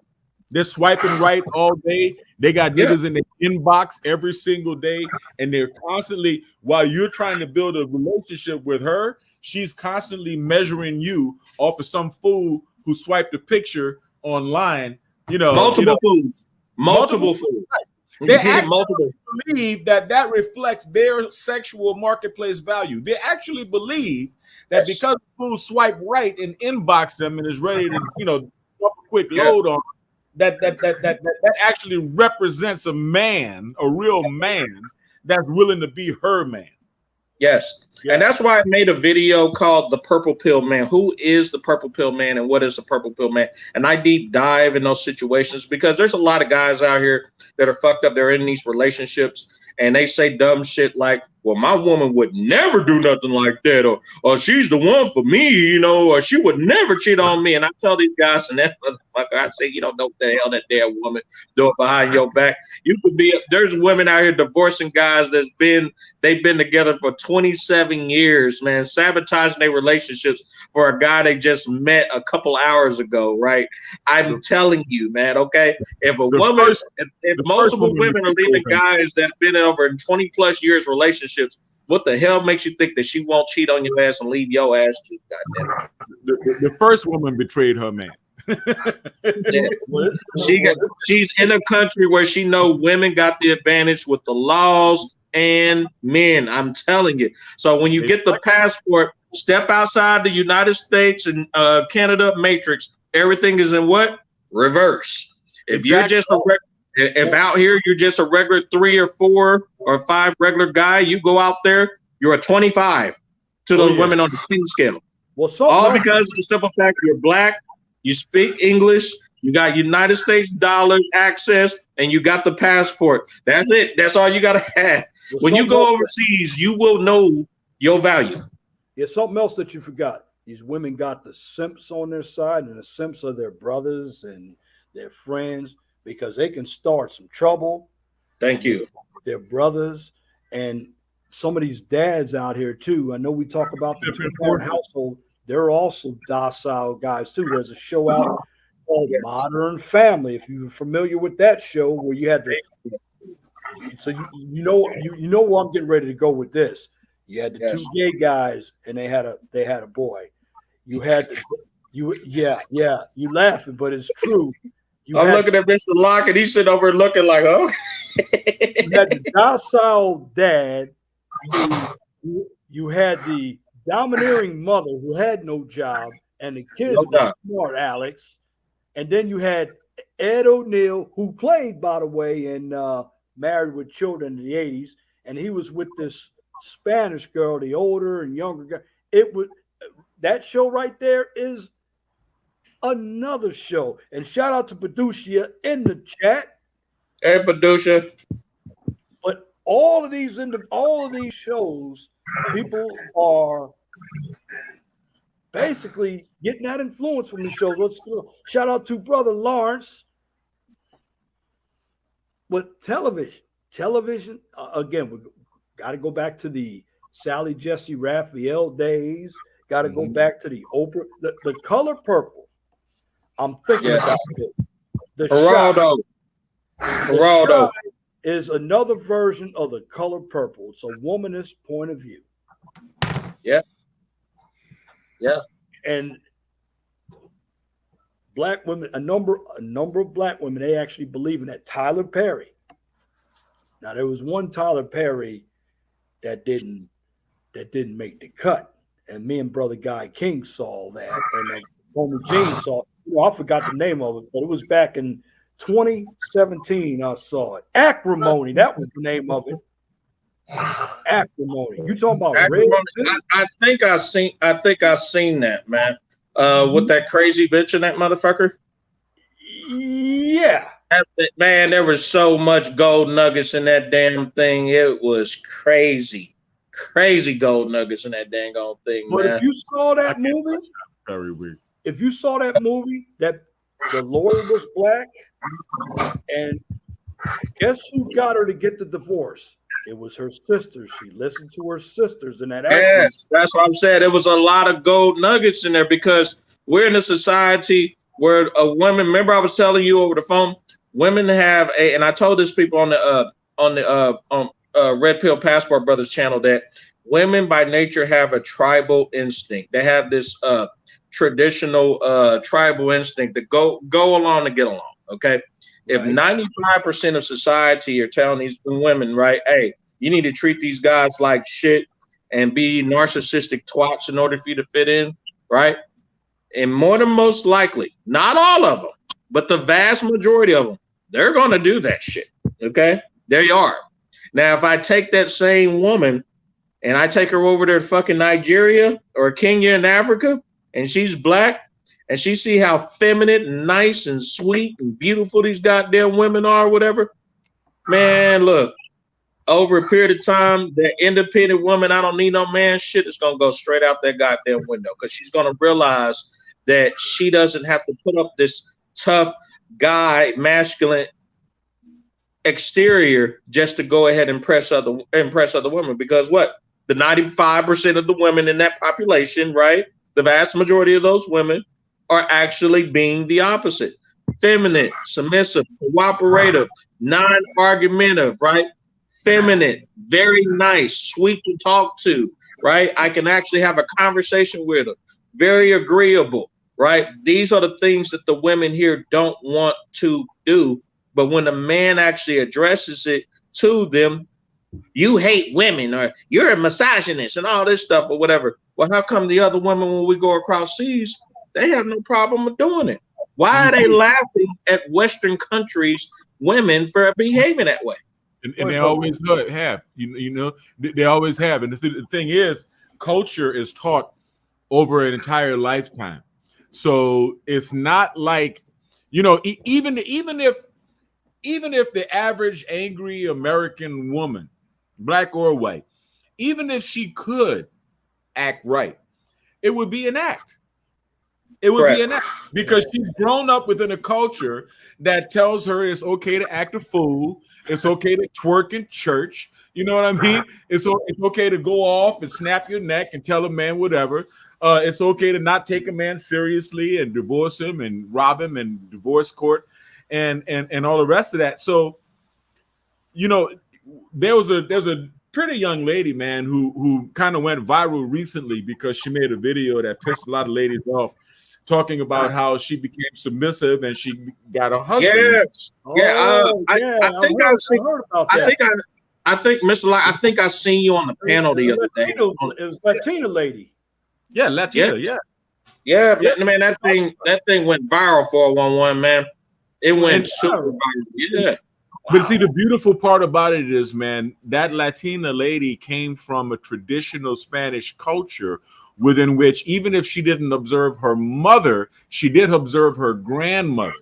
They're swiping right all day. They got Yeah. niggas in the inbox every single day, and they're constantly, while you're trying to build a relationship with her, she's constantly measuring you off of some fool who swiped a picture online. Multiple foods. Multiple foods. They actually Multiple. believe that reflects their sexual marketplace value. They actually believe that Yes. because fools swipe right and inbox them and is ready to, drop a quick Yeah. load on that actually represents a man, a real man that's willing to be her man. Yes. Yeah. And that's why I made a video called The Purple Pill Man. Who is the Purple Pill Man and what is the Purple Pill Man? And I deep dive in those situations because there's a lot of guys out here that are fucked up. They're in these relationships and they say dumb shit like, well, my woman would never do nothing like that, or she's the one for me, or she would never cheat on me. And I tell these guys and that motherfucker, I say, you don't know what the hell that damn woman do it behind your back. You could be, there's women out here divorcing guys they've been together for 27 years, man, sabotaging their relationships for a guy they just met a couple hours ago, right? I'm telling you, man, okay? If multiple women are leaving guys that have been in over 20 plus years relationships, what the hell makes you think that she won't cheat on your ass and leave your ass too? Goddamn. The first woman betrayed her man. Yeah. She's in a country where she know women got the advantage with the laws and men. I'm telling you. So when you get the passport, step outside the United States and Canada matrix. Everything is in what? Reverse. If you're just if out here you're just a regular 3 or 4 or 5 regular guy, you go out there, you're a 25 to those women on the 10 scale. Well, all because of the simple fact you're black, you speak English, you got United States dollars access, and you got the passport. That's it. That's all you gotta have. Well, when you go overseas, you will know your value. Yeah, something else that you forgot. These women got the simps on their side, and the simps are their brothers and their friends because they can start some trouble. Thank you. Their brothers and some of these dads out here too. I know we talk about the two-parent household. They're also docile guys too. There's a show out called Modern Family. If you're familiar with that show, where you had to, so you know where I'm getting ready to go with this. You had the two gay guys, and they had a boy. You had you laughing, but it's true. I'm looking at Mr. Lockett. He's sitting over looking like, oh. You had the docile dad. You had the domineering mother who had no job, and the kids were smart, Alex. And then you had Ed O'Neill, who played, by the way, in Married with Children in the 80s, and he was with this Spanish girl, the older and younger guy. It was that show right there is another show. And shout out to Paducia in the chat. Hey, Paducia. But all of these shows, people are basically getting that influence from these shows. Let's go. Shout out to brother Lawrence. But television again, we got to go back to the Sally Jesse Raphael days. Got to go back to the Oprah, the color purple. I'm thinking about this. The Geraldo. Shot is another version of the color purple. It's a womanist point of view. Yeah. Yeah. And black women, a number of black women, they actually believe in that. Tyler Perry. Now there was one Tyler Perry that didn't make the cut, and me and brother Guy King saw that, and Homie Gene saw it. I forgot the name of it, but it was back in 2017. I saw it. Acrimony. That was the name of it. Acrimony. You talking about red? I think I seen that, man. With that crazy bitch in that motherfucker. Yeah. Man, there was so much gold nuggets in that damn thing. It was crazy. Crazy gold nuggets in that dang old thing, but man. If you saw that movie, very weird. If you saw that movie, that the lawyer was black, and guess who got her to get the divorce? It was her sisters. She listened to her sisters in that. Yes, that's what I'm saying. There was a lot of gold nuggets in there because we're in a society where a woman. Remember, I was telling you over the phone. Women have a, and I told this people on the Red Pill Passport Brothers channel that women by nature have a tribal instinct. They have this traditional tribal instinct to go along to get along. Okay, if 95% of society are telling these women, right, hey, you need to treat these guys like shit and be narcissistic twats in order for you to fit in, right? And more than most likely, not all of them, but the vast majority of them, they're going to do that shit. Okay, there you are. Now, if I take that same woman and I take her over to fucking Nigeria or Kenya in Africa, and she's black, and she see how feminine and nice and sweet and beautiful these goddamn women are, or whatever, man, look, over a period of time, that independent woman, I don't need no man shit, is gonna go straight out that goddamn window because she's gonna realize that she doesn't have to put up this tough guy, masculine exterior just to go ahead and impress other women. Because what? The 95% of the women in that population, right? The vast majority of those women are actually being the opposite. Feminine, submissive, cooperative, non-argumentative, right? Feminine, very nice, sweet to talk to, right? I can actually have a conversation with her. Very agreeable, right? These are the things that the women here don't want to do. But when a man actually addresses it to them, you hate women or you're a misogynist and all this stuff or whatever. Well, how come the other women, when we go across seas, they have no problem with doing it? Why are they laughing at Western countries' women for behaving that way? And they always have, you know, they always have. And the thing is, culture is taught over an entire lifetime. So it's not like, you know, even if the average angry American woman, black or white, even if she could act right, it would be an act. It would be an act because she's grown up within a culture that tells her it's okay to act a fool. It's okay to twerk in church. You know what I mean? It's okay to go off and snap your neck and tell a man whatever. It's okay to not take a man seriously and divorce him and rob him and divorce court and all the rest of that. So, you know, there's a pretty young lady, man, who kind of went viral recently because she made a video that pissed a lot of ladies off, talking about how she became submissive and she got a husband. Yes. I think Mr. Locke, I think I seen you on the panel the other day. It was Latina lady. Yeah, Latina, yeah, man, that thing went viral for 411, man. It went super viral. Yeah. But see, the beautiful part about it is, man, that Latina lady came from a traditional Spanish culture within which, even if she didn't observe her mother, she did observe her grandmother.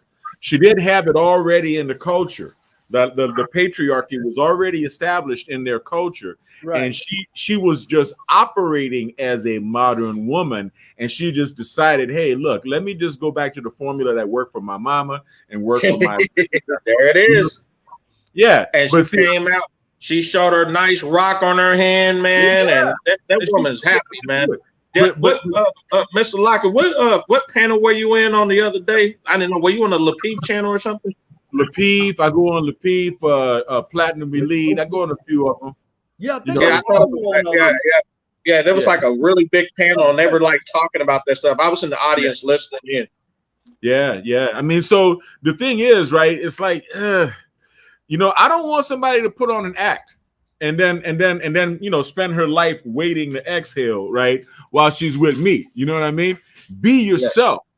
She did have it already in the culture. The patriarchy was already established in their culture. Right. And she was just operating as a modern woman. And she just decided, hey, look, let me just go back to the formula that worked for my mama and worked for my... There it is. Yeah. And she came out, she showed her nice rock on her hand, man. Yeah. And that woman's happy, man. Yeah, but Mr. Locker, what panel were you in on the other day? I didn't know. Were you on the Lapeef channel or something? Lapeef, I go on Lapeef, Platinum Elite. I go on a few of them. Yeah, there was like a really big panel, and they were like talking about that stuff. I was in the audience listening in. Yeah. I mean, so the thing is, right? It's like, you know, I don't want somebody to put on an act and then you know, spend her life waiting to exhale, right, while she's with me. You know what I mean? Be yourself. Yes.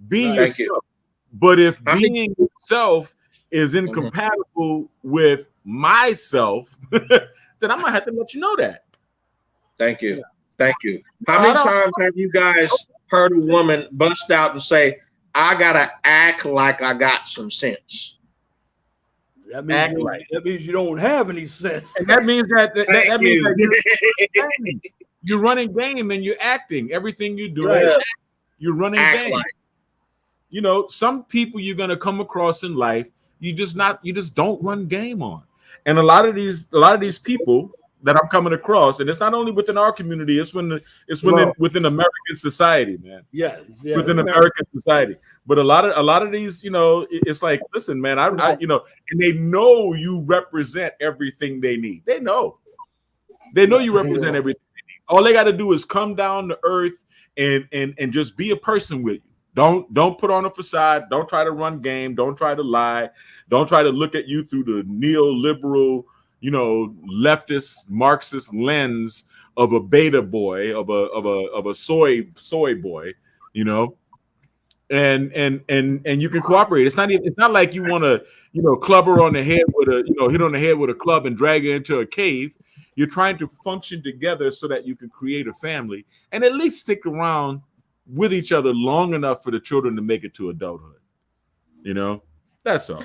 Be Thank you. yourself. But if I mean- being yourself is incompatible with myself, then I'm gonna have to let you know that. Thank you. Thank you. How many times have you guys heard a woman bust out and say, I gotta act like I got some sense? That means you don't have any sense. And that means that means you. that you're running game and you're acting. Everything you do, Yeah. you're running Act game. like. You know, some people you're gonna come across in life, you just don't run game on. And a lot of these people that I'm coming across, and it's not only within our community, it's within American society, man. Yeah, within American society. But a lot of these, you know, it's like, listen, man, I you know, and they know you represent everything they need. They know you represent everything they need. All they got to do is come down to earth and just be a person with you. Don't put on a facade. Don't try to run game. Don't try to lie. Don't try to look at you through the neoliberal, you know, leftist Marxist lens of a beta boy, of a soy boy, you know. And you can cooperate. It's not like you want to, you know, club her on the head with a, you know, hit on the head with a club and drag her into a cave. You're trying to function together so that you can create a family and at least stick around with each other long enough for the children to make it to adulthood. You know, that's all.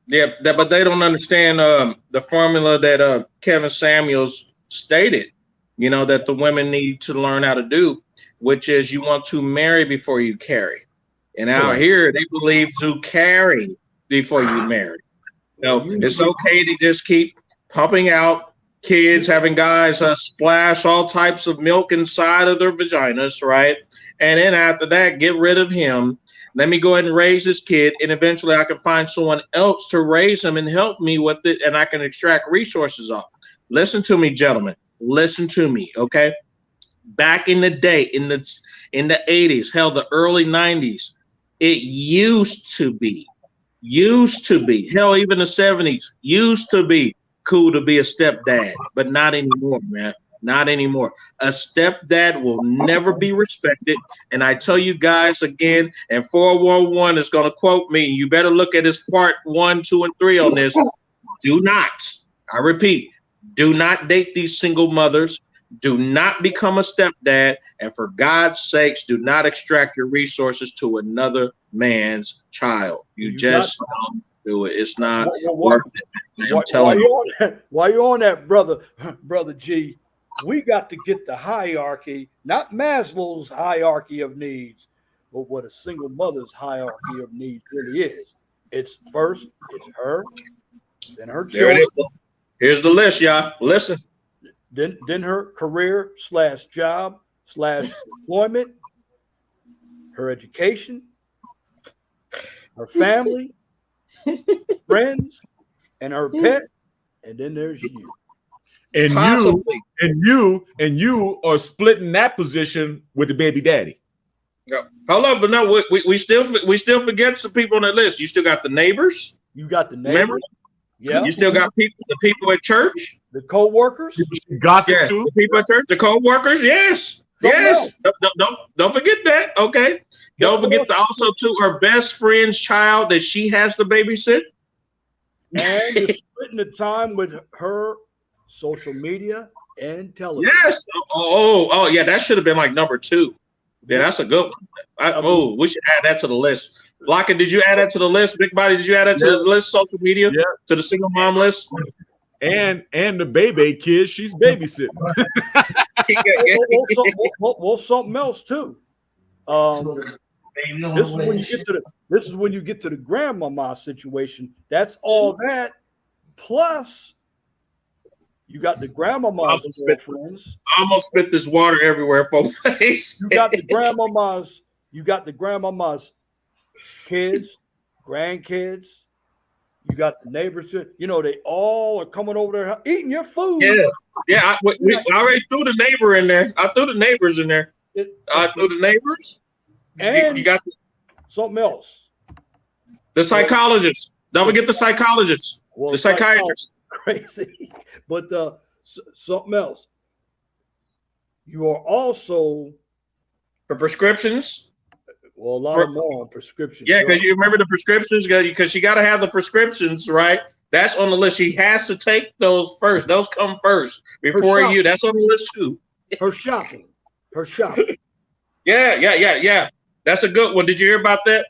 Yeah, but they don't understand the formula that Kevin Samuels stated, you know, that the women need to learn how to do, which is you want to marry before you carry. And out here, they believe to carry before you marry. No, it's okay to just keep pumping out kids, having guys splash all types of milk inside of their vaginas, right? And then after that, get rid of him. Let me go ahead and raise this kid, and eventually I can find someone else to raise him and help me with it, and I can extract resources off. Listen to me, gentlemen. Listen to me, okay? Back in the day, in the 80s, hell, the early 90s, it used to be, hell, even the 70s, used to be cool to be a stepdad, but not anymore, man. Not anymore. A stepdad will never be respected. And I tell you guys again, and 411 is going to quote me. You better look at his part 1, 2, and 3 on this. Do not, I repeat, do not date these single mothers. Do not become a stepdad. And for God's sakes, do not extract your resources to another man's child. You just don't do it. It's not worth it. I'm telling you. While you're on that, brother G, we got to get the hierarchy, not Maslow's hierarchy of needs, but what a single mother's hierarchy of needs really is. It's first, it's her, then her children. There it is. Here's the list, y'all. Listen. Then her career / job / employment, her education, her family, friends, and her pet, and then there's you. And you are splitting that position with the baby daddy. No. Hold up, but no, we still forget some people on that list. You still got the neighbors. You got the neighbors. Remember? Yeah. You still got the people at church. The co-workers. Gossip too. The people at church. The co-workers. Yes. Yes. Don't forget that. Okay. Don't forget to also to her best friend's child that she has to babysit. And you're splitting the time with her social media and television. Yes. Oh, yeah. That should have been like number 2. Yeah, that's a good one. We should add that to the list. Lockett, did you add that to the list? Big Body, did you add that to the list? Social media? Yeah. To the single mom list? And the baby kid, she's babysitting. well, something else too. This is when you get to the grandmama situation. That's all that. Plus, you got the grandmama's girlfriends. I almost spit this water everywhere, folks. You got the grandmama's. You got the grandmama's kids, grandkids. You got the neighbors. You know, they all are coming over there eating your food. Yeah. We already threw the neighbor in there. I threw the neighbors in there. I threw the neighbors. And you got something else. The psychologist. Don't forget the psychologist. Well, the psychiatrist. Crazy, but something else. You are also for prescriptions. Well, a lot of them are on prescription Yeah, because drugs. you remember the prescriptions, because she got to have the prescriptions, right? That's on the list. She has to take those first. Those come first before you. That's on the list too. Her shopping. Her shopping. Yeah. That's a good one. Did you hear about that?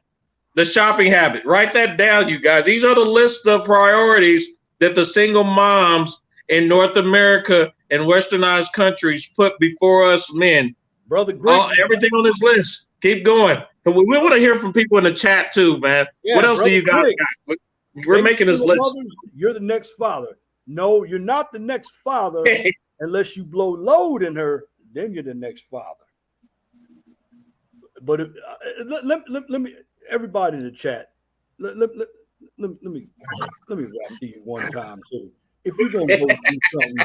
The shopping habit. Write that down, you guys. These are the list of priorities that the single moms in North America and westernized countries put before us men. Brother Griggs. Everything on this list. Keep going. We want to hear from people in the chat too, man. Yeah, what else do you guys Griggs, got? We're making this list. Mothers, you're the next father. No, you're not the next father unless you blow load in her. Then you're the next father. But if, let me, everybody in the chat, let me rap to you one time too. If you're gonna go do something,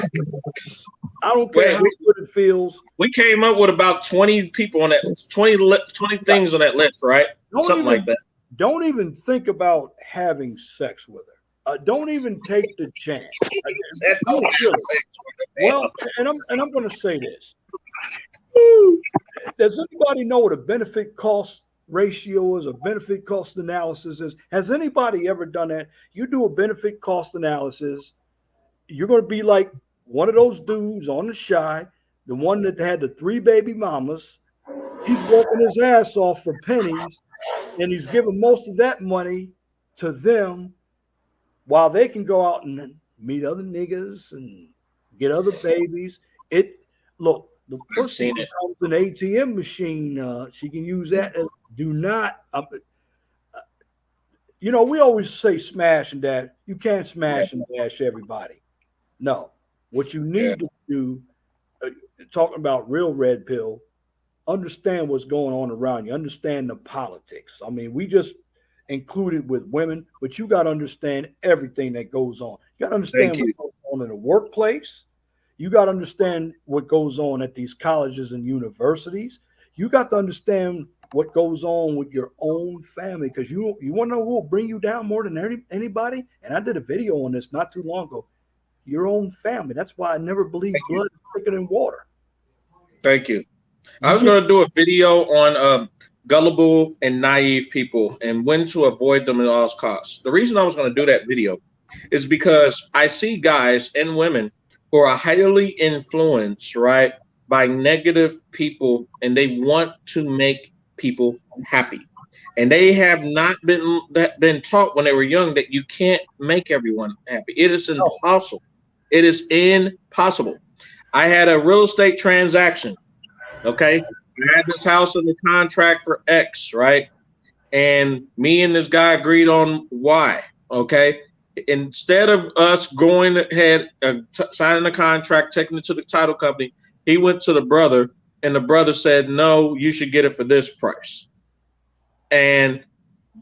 I don't care how good it feels. We came up with about 20 people on that, 20 things on that list, right? Something like that. Don't even think about having sex with her. Don't even take the chance. Well, and I'm going to say this. Does anybody know what a benefit cost ratio is, a benefit cost analysis is? Has anybody ever done that? You do a benefit cost analysis, you're going to be like one of those dudes on the Shy, the one that had the 3 baby mamas. He's working his ass off for pennies, and he's giving most of that money to them while they can go out and meet other niggas and get other babies. Look, the person comes an ATM machine. She can use that. Do not, we always say smash and dash. You can't smash and dash everybody. No, what you need to do, talking about real red pill, understand what's going on around you. Understand the politics. I mean, we just included with women, but you got to understand everything that goes on. You got to understand what goes on in the workplace. You got to understand what goes on at these colleges and universities. You got to understand what goes on with your own family, because you want to know who will bring you down more than anybody? And I did a video on this not too long ago. Your own family. That's why I never believe blood is thicker than water. Thank you. I was going to do a video on gullible and naive people and when to avoid them at all costs. The reason I was going to do that video is because I see guys and women who are highly influenced, right, by negative people, and they want to make people happy. And they have not been taught when they were young that you can't make everyone happy. It is impossible. It is impossible. I had a real estate transaction. Okay. I had this house under contract for X, right? And me and this guy agreed on Y. Okay. Instead of us going ahead, signing the contract, taking it to the title company, he went to the brother, and the brother said, no, you should get it for this price. And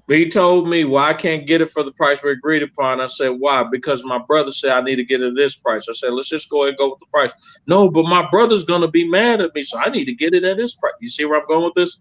he told me, well, I can't get it for the price we agreed upon. I said, why? Because my brother said I need to get it at this price. I said, let's just go ahead and go with the price. No, but my brother's going to be mad at me, so I need to get it at this price. You see where I'm going with this?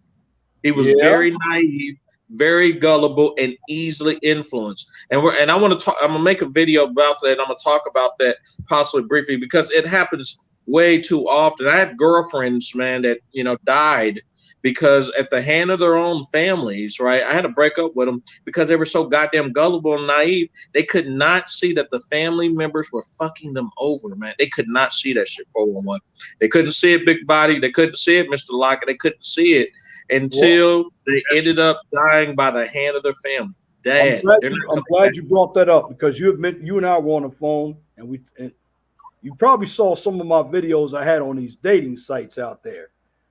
He was very naive, very gullible, and easily influenced. And I want to talk. I'm gonna make a video about that. I'm gonna talk about that possibly briefly because it happens way too often. I had girlfriends, man, that died because at the hand of their own families, right? I had to break up with them because they were so goddamn gullible and naive. They could not see that the family members were fucking them over, man. They could not see that shit 411. They couldn't see it, Big Body. They couldn't see it, Mr. Lockett. They couldn't see it until they ended up dying by the hand of their family. Dad, I'm glad you brought that up because you and I were on the phone, and you probably saw some of my videos I had on these dating sites out there.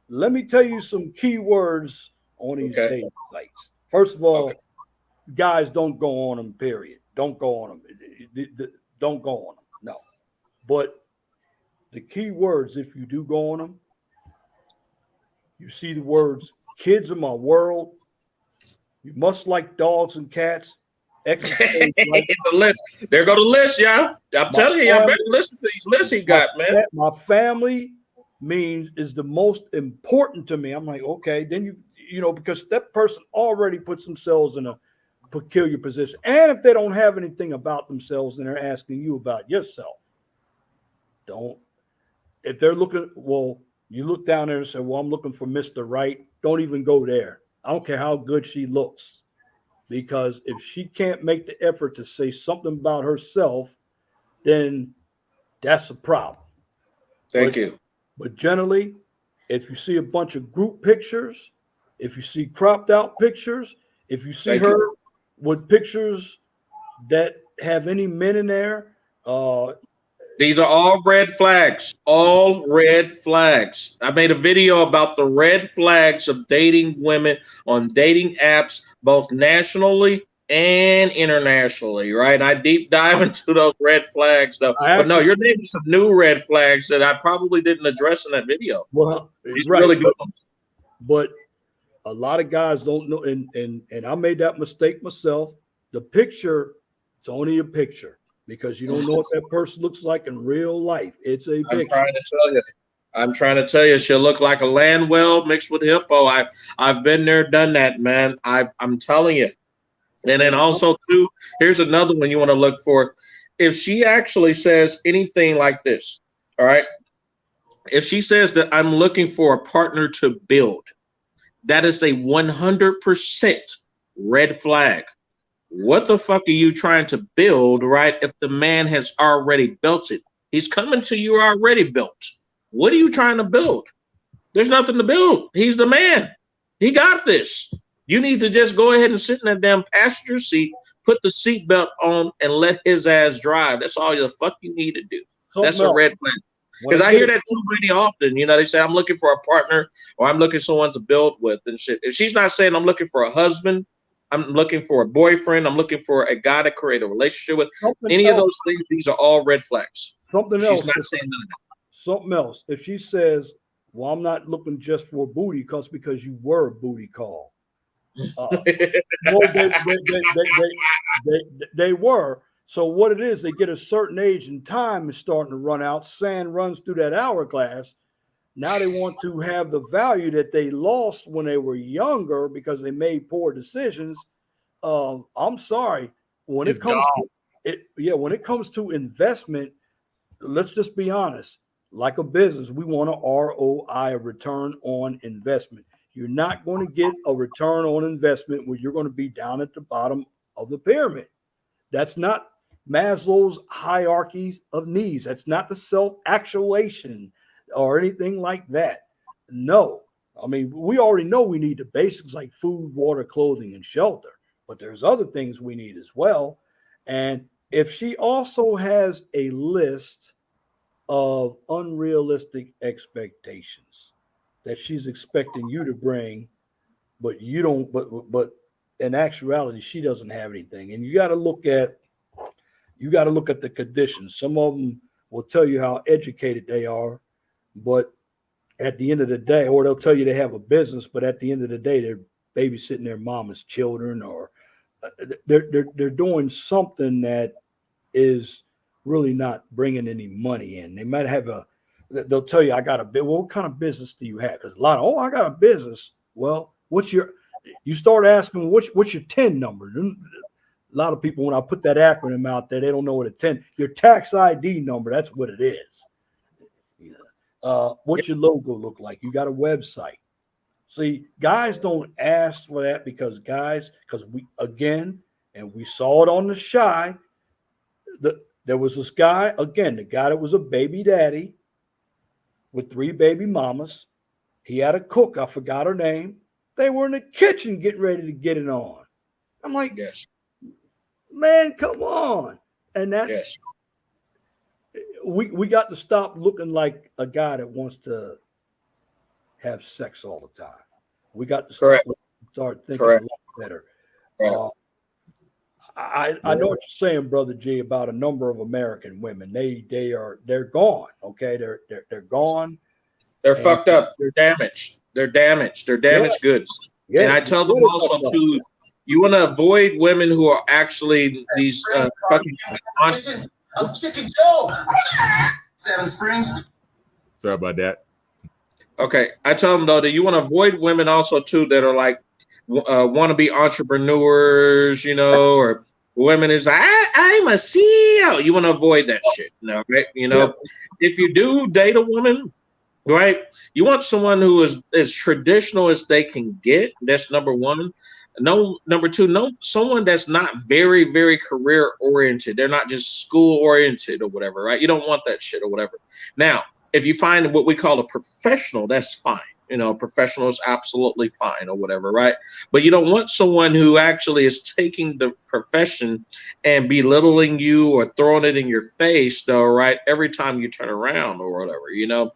Let me tell you some key words on these dating sites. First of all, guys, don't go on them, period. Don't go on them. Don't go on them. No. But the key words, if you do go on them, you see the words, kids are my world. You must like dogs and cats. The list. There go the list, y'all. I'm telling you, y'all better listen to these lists he got, man. My family is the most important to me. I'm like, okay, then because that person already puts themselves in a peculiar position. And if they don't have anything about themselves and they're asking you about yourself, if they're looking, well, you look down there and say, well, I'm looking for Mr. Right. Don't even go there. I don't care how good she looks, because if she can't make the effort to say something about herself, then that's a problem. Thank you. But generally, if you see a bunch of group pictures, if you see cropped out pictures, if you see Thank her you. with pictures that have any men in there, These are all red flags. All red flags. I made a video about the red flags of dating women on dating apps, both nationally and internationally, right? I deep dive into those red flags, though. I But no, actually, you're naming some new red flags that I probably didn't address in that video. well, These right, really good ones. but a lot of guys don't know, and I made that mistake myself. The picture, it's only a picture, because you don't know what that person looks like in real life. It's a I'm picture. trying to tell you. I'm trying to tell you, she'll look like a land whale mixed with hippo. I've been there, done that, man. I'm telling you. And then also, too, here's another one you want to look for. If she actually says anything like this, all right, if she says that I'm looking for a partner to build, that is a 100% red flag. What the fuck are you trying to build, right? If the man has already built it, he's coming to you already built. What are you trying to build? There's nothing to build. He's the man. He got this. You need to just go ahead and sit in that damn passenger seat, put the seatbelt on, and let his ass drive. That's all the fuck you need to do. That's a red flag. Because I hear that too many often. You know, they say, I'm looking for a partner, or I'm looking for someone to build with and shit. If she's not saying I'm looking for a husband, I'm looking for a boyfriend, I'm looking for a guy to create a relationship with, any of those things, these are all red flags. Something She's else. not saying none of that. Something else. If she says, well, I'm not looking just for booty because you were a booty call. Well, they were. So what it is, they get a certain age and time is starting to run out. Sand runs through that hourglass. Now they want to have the value that they lost when they were younger because they made poor decisions. I'm sorry. When it comes to it, when it comes to investment, let's just be honest. Like a business, we want an ROI, a return on investment. You're not going to get a return on investment when you're going to be down at the bottom of the pyramid. That's not Maslow's hierarchy of needs. That's not the self-actualization or anything like that. No. I mean, we already know we need the basics like food, water, clothing, and shelter, but there's other things we need as well. And if she also has a list of unrealistic expectations that she's expecting you to bring, but you don't, but in actuality, she doesn't have anything. And you got to look at the conditions. Some of them will tell you how educated they are, but at the end of the day, or they'll tell you they have a business, but at the end of the day, they're babysitting their mama's children, or they're doing something that is really not bringing any money in. They might have they'll tell you, I got a bit. Well, what kind of business do you have? Because a lot of, I got a business. Well, you start asking, what's your TIN number? A lot of people, when I put that acronym out there, they don't know what a TIN, your tax ID number, that's what it is. What's your logo look like? You got a website. See, guys don't ask for that because we, again, and we saw it on the Shy, there was this guy, again, the guy that was a baby daddy with 3 baby mamas. He had a cook. I forgot her name. They were in the kitchen getting ready to get it on. I'm like, yes, man, come on. And that's, yes. We got to stop looking like a guy that wants to have sex all the time. We got to start thinking a lot better. I know what you're saying, Brother G, about a number of American women. They're gone. Okay, they're gone. They're fucked up. They're damaged. They're damaged. They're damaged goods. Yeah, and I tell them also too, you want to avoid women who are actually these fucking. I'm Chicken Joe. 7 Springs. Sorry about that. Okay, I tell them though that you want to avoid women also too that are like want to be entrepreneurs, or women is I'm a CEO. You want to avoid that shit, right? If you do date a woman, right? You want someone who is as traditional as they can get. That's number one. No, number two, no, someone that's not very, very career oriented. They're not just school oriented or whatever, right? You don't want that shit or whatever. Now, if you find what we call a professional, that's fine. You know, a professional is absolutely fine or whatever, right? But you don't want someone who actually is taking the profession and belittling you or throwing it in your face, though, right? Every time you turn around or whatever, you know.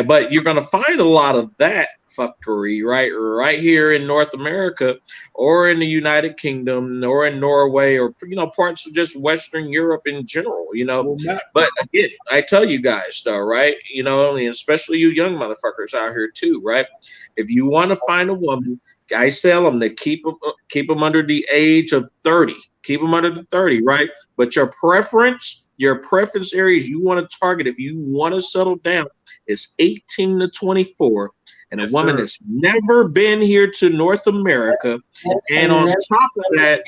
But you're going to find a lot of that fuckery right here in North America or in the United Kingdom or in Norway or, you know, parts of just Western Europe in general, you know. Well, Matt, But again, I tell you guys though, right? You know, and especially you young motherfuckers out here too, right? If you want to find a woman, I tell them to keep them under the age of 30. Keep them under the 30, right? But your preference areas you want to target if you want to settle down is 18 to 24, and Yes, a woman sir. that's never been here to North America. And on top of that,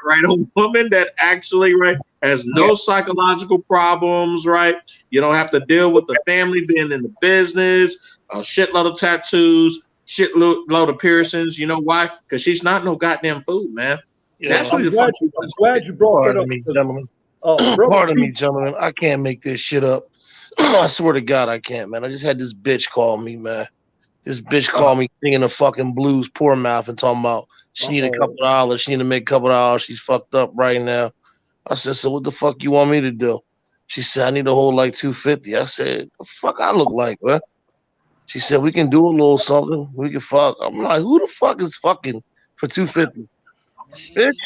right, a woman that actually, right, has no psychological problems, right? You don't have to deal with the family being in the business, a shitload of tattoos, shitload of piercings. You know why? Because she's not no goddamn food, man. Yeah, That's what I'm the glad, fuck. I'm glad you brought that pardon up. me, Because, gentlemen. brother Pardon T, me, gentlemen. I can't make this shit up. I swear to God, I can't, man. I just had this bitch call me, man. This bitch called me singing the fucking blues, poor mouth, and talking about she need a couple dollars. She need to make a couple dollars. She's fucked up right now. I said, so what the fuck you want me to do? She said, I need to hold like 250. I said, the fuck I look like, man? She said, we can do a little something. We can fuck. I'm like, who the fuck is fucking for 250? Bitch,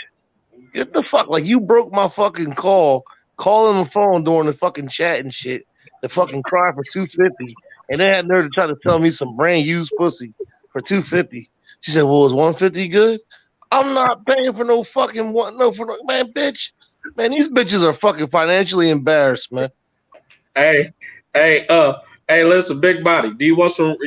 get the fuck, like you broke my fucking calling the phone during the fucking chat and shit, the fucking cry for 250, and they had nerve to try to tell me some brand used pussy for 250. She said, well, is 150 good? I'm not paying for no fucking one, no, for no, man, bitch. Man, these bitches are fucking financially embarrassed, man. Hey, hey, hey, listen, big body. Do you want some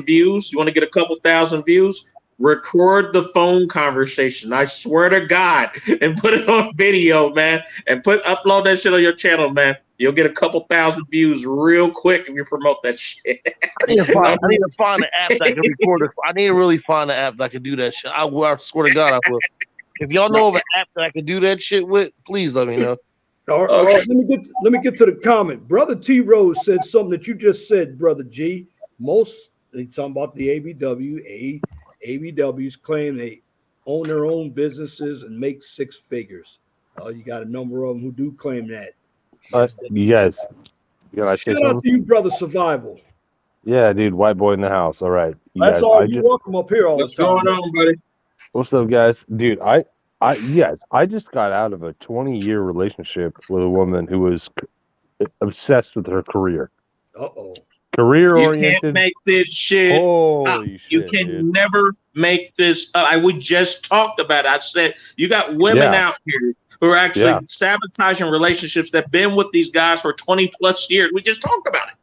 views? You want to get a couple thousand views? Record the phone conversation. I swear to God, and put it on video, man, and upload that shit on your channel, man. You'll get a couple thousand views real quick if you promote that shit. I need to find an app that can record it. I need to really find an app that can do that shit. I swear to God, I will. If y'all know of an app that I can do that shit with, please let me know. all right, let me get to the comment. Brother T Rose said something that you just said, Brother G. Most they talking about the ABWs claim they own their own businesses and make six figures. You got a number of them who do claim that. You guys, Shout out to you, Brother Survival. Yeah, dude, white boy in the house. All right, That's all. You're welcome up here all the time. What's going on, buddy? What's up, guys? Dude, I just got out of a 20-year relationship with a woman who was obsessed with her career. Career oriented. You can't make this shit. Holy you shit, can dude. never make this up. We just talked about it. I said you got women out here who are actually sabotaging relationships that been with these guys for 20 plus years. We just talked about it.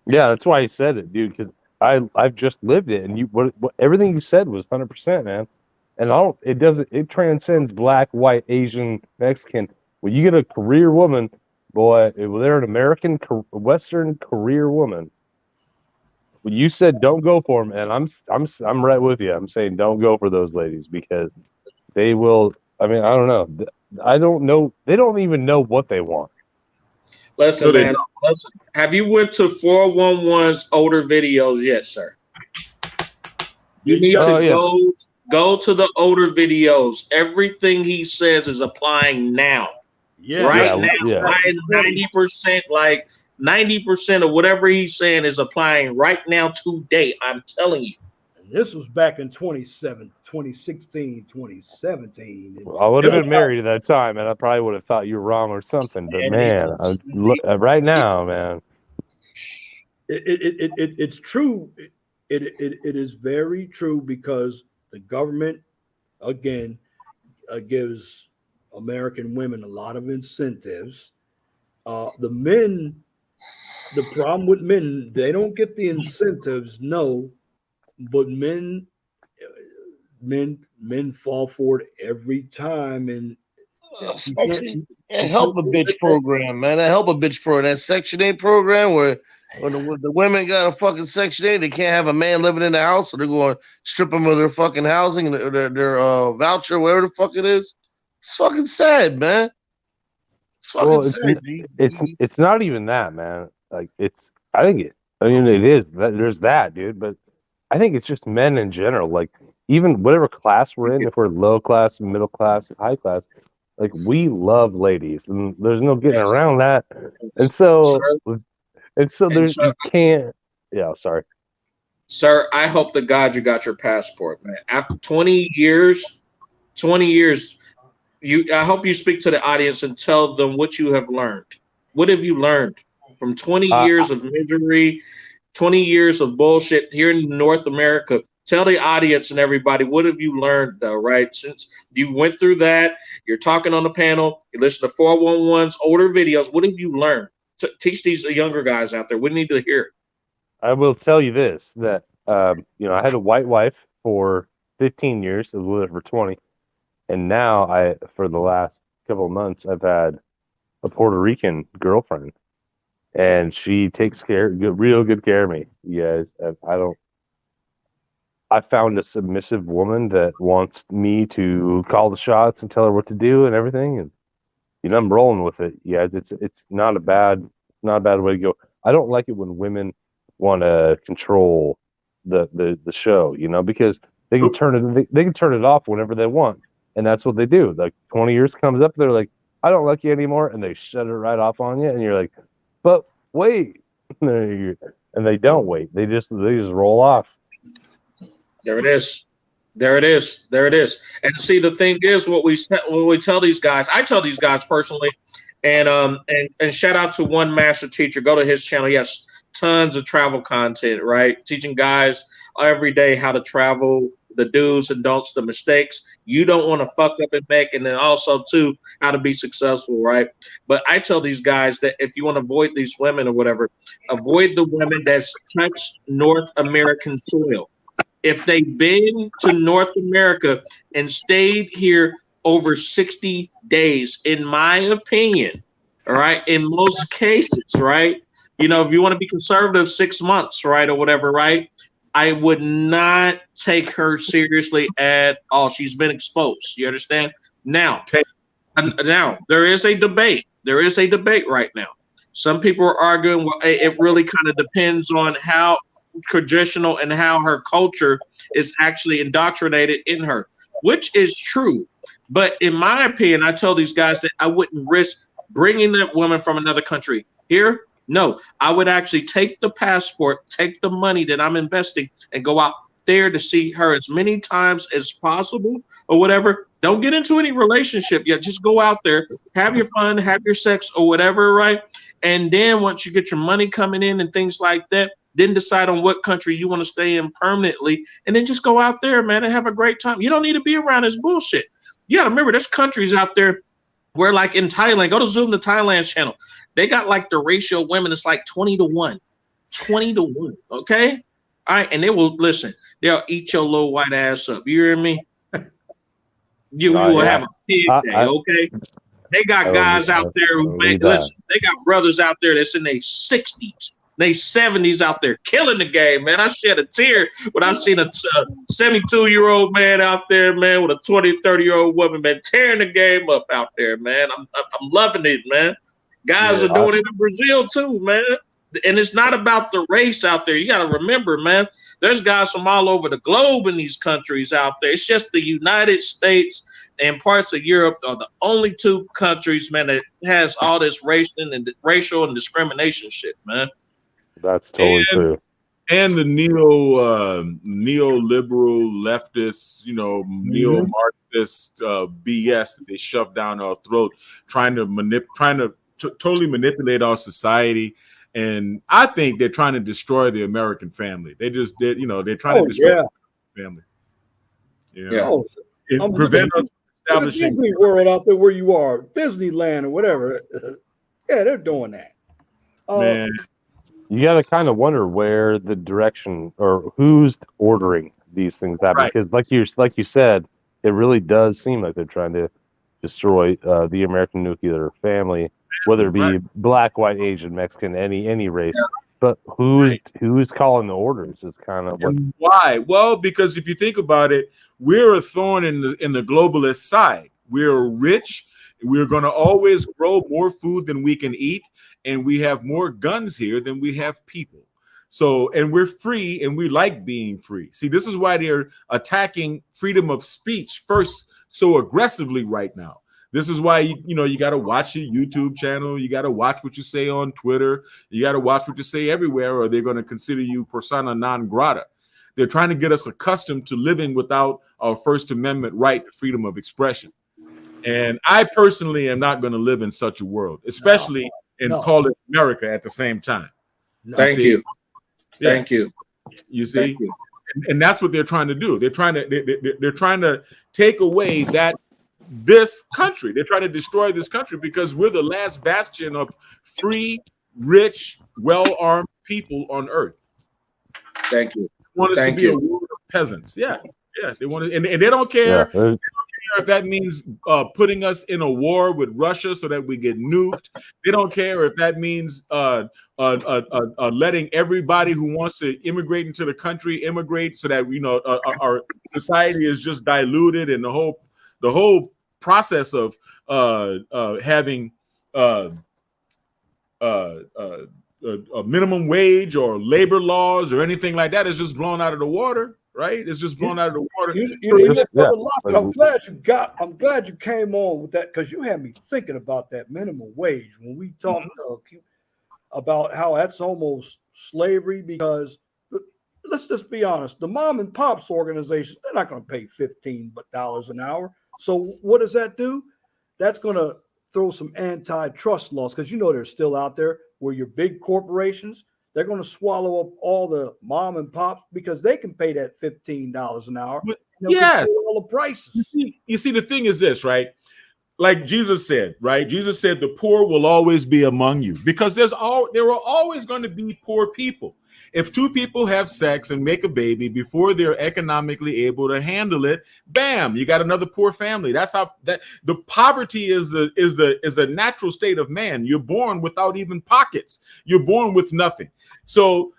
Yeah, that's why I said it, dude, because I've just lived it, and what everything you said was 100%, man. And it transcends black, white, Asian, Mexican. When you get a career woman, boy, if they're an American Western career woman, when you said don't go for them, and I'm right with you. I'm saying don't go for those ladies because they will. I mean, I don't know. I don't know. They don't even know what they want. Listen, man. Listen. Have you went to 411's older videos yet, sir? You need to go to the older videos. Everything he says is applying now. Yeah. Right now. 90%, like 90% of whatever he's saying is applying right now today. I'm telling you. And this was back in 2016, 2017. I would have been married at that time, and I probably would have thought you were wrong or something. But man, right now, man, it's true. It is very true because the government again gives American women a lot of incentives. The problem with men, they don't get the incentives, no, but men fall for it every time. And especially Help a Bitch program, man. That Help a Bitch program, that Section 8 program where When the women got a fucking Section 8, they can't have a man living in the house, so they're going to strip them of their fucking housing and their voucher, whatever the fuck it is. It's fucking sad, man. It's fucking Well, sad. it's not even that, man. Like I mean it is. There's that, dude, but I think it's just men in general. Like even whatever class we're in, if we're low class, middle class, high class, like we love ladies, and there's no getting around that. And so there's you can't. Yeah, sorry. Sir, I hope to God you got your passport, man. After 20 years, I hope you speak to the audience and tell them what you have learned. What have you learned from 20 years of misery, 20 years of bullshit here in North America? Tell the audience and everybody, what have you learned, though, right? Since you went through that, you're talking on the panel, you listen to 411's older videos. What have you learned? Teach these younger guys out there. We need to hear. I will tell you this, that I had a white wife for 15 years. I was with her for 20. And now for the last couple of months, I've had a Puerto Rican girlfriend, and she takes real good care of me. You guys, I found a submissive woman that wants me to call the shots and tell her what to do and everything. And, I'm rolling with it. Yeah, it's not a bad way to go. I don't like it when women want to control the show, because they can turn it off whenever they want. And that's what they do. Like 20 years comes up, they're like, I don't like you anymore, and they shut it right off on you, and you're like, but wait, and they don't wait. They just roll off. There it is. And see, the thing is, what we tell these guys, I tell these guys personally, and shout out to one master teacher. Go to his channel. He has tons of travel content, right? Teaching guys every day how to travel, the do's and don'ts, the mistakes you don't want to fuck up and make, and then also too how to be successful, right? But I tell these guys that if you want to avoid these women or whatever, avoid the women that's touched North American soil. If they've been to North America and stayed here over 60 days, in my opinion, all right, in most cases, right, if you want to be conservative, 6 months, right, or whatever, right, I would not take her seriously at all. She's been exposed. You understand? Now there is a debate. There is a debate right now. Some people are arguing, well, it really kind of depends on how traditional and how her culture is actually indoctrinated in her, which is true. But in my opinion, I tell these guys that I wouldn't risk bringing that woman from another country here. No, I would actually take the passport, take the money that I'm investing, and go out there to see her as many times as possible or whatever. Don't get into any relationship yet. Just go out there, have your fun, have your sex or whatever, right? And then once you get your money coming in and things like that, then decide on what country you want to stay in permanently, and then just go out there, man, and have a great time. You don't need to be around this bullshit. You got to remember, there's countries out there where, like in Thailand, go to Zoom the Thailand channel. They got like the ratio of women, it's like 20-1. 20-1, okay? All right, and they will, listen, they'll eat your little white ass up. You hear me? You will have a pig day, okay? They got guys out there who listen, they got brothers out there that's in their 60s, they 70s out there killing the game, man. I shed a tear when I seen a 72-year-old man out there, man, with a 20, 30-year-old woman, man, tearing the game up out there, man. I'm loving it, man. Guys are doing it in Brazil too, man. And it's not about the race out there. You got to remember, man, there's guys from all over the globe in these countries out there. It's just the United States and parts of Europe are the only two countries, man, that has all this racial and discrimination shit, man. That's totally true. And the neoliberal, leftist, neo-Marxist BS that they shove down our throat, trying to totally manipulate our society. And I think they're trying to destroy the American family. They're trying to destroy the family. Prevent us from establishing Disney World out there where you are, Disneyland or whatever. Yeah, they're doing that. Man. You got to kind of wonder where the direction or who's ordering these things out, because like you said, it really does seem like they're trying to destroy the American nuclear family, whether it be black, white, Asian, Mexican, any race. But who's calling the orders is kind of what. And why? Well, because if you think about it, we're a thorn in the globalist side. We're rich. We're going to always grow more food than we can eat, and we have more guns here than we have people. So, and we're free, and we like being free. See, this is why they're attacking freedom of speech first so aggressively right now. This is why you got to watch your YouTube channel. You got to watch what you say on Twitter. You got to watch what you say everywhere, or they're going to consider you persona non grata. They're trying to get us accustomed to living without our First Amendment right to freedom of expression. And I personally am not going to live in such a world, especially call it America at the same time. Thank you. Thank you. You see, and that's what they're trying to do. They're trying to take away this country. They're trying to destroy this country because we're the last bastion of free, rich, well-armed people on earth. Thank you. They want us to be a world of peasants. Yeah. They want to, and they don't care. They don't care if that means putting us in a war with Russia so that we get nuked. They don't care if that means letting everybody who wants to immigrate into the country immigrate, so that our society is just diluted, and the whole process of having a minimum wage or labor laws or anything like that is just blown out of the water, right? It's just blown out of the water. I'm glad you came on with that, because you had me thinking about that minimum wage when we talked about how that's almost slavery. Because let's just be honest, the mom and pops organizations, they're not going to pay $15 an hour. So what does that do? That's going to throw some antitrust laws, because they're still out there, where your big corporations, they're going to swallow up all the mom and pops because they can pay that $15 an hour. Yes, all the prices. You see, the thing is this, right? Like Jesus said, right? Jesus said, the poor will always be among you, because there are always going to be poor people. If two people have sex and make a baby before they're economically able to handle it, bam, you got another poor family. That's how the poverty is the natural state of man. You're born without even pockets. You're born with nothing. So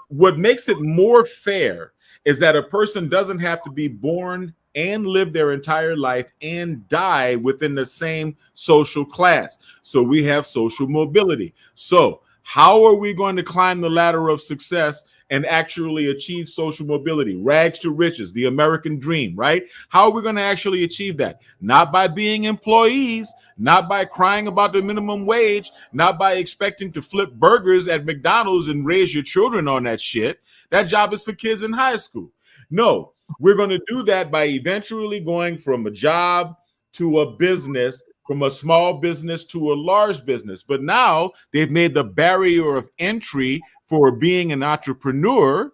what makes it more fair is that a person doesn't have to be born and live their entire life and die within the same social class. So we have social mobility. So how are we going to climb the ladder of success and actually achieve social mobility? Rags to riches, the American dream, right? How are we going to actually achieve that? Not by being employees, not by crying about the minimum wage, not by expecting to flip burgers at McDonald's and raise your children on that shit. That job is for kids in high school. No, we're going to do that by eventually going from a job to a business, from a small business to a large business. But now they've made the barrier of entry for being an entrepreneur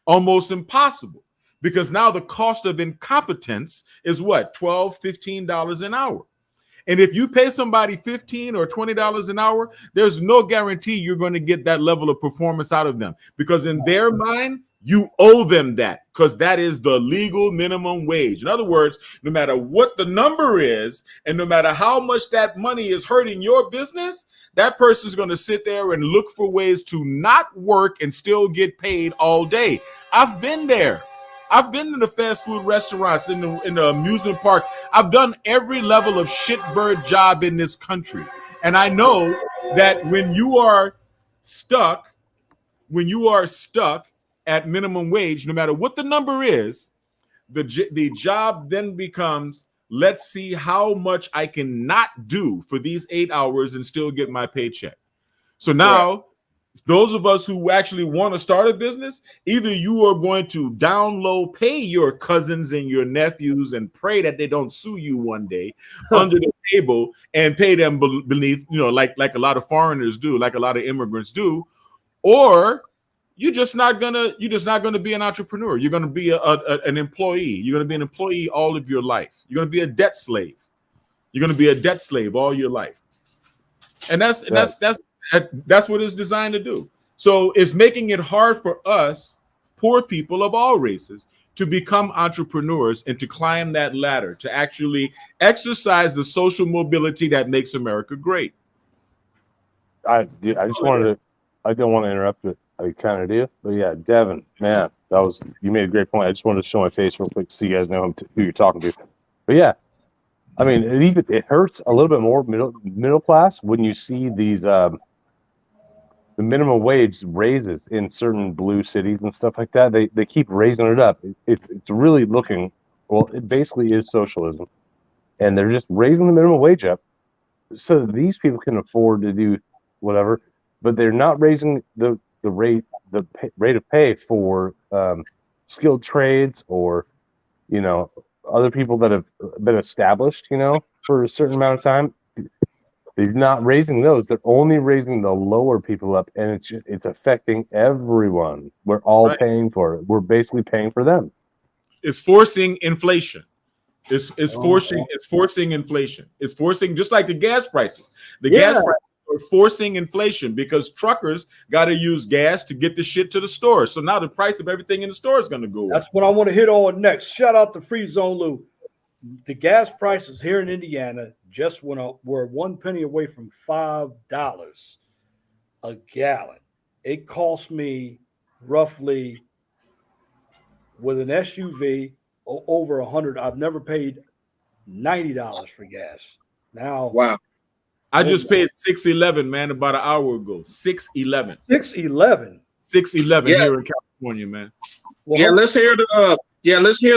almost impossible, because now the cost of incompetence is what? $12, $15 an hour. And if you pay somebody $15 or $20 an hour, there's no guarantee you're going to get that level of performance out of them, because in their mind, you owe them that, because that is the legal minimum wage. In other words, no matter what the number is, and no matter how much that money is hurting your business, that person's going to sit there and look for ways to not work and still get paid all day. I've been there. I've been in the fast food restaurants, in the amusement parks. I've done every level of shitbird job in this country. And I know that when you are stuck at minimum wage, no matter what the number is, the job then becomes, let's see how much I can not do for these 8 hours and still get my paycheck. So now, those of us who actually want to start a business, either you are going to down low pay your cousins and your nephews and pray that they don't sue you one day under the table, and pay them beneath, like a lot of foreigners do, like a lot of immigrants do, or you're just not gonna be an entrepreneur. You're gonna be an employee. You're gonna be an employee all of your life. You're gonna be a debt slave. You're gonna be a debt slave all your life. And that's what it's designed to do. So it's making it hard for us, poor people of all races, to become entrepreneurs and to climb that ladder, to actually exercise the social mobility that makes America great. I just wanted to I don't want to interrupt it. I kind of do, but yeah, Devin, man, you made a great point. I just wanted to show my face real quick so you guys know who you're talking to. But yeah, I mean, it hurts a little bit more middle class when you see these the minimum wage raises in certain blue cities and stuff like that. They keep raising it up. It's really looking, well, it basically is socialism, and they're just raising the minimum wage up so that these people can afford to do whatever, but they're not raising the rate of pay for skilled trades or other people that have been established for a certain amount of time. They're not raising those. They're only raising the lower people up, and it's affecting everyone. We're all paying for it. We're basically paying for them. It's forcing inflation. It's forcing inflation. It's forcing, just like the gas prices. The gas prices are forcing inflation because truckers got to use gas to get the shit to the store. So now the price of everything in the store is going to go up. That's what I want to hit on next. Shout out to Free Zone Lou. The gas prices here in Indiana just were 1 penny away from $5 a gallon. It cost me roughly, with an SUV, over $100. I've never paid $90 for gas. Now, wow. I just paid $6.11, man, about an hour ago. $6.11. $6.11 here in California, man. Well, yeah, let's hear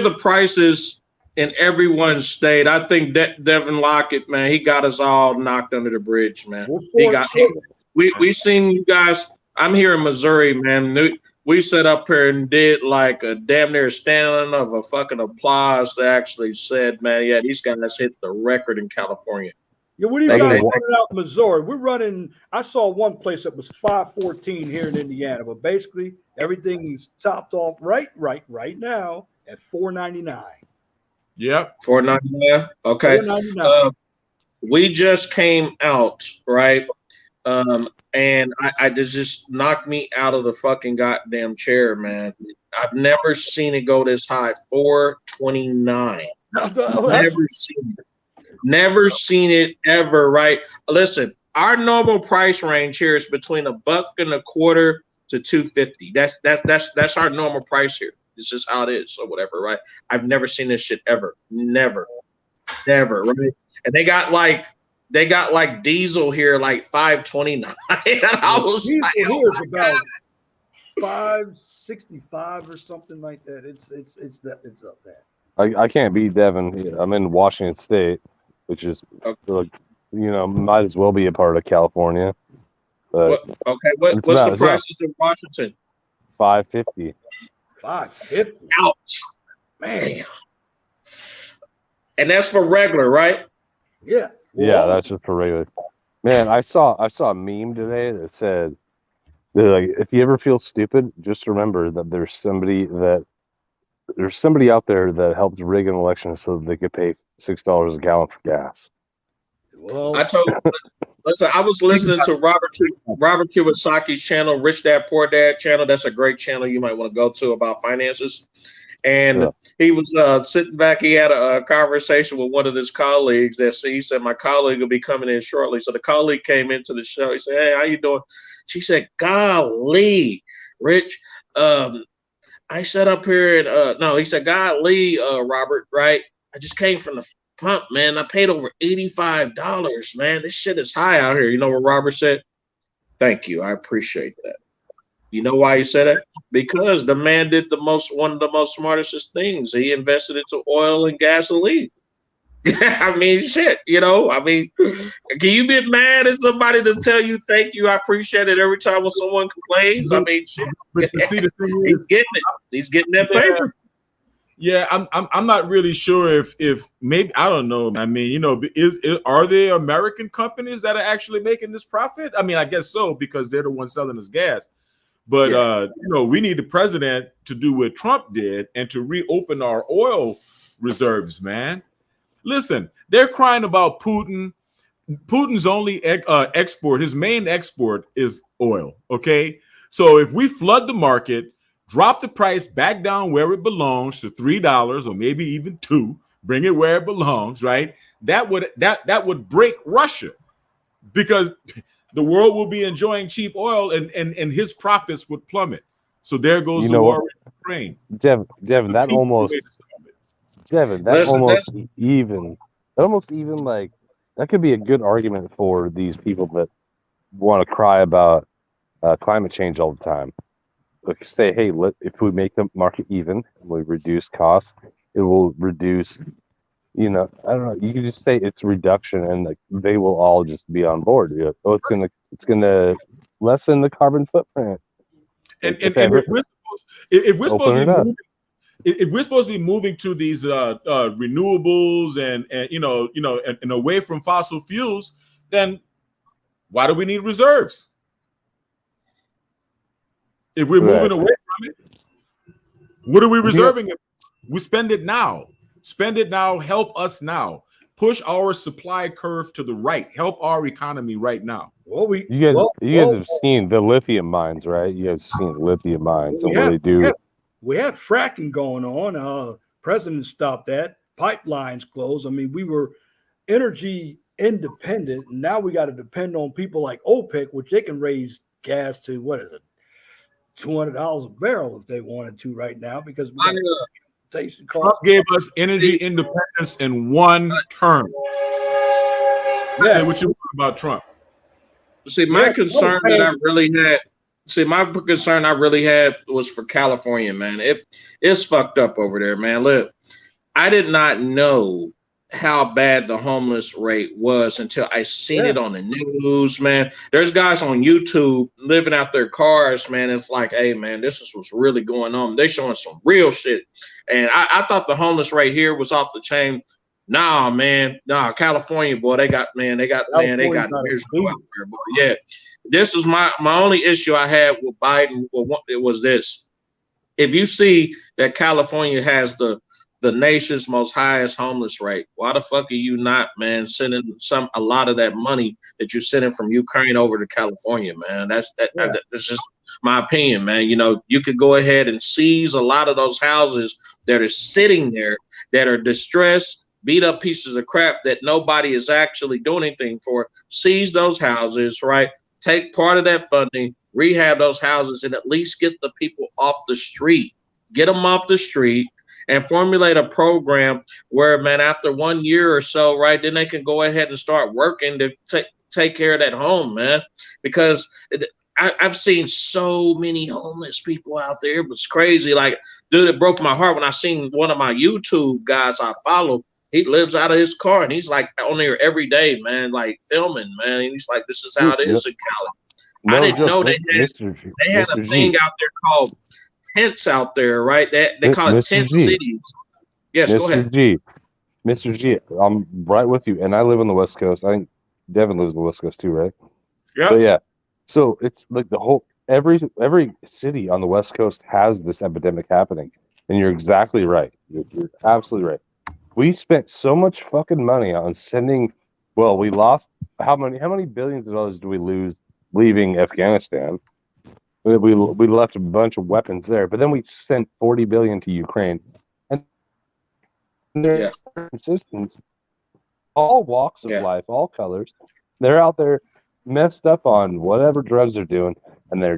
the prices in everyone's state. I think Devin Lockett, man, he got us all knocked under the bridge, man. We seen you guys. I'm here in Missouri, man. We set up here and did like a damn near standing of a fucking applause. They actually said, man, yeah, these guys hit the record in California. Yeah, what do you guys running out in Missouri? We're running. I saw one place that was 514 here in Indiana, but basically everything's topped off right now at $4.99. Yep. $4.99. Okay. $4.99. We just came out, right? And I just knocked me out of the fucking goddamn chair, man. I've never seen it go this high. $4.29. Never seen it ever, right? Listen, our normal price range here is between $1.25 to $2.50. That's our normal price here. It's just how it is or whatever, right? I've never seen this shit ever. Never, right? And they got like diesel here like $5.29. I was diesel like, here is about $5.65 or something like that. It's up there. I can't beat Devin. I'm in Washington State, which is might as well be a part of California. But what's the prices in Washington? $5.50. $5.50. Ouch, man. And that's for regular, right? Yeah. Yeah, that's just for regular. Man, I saw a meme today that said, like, if you ever feel stupid, just remember that there's somebody out there that helped rig an election so that they could pay $6 a gallon for gas. Well, listen, I was listening to Robert Kiyosaki's channel, Rich Dad Poor Dad channel. That's a great channel you might want to go to about finances. And he was sitting back. He had a conversation with one of his colleagues. He said, my colleague will be coming in shortly. So the colleague came into the show. He said, hey, how you doing? She said, golly, Rich. I sat up here and no, he said, golly, Robert, right? I just came from the pump, man. I paid over $85, man. This shit is high out here. You know what Robert said? Thank you. I appreciate that. You know why he said it? Because the man did one of the most smartest things. He invested into oil and gasoline. I mean, shit, I mean, can you be mad at somebody to tell you thank you? I appreciate it every time when someone complains. I mean, shit. But see, the thing is, he's getting that paper. Yeah, I'm not really sure if maybe, I don't know. I mean, are there American companies that are actually making this profit? I mean, I guess so, because they're the ones selling us gas. But we need the president to do what Trump did and to reopen our oil reserves, man. Listen, they're crying about Putin. Putin's only export, his main export is oil. Okay, so if we flood the market, drop the price back down where it belongs to $3 or maybe even $2, bring it where it belongs, right? That would break Russia, because the world will be enjoying cheap oil, and his profits would plummet. So there goes You the know war what, in Ukraine. Devin, It's a that peaceful almost, way to solve it. Devin, that Listen, almost that's even, like that could be a good argument for these people that want to cry about climate change all the time. Like say, hey, if we make the market even, we reduce costs, it will reduce. I don't know. You can just say it's reduction, and like they will all just be on board. Oh, it's gonna lessen the carbon footprint. And If and ever, if we're supposed open to it be up. moving, if we're supposed to be moving to these renewables and and away from fossil fuels, then why do we need reserves? If we're Right. moving away from it, what are we You reserving it? We spend it now. Spend it now. Help us now. Push our supply curve to the right. Help our economy right now. Well, You guys have seen the lithium mines, right? You guys have seen lithium mines and what they do. We have fracking going on. President stopped that. Pipelines closed. I mean, we were energy independent, and now we got to depend on people like OPEC, which they can raise gas to what is it, $200 a barrel if they wanted to right now because we got transportation Trump costs. gave us energy independence in one term. Say what you want about Trump. See, my concern that I really had. See, my concern I really had was for California, man. It's fucked up over there, man. Look, I did not know how bad the homeless rate was until I seen it on the news, man. There's guys on YouTube living out their cars, man. It's like, hey, man, this is what's really going on. They're showing some real shit. And I thought the homeless rate here was off the chain. Nah, man. Nah, California, boy, they got miserable out there, boy. Yeah. This is my only issue I had with Biden. It was this. If you see that California has the nation's most highest homeless rate, why the fuck are you not, man, sending a lot of that money that you're sending from Ukraine over to California, man? That's just my opinion, man. You could go ahead and seize a lot of those houses that are sitting there that are distressed, beat up pieces of crap that nobody is actually doing anything for. Seize those houses, right? Take part of that funding, rehab those houses, and at least get the people off the street. Get them off the street and formulate a program where, man, after 1 year or so, right, then they can go ahead and start working to take care of that home, man. Because I've seen so many homeless people out there. It was crazy. Like, dude, it broke my heart when I seen one of my YouTube guys I follow. He lives out of his car, and he's like on there every day, man, like filming, man. And he's like, this is how it is in Cali. I didn't know they had a thing out there called tents out there, right? They call it tent cities. Yes, go ahead. Mr. G, I'm right with you, and I live on the West Coast. I think Devin lives on the West Coast too, right? Yeah. So yeah, so it's like the whole every city on the West Coast has this epidemic happening, and you're exactly right. You're absolutely right. We spent so much fucking money on sending. Well, we lost how many billions of dollars do we lose leaving Afghanistan? We left a bunch of weapons there, but then we sent 40 billion to Ukraine, and there's consistence, all walks of life, all colors. They're out there messed up on whatever drugs they're doing, and they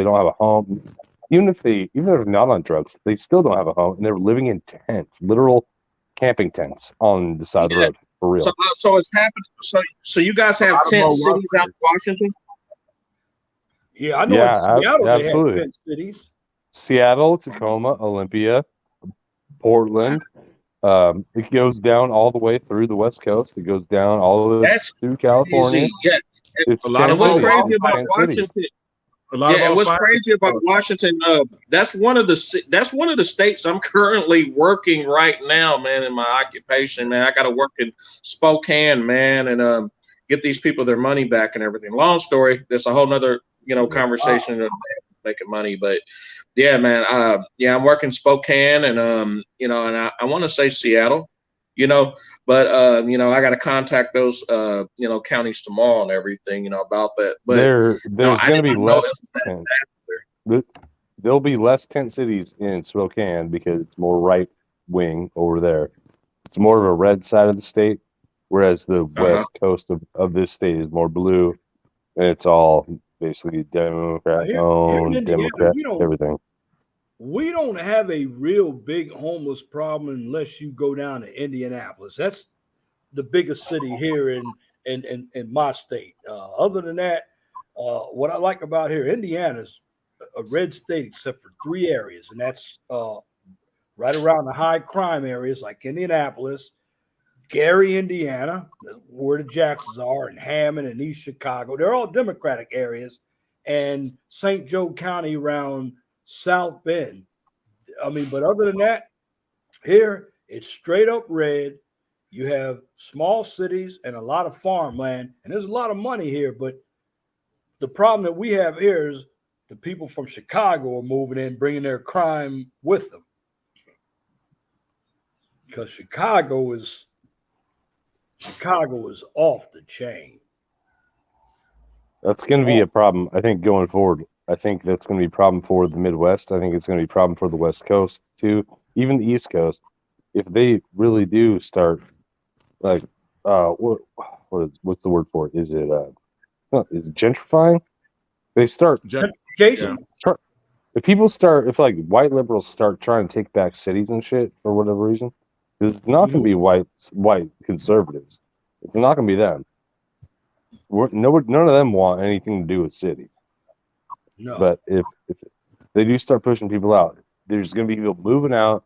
don't have a home. Even if they're not on drugs, they still don't have a home, and they're living in tents, literal camping tents on the side of the road, for real. So it's happening. So you guys have tent cities out in Washington? Yeah, I know in Seattle absolutely. They have tent cities. Seattle, Tacoma, Olympia, Portland. It goes down all the way through the West Coast. It goes down all the way through California. Yeah. It's a lot of what's crazy about Washington. And what's crazy about Washington, that's one of the states I'm currently working right now, man, in my occupation, man. I got to work in Spokane, man, and get these people their money back and everything. Long story. That's a whole nother, conversation of making money. But yeah, man, I'm working Spokane and, and I want to say Seattle, but I got to contact those, counties tomorrow and everything, about that. But there's going to be less. There'll be less tent cities in Spokane because it's more right wing over there. It's more of a red side of the state, whereas the west coast of this state is more blue. It's all basically Democrat Here in owned, Indiana, Democrat everything. we don't have a real big homeless problem unless you go down to Indianapolis. That's the biggest city here in my state. Other than that, what I like about here, Indiana's a red state except for three areas, and that's right around the high crime areas like Indianapolis, Gary, Indiana, where the Jacksons are, and Hammond and East Chicago. They're all Democratic areas, and St. Joe County around South Bend. I mean, but other than that, here it's straight up red. You have small cities and a lot of farmland, and there's a lot of money here. But the problem that we have here is the people from Chicago are moving in, bringing their crime with them, because Chicago is off the chain. That's going to be a problem, I think, going forward. I think that's going to be a problem for the Midwest. I think it's going to be a problem for the West Coast too, even the East Coast. If they really do start, like, what's the word for it? Is it is it gentrifying? They start gentrification. Yeah. If like white liberals start trying to take back cities and shit for whatever reason, it's not going to be white conservatives. It's not going to be them. None of them want anything to do with cities. No. But if they do start pushing people out, there's going to be people moving out,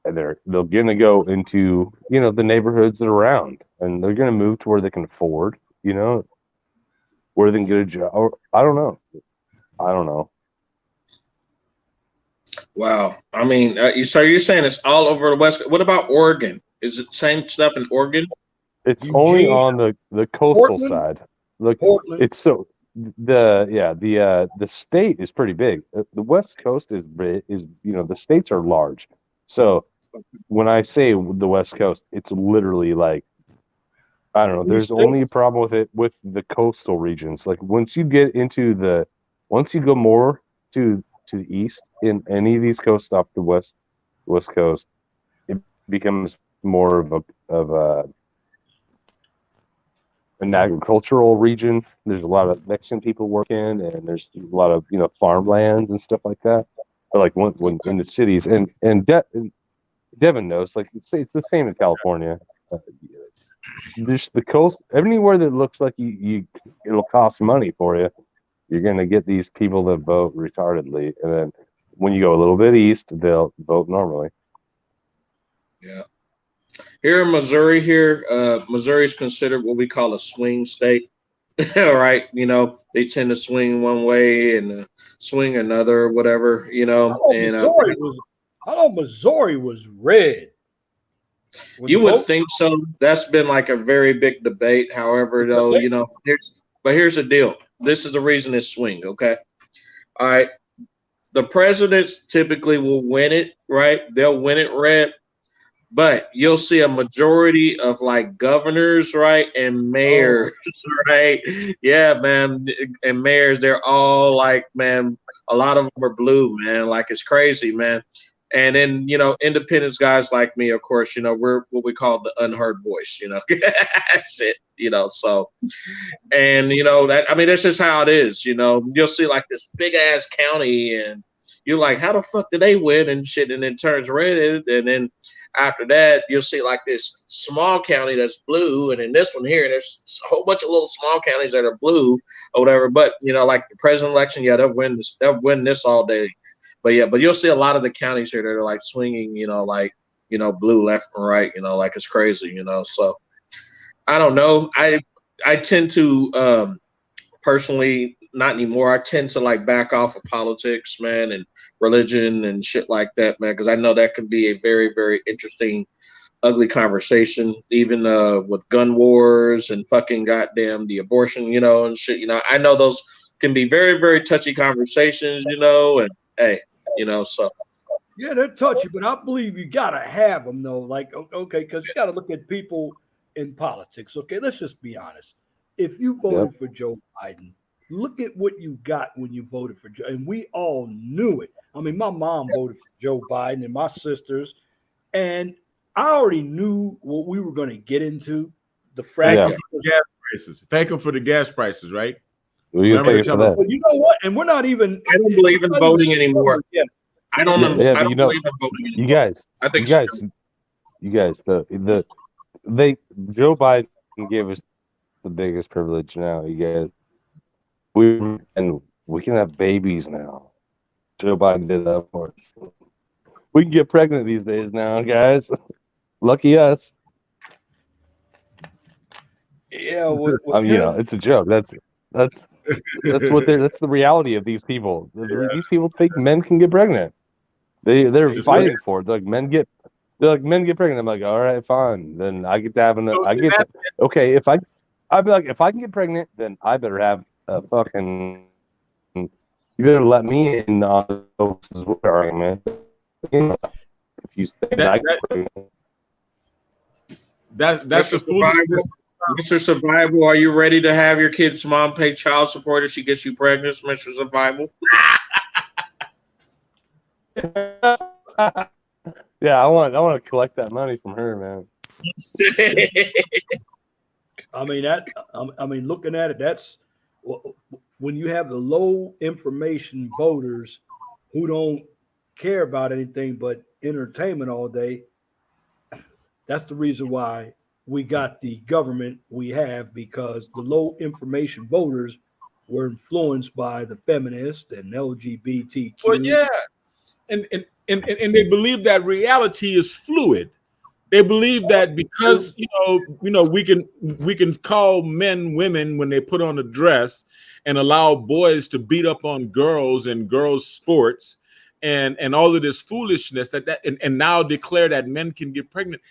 and they're going to go into the neighborhoods that are around, and they're going to move to where they can afford, where they can get a job. Or, I don't know. Wow. I mean, so you're saying it's all over the West. What about Oregon? Is it same stuff in Oregon? It's only on the coastal Portland? side. Like Portland. it's so the state is pretty big. The West Coast is the states are large. So when I say the West Coast, it's literally like, I don't know. There's only a problem with it with the coastal regions. Like once you go more to the east in any of these coasts off the west coast, it becomes more of an agricultural region. There's a lot of Mexican people working, and there's a lot of farmlands and stuff like that. But like when in the cities, and Devin knows, like it's the same in California. There's the coast, anywhere that looks like it'll cost money for you. You're gonna get these people that vote retardedly, and then when you go a little bit east, they'll vote normally. Yeah. Here in Missouri, Missouri is considered what we call a swing state. All right, they tend to swing one way and swing another, whatever, I thought Missouri was red. You would think so. That's been like a very big debate. However, though, here's the deal. This is the reason it's swing. Okay, all right. The presidents typically will win it, right? They'll win it red. But you'll see a majority of like governors, right, and mayors, right? Yeah, man, and mayors, they're all like, man, a lot of them are blue, man. Like it's crazy, man. And then independents guys like me, of course, we're what we call the unheard voice, shit, So, and that I mean that's just how it is, You'll see like this big ass county, and you're like, how the fuck did they win and shit, and it turns red, and then after that, you'll see like this small county that's blue, and in this one here, there's a whole bunch of little small counties that are blue or whatever. But like the president election, yeah, they'll win this all day. But yeah, but you'll see a lot of the counties here that are like swinging, blue left and right, like it's crazy, So I don't know. I tend to personally, not anymore. I tend to like back off of politics, man, and religion and shit like that, man, because I know that can be a very, very interesting, ugly conversation, even with gun wars and fucking goddamn the abortion, and shit. I know those can be very, very touchy conversations, and hey, so. Yeah, they're touchy, but I believe you gotta have them though. Like, okay, because you gotta look at people in politics. Okay, let's just be honest. If you voted for Joe Biden, look at what you got when you voted for Joe. And we all knew it. I mean, my mom voted for Joe Biden and my sisters, and I already knew what we were going to get into. The gas prices. Thank them for the gas prices, right? What are you Remember gonna the pay for time? that? But you know what? And we're not even. I don't believe in voting anymore. Yeah. I don't. Yeah, I but don't you know, believe in voting you anymore. guys, I think you guys, Joe Biden gave us the biggest privilege now. You guys, we can have babies now. Joe Biden did that for us. We can get pregnant these days now, guys. Lucky us. Yeah, with You know, him. it's a joke. That's what that's the reality of these people. These people think men can get pregnant. They're It's fighting for it. They're like men get pregnant. I'm like, all right, fine. Then I get to have So I get to, okay. I'd be like, if I can get pregnant, then I better have a fucking. You better let me in on this argument. You know, if you say that I get pregnant. That's Mr. the foolishness. Survival. Mr. Survival, are you ready to have your kid's mom pay child support if she gets you pregnant, Mr. Survival? Yeah, I want to collect that money from her, man. I mean, looking at it, that's when you have the low information voters who don't care about anything but entertainment all day. That's the reason why we got the government we have, because the low information voters were influenced by the feminists and LGBTQ. Well, yeah, and they believe that reality is fluid. They believe that because we can call men women when they put on a dress and allow boys to beat up on girls in girls sports and all of this foolishness and now declare that men can get pregnant.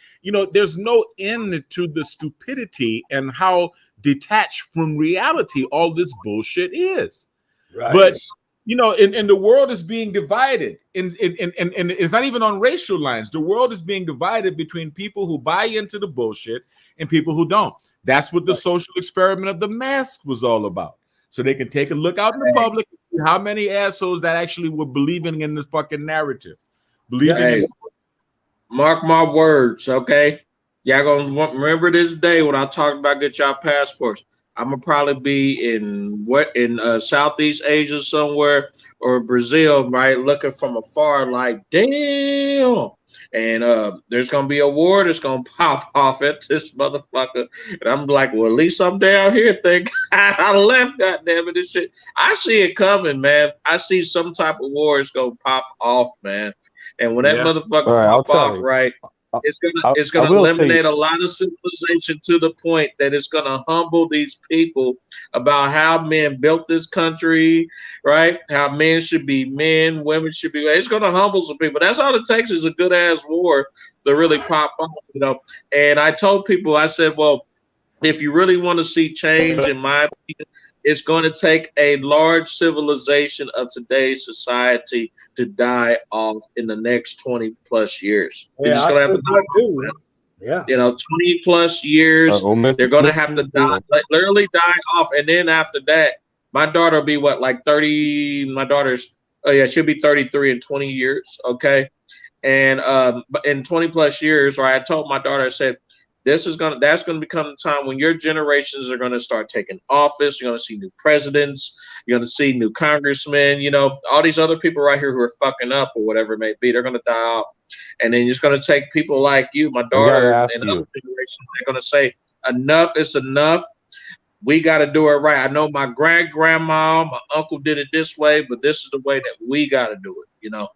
There's no end to the stupidity and how detached from reality all this bullshit is. Right. But and the world is being divided, and it's not even on racial lines. The world is being divided between people who buy into the bullshit and people who don't. That's what the social experiment of the mask was all about. So they can take a look out in the public and see how many assholes that actually were believing in this fucking narrative. Mark my words, okay? Y'all gonna remember this day when I talk about get y'all passports. I'm gonna probably be in Southeast Asia somewhere or Brazil, right? Looking from afar, like damn. And there's gonna be a war that's gonna pop off at this motherfucker, and I'm like, well, at least I'm down here. Thank God I left. Goddamn it, this shit. I see it coming, man. I see some type of war is gonna pop off, man. And when that motherfucker pop off, right? It's gonna eliminate a lot of civilization to the point that it's gonna humble these people about how men built this country, right? How men should be men, women should be. It's gonna humble some people. That's all it takes is a good ass war to really pop off, And I told people, I said, well, if you really want to see change, in my opinion, it's going to take a large civilization of today's society to die off in the next 20 plus years. Yeah, It's just going to have to die too. off, yeah. 20 plus years, they're going to have to die, like, literally die off. And then after that, my daughter will be what, like 30? My daughter's, she'll be 33 in 20 years. Okay. And in 20 plus years, right, I told my daughter, I said, that's gonna become the time when your generations are gonna start taking office. You're gonna see new presidents. You're gonna see new congressmen. All these other people right here who are fucking up or whatever it may be. They're gonna die off, and then it's gonna take people like you, my daughter, and other generations. They're gonna say enough is enough. We got to do it right. I know my grandma, my uncle did it this way, but this is the way that we got to do it.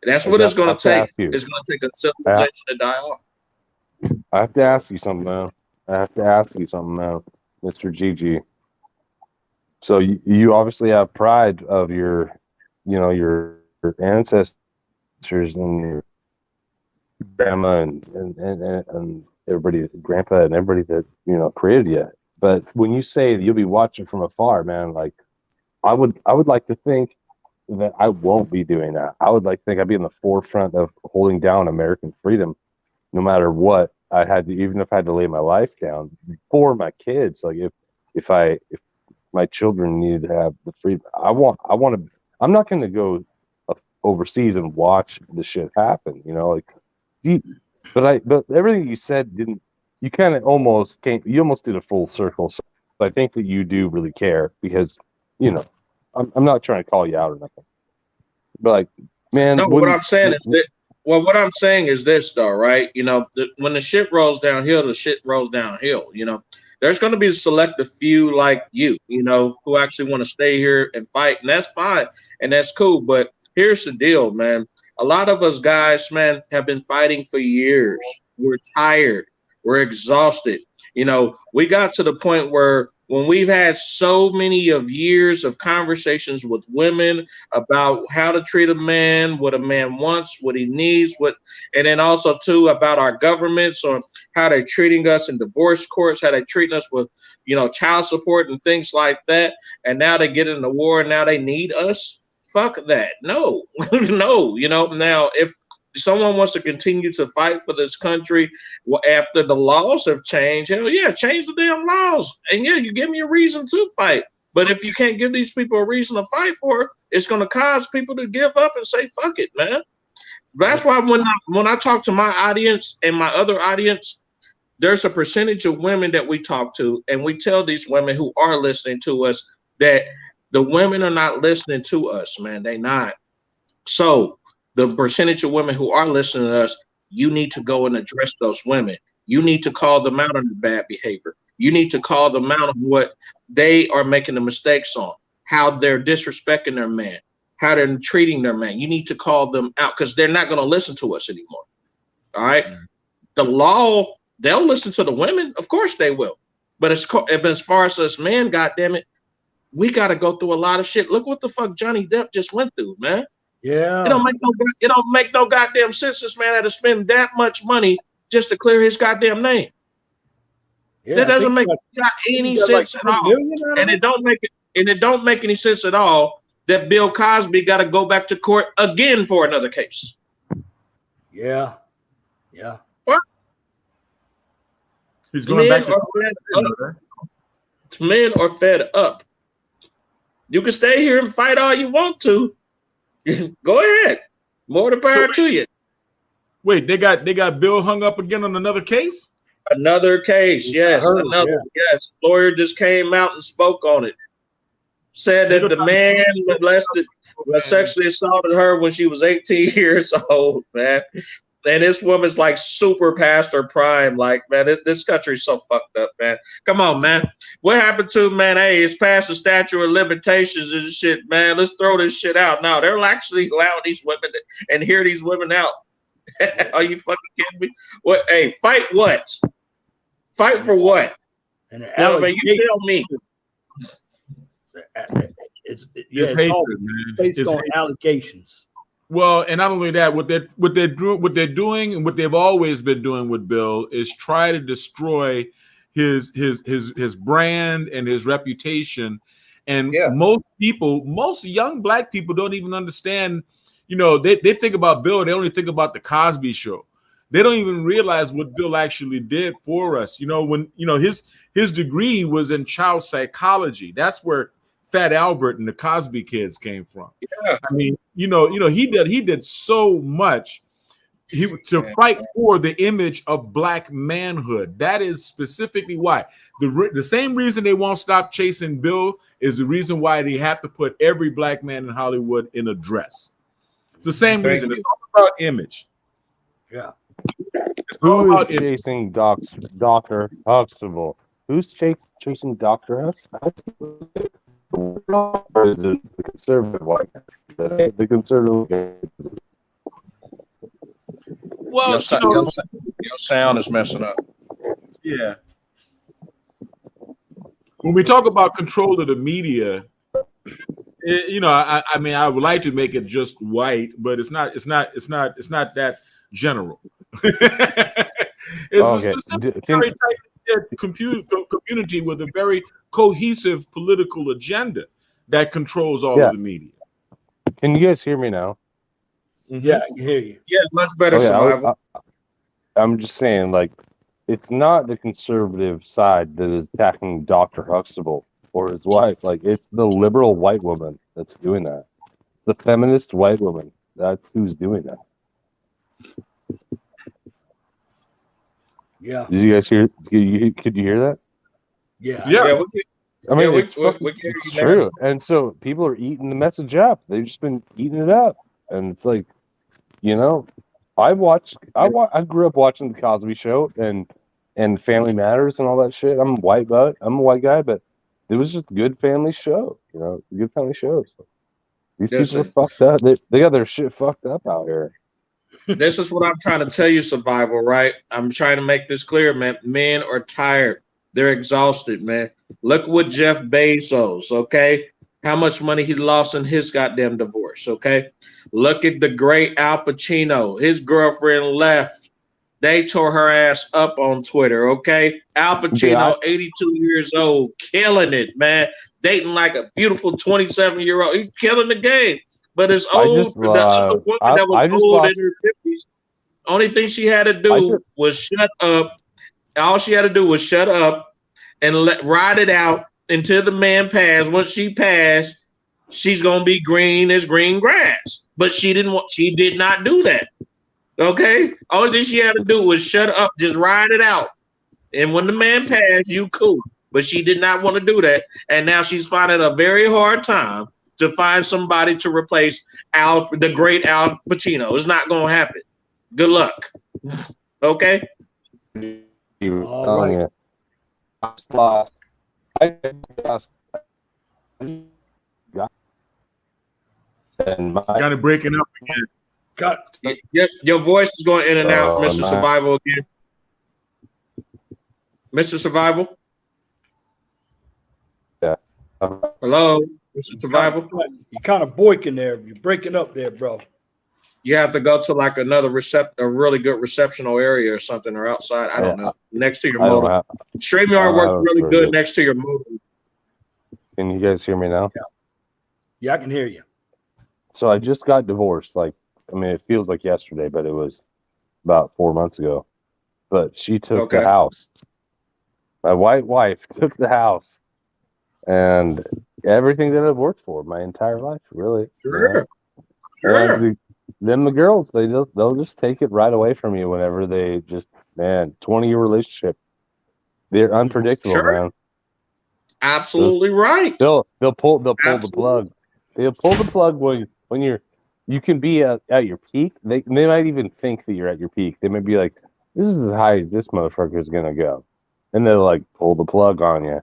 That's what it's gonna take. It's gonna take a civilization to die off. I have to ask you something now. Mr. Gigi. So you obviously have pride of your ancestors and your grandma and everybody, grandpa and everybody that created you. But when you say that you'll be watching from afar, man, like I would like to think that I won't be doing that. I would like to think I'd be in the forefront of holding down American freedom, no matter what. Even if I had to lay my life down for my kids, like if my children needed to have the freedom, I'm not going to go overseas and watch the shit happen, but everything you said you kind of almost did a full circle. So I think that you do really care, because you know, I'm not trying to call you out or nothing, but like, man, No, what I'm saying is that. Well, what I'm saying is this, though, right? You know, when the shit rolls downhill, the shit rolls downhill. You know, there's going to be a selective few like you know, who actually want to stay here and fight, and that's fine and that's cool. But here's the deal, man. A lot of us guys, man, have been fighting for years. We're tired. We're exhausted. You know, we got to the point where when we've had so many of years of conversations with women about how to treat a man, what a man wants, what he needs, and then also too about our governments or how they're treating us in divorce courts, how they're treating us with, you know, child support and things like that. And now they get in the war and now they need us. Fuck that. No, no, you know, now if someone wants to continue to fight for this country after the laws have changed, hell yeah, change the damn laws. And yeah, you give me a reason to fight. But if you can't give these people a reason to fight for, it's going to cause people to give up and say, fuck it, man. That's why when I talk to my audience and my other audience, there's a percentage of women that we talk to, and we tell these women who are listening to us that the women are not listening to us, man. They not. So the percentage of women who are listening to us, you need to go and address those women. You need to call them out on the bad behavior. You need to call them out on what they are making the mistakes on, how they're disrespecting their man, how they're treating their man. You need to call them out because they're not going to listen to us anymore. All right. The law, they'll listen to the women. Of course they will. But as far as us men, goddamn it, we got to go through a lot of shit. Look what the fuck Johnny Depp just went through, man. Yeah. It don't make no goddamn sense. This man had to spend that much money just to clear his goddamn name. Yeah, that doesn't make any sense at all. And it don't make any sense at all that Bill Cosby got to go back to court again for another case. Yeah. Yeah. What? He's going back to court. Men are fed up. You can stay here and fight all you want to. Go ahead. More the power to you. Wait, they got Bill hung up again on another case? Another case, yes. Yes. Lawyer just came out and spoke on it. Said that the man sexually assaulted her when she was 18 years old, man. And this woman's like super past her prime. Like, man, this country's so fucked up, man. Come on, man. What happened to, man? Hey, it's past the statute of limitations and shit, man. Let's throw this shit out. Now, they're actually allowing these women and hear these women out. Are you fucking kidding me? What? Hey, fight what? Fight for what? And no, man, you tell me. It's hatred, all man. based on allegations. Well, and not only that, what they're doing and what they've always been doing with Bill is try to destroy his brand and his reputation. And most young black people don't even understand. You know, they think about Bill, they only think about the Cosby Show. They don't even realize what Bill actually did for us. You know, when his degree was in child psychology. That's where Fat Albert and the Cosby Kids came from. Yeah. I mean, he did so much to fight for the image of black manhood. That is specifically why the same reason they won't stop chasing Bill is the reason why they have to put every black man in Hollywood in a dress. It's the same reason. It's all about image. Yeah. Who is chasing Dr. Huxtable? Who's chasing Dr. Huxtable? Or is it the conservative one? The conservative. Well, your sound is messing up. Yeah. When we talk about control of the media, I mean, I would like to make it just white, but it's not that general. It's okay. a specific very tight community with a very cohesive political agenda that controls all of the media. Can you guys hear me now? Yeah, I can hear you. Yeah, much better. I'm just saying, like, it's not the conservative side that is attacking Dr. Huxtable or his wife. Like, it's the liberal white woman that's doing that. The feminist white woman. That's who's doing that. Yeah. Did you guys hear? Could you hear that? Yeah. Yeah. I mean, Yeah, it's fucking, we can hear it's you, man. true. And so people are eating the message up. They've just been eating it up. And it's like, you know, I grew up watching the Cosby Show and Family Matters and all that shit. I'm a white guy, but it was just a good family show, you know, good family shows. These people are Listen, fucked up. They got their shit fucked up out here. this is what I'm trying to tell you, Survival, right? I'm trying to make this clear, man. Men are tired. They're exhausted, man. Look what Jeff Bezos, okay? How much money he lost in his goddamn divorce, okay? Look at the great Al Pacino. His girlfriend left. They tore her ass up on Twitter, okay? Al Pacino, 82 years old, killing it, man. Dating like a beautiful 27-year-old. He's killing the game. But it's I old, just the other woman that was I just old in lost. her 50s, only thing she had to I do just, was shut up. All she had to do was shut up and ride it out until the man passed. Once she passed, she's gonna be green as green grass. But she did not do that. Okay? Only thing she had to do was shut up, just ride it out. And when the man passed, you cool. But she did not want to do that. And now she's finding a very hard time to find somebody to replace the great Al Pacino. It's not gonna happen. Good luck. Okay? All right. you, I just lost. I just got and my Kind of breaking up again. Got Your voice is going in and out, Mr. my, Survival again. Mr. Survival? yeah. Hello, Mr. Survival? You're kind of boiking there. You're breaking up there, bro. You have to go to like another a really good receptional area or something, or outside. I don't know. Next to your I don't modem. have, StreamYard works have really very good good. next to your modem. Can you guys hear me now? Yeah, I can hear you. So I just got divorced. Like, I mean, it feels like yesterday, but it was about 4 months ago. But she took the house. My white wife took the house and everything that I've worked for my entire life, really. Sure. You know? Sure. Then the girls, they'll just take it right away from you whenever they just, man, 20-year relationship. They're unpredictable, Sure. man. Absolutely right. They'll pull the Absolutely. plug. They'll pull the plug when you can be at your peak. They might even think that you're at your peak. They might be like, this is as high as this motherfucker is gonna go, and they'll like pull the plug on you,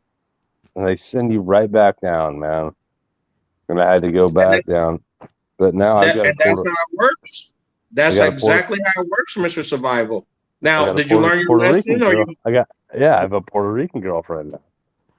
and they send you right back down, man. And I had to go back down, but now I got. And that's how it works. That's exactly how it works, Mr. Survival. Now, did you learn your lesson, or you? I have a Puerto Rican girlfriend now.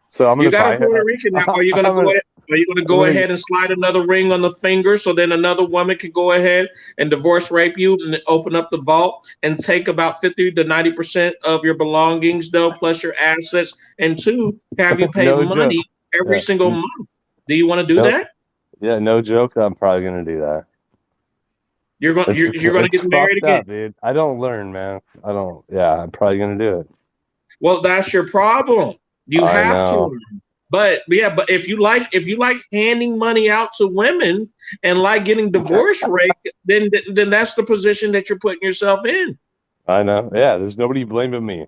So I'm gonna You got buy a Puerto Rican now. Are you gonna go ahead? Are you gonna go ahead and slide another ring on the finger so then another woman can go ahead and divorce rape you and open up the vault and take about 50 to 90% of your belongings, though, plus your assets, and two, have you pay money every single month? Do you want to do that? Yeah, no joke. I'm probably gonna do that. You're gonna get married again, dude. I don't learn, man. I don't. Yeah, I'm probably gonna do it. Well, that's your problem. You have to learn. But if you like handing money out to women and like getting divorce rate, then that's the position that you're putting yourself in. I know. Yeah, there's nobody blaming me.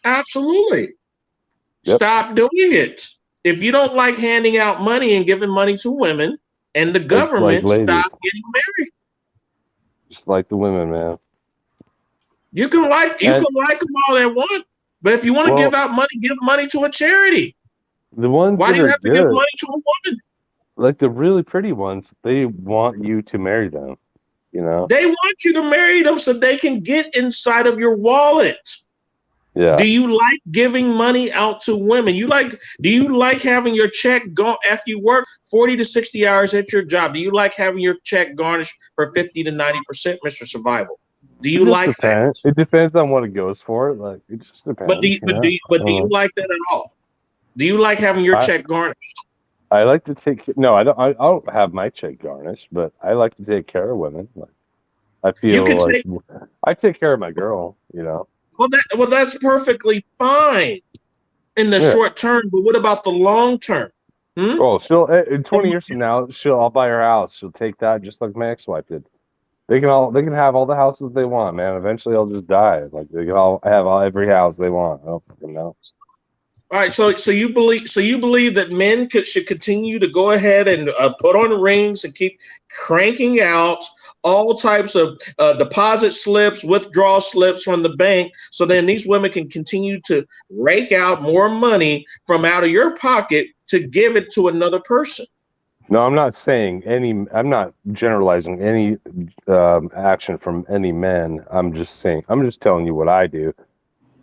Absolutely. Yep. Stop doing it. If you don't like handing out money and giving money to women and the government, stop getting married. Just like the women, man. You can like them all they want, but if you want to give out money, give money to a charity. The ones Why do you have to give money to a woman? Like the really pretty ones, they want you to marry them. You know, they want you to marry them so they can get inside of your wallet. Yeah. Do you like giving money out to women? Do you like having your check go after you work 40 to 60 hours at your job? Do you like having your check garnished for 50 to 90%, Mr. Survival? Do you like that? It depends on what it goes for. Like it just depends. But do you like that at all? Do you like having your check garnished? I like to take I don't have my check garnished, but I like to take care of women. Like I feel like I take care of my girl, you know. Well, that's perfectly fine in the short term, but what about the long term? Oh, she'll in 20 years from now, I'll buy her house. She'll take that just like my ex-wife did. They can have all the houses they want, man. Eventually, I'll just die. Like they can all have every house they want. I don't fucking know. All right, so you believe that men should continue to go ahead and put on rings and keep cranking out all types of deposit slips, withdrawal slips from the bank, so then these women can continue to rake out more money from out of your pocket to give it to another person. No, I'm not saying any. I'm not generalizing any action from any men. I'm just saying. I'm just telling you what I do.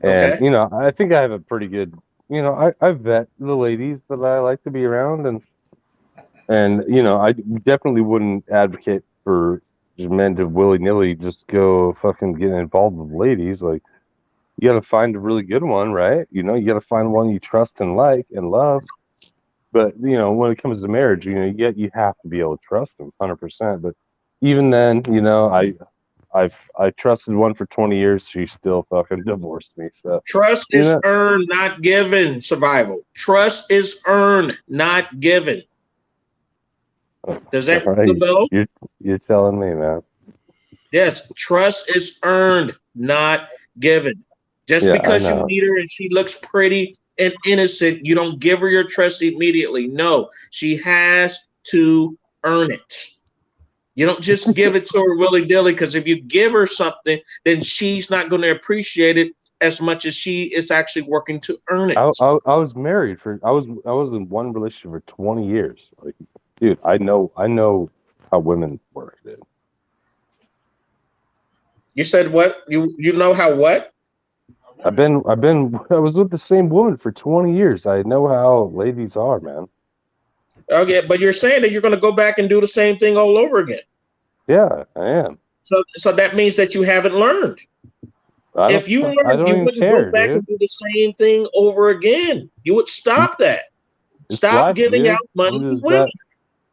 And Okay. I think I have a pretty good. I vet the ladies that I like to be around, and I definitely wouldn't advocate for just men to willy-nilly just go fucking get involved with ladies. Like, you got to find a really good one, right? You got to find one you trust and like and love. But when it comes to marriage, you have to be able to trust them 100%. But even then, I trusted one for 20 years. She still fucking divorced me. So trust is earned, not given. Survival. Trust is earned, not given. Does that ring the bell? You're telling me, man. Yes, trust is earned, not given. Just because you meet her and she looks pretty and innocent, you don't give her your trust immediately. No, she has to earn it. You don't just give it to her willy-nilly, because if you give her something, then she's not going to appreciate it as much as she is actually working to earn it. I was married I was in one relationship for 20 years. Like, dude, I know how women work, dude. You said what? You know how what? I was with the same woman for 20 years. I know how ladies are, man. Okay, but you're saying that you're going to go back and do the same thing all over again. Yeah, I am. So that means that you haven't learned. If you learned, you wouldn't go back and do the same thing over again. You would stop that. Stop giving out money to women.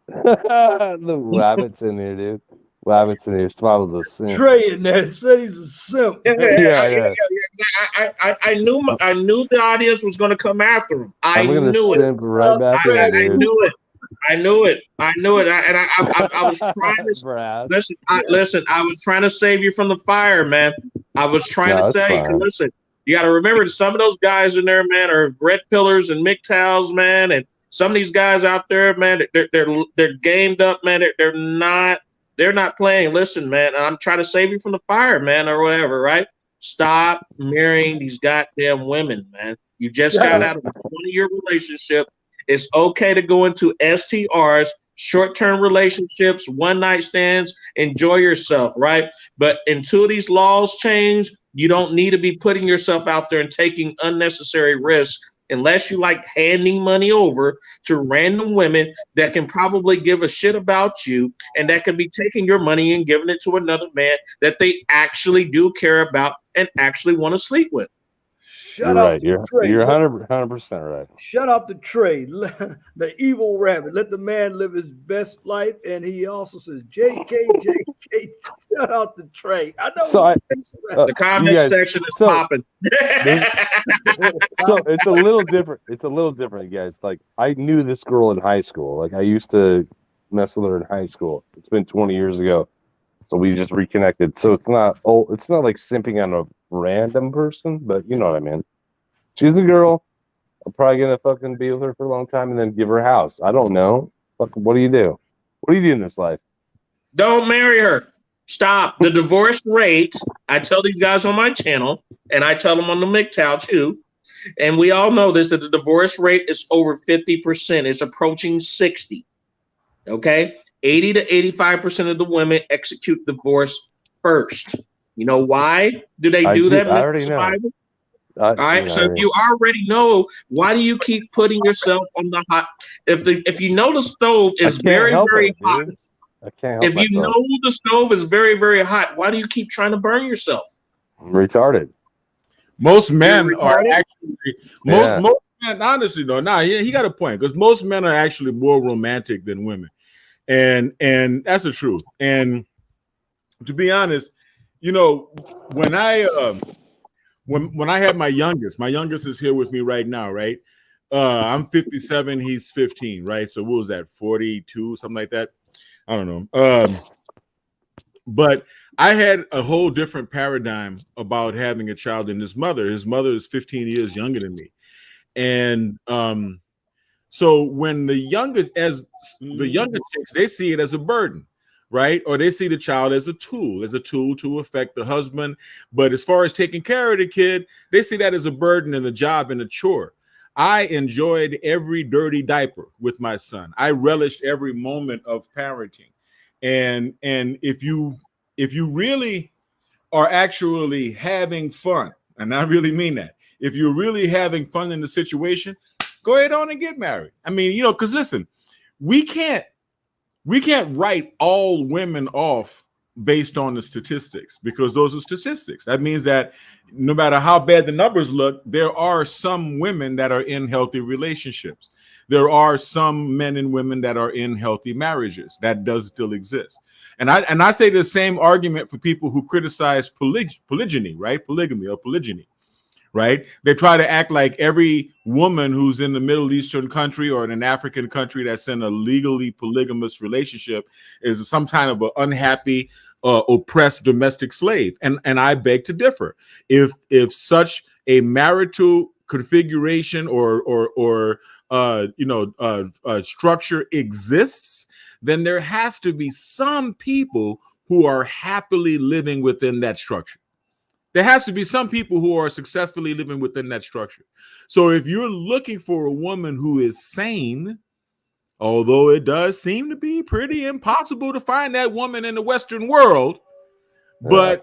The rabbits in here, dude. Rabbits in here. Smiles a simp. Trey in there said he's a simp. Yeah. I knew the audience was going to come after him. I'm gonna simp right back in, dude. I knew it. I was trying to listen. I was trying to save you from the fire, man. I was trying to say, listen, you got to remember that some of those guys in there, man, are red pillars and MGTOWs, man, and some of these guys out there, man, they're gamed up, man. They're not playing. Listen, man, I'm trying to save you from the fire, man, or whatever, right? Stop marrying these goddamn women, man. You just got out of a 20-year relationship. It's okay to go into STRs, short-term relationships, one-night stands, enjoy yourself, right? But until these laws change, you don't need to be putting yourself out there and taking unnecessary risks unless you like handing money over to random women that can probably give a shit about you and that can be taking your money and giving it to another man that they actually do care about and actually want to sleep with. You're right. You're 100% right. Shout out to Trey, the evil rabbit. Let the man live his best life. And he also says, JK. Shout out to Trey. I know. So the comment section is popping. So it's a little different. It's a little different, guys. Like, I knew this girl in high school. Like, I used to mess with her in high school. It's been 20 years ago. So we just reconnected. So it's not like simping on a random person, but you know what I mean. She's a girl. I'm probably gonna fucking be with her for a long time and then give her a house. I don't know. What do you do? What do you do in this life? Don't marry her. Stop. The divorce rate, I tell these guys on my channel, and I tell them on the MGTOW too, and we all know this, that the divorce rate is over 50%. It's approaching 60. Okay? 80 to 85% of the women execute divorce first. You know why do they do that, Mr. Survivor? All right. So if you already know, why do you keep putting yourself on the hot? If you know the stove is very, very hot, I can't help if you myself. know the stove is very, very hot, why do you keep trying to burn yourself? I'm retarded. Most men are actually most men, honestly though. Nah, he got a point, because most men are actually more romantic than women. And that's the truth. And to be honest, when I had my youngest is here with me right now, right? I'm 57, he's 15, right? So what was that, 42, something like that? I don't know. But I had a whole different paradigm about having a child than his mother. His mother is 15 years younger than me. And so when the younger chicks, they see it as a burden, right? Or they see the child as a tool to affect the husband. But as far as taking care of the kid, they see that as a burden and a job and a chore. I enjoyed every dirty diaper with my son. I relished every moment of parenting. And if you really are actually having fun, and I really mean that, if you're really having fun in the situation, go ahead on and get married. I mean, you know, because listen, we can't write all women off based on the statistics, because those are statistics. That means that no matter how bad the numbers look, there are some women that are in healthy relationships. There are some men and women that are in healthy marriages. That does still exist. And I say the same argument for people who criticize polygyny, right? Polygamy or polygyny. Right? They try to act like every woman who's in the Middle Eastern country or in an African country that's in a legally polygamous relationship is some kind of an unhappy, oppressed domestic slave. And I beg to differ. If such a marital configuration or structure exists, then there has to be some people who are happily living within that structure. There has to be some people who are successfully living within that structure. So if you're looking for a woman who is sane, although it does seem to be pretty impossible to find that woman in the Western world, but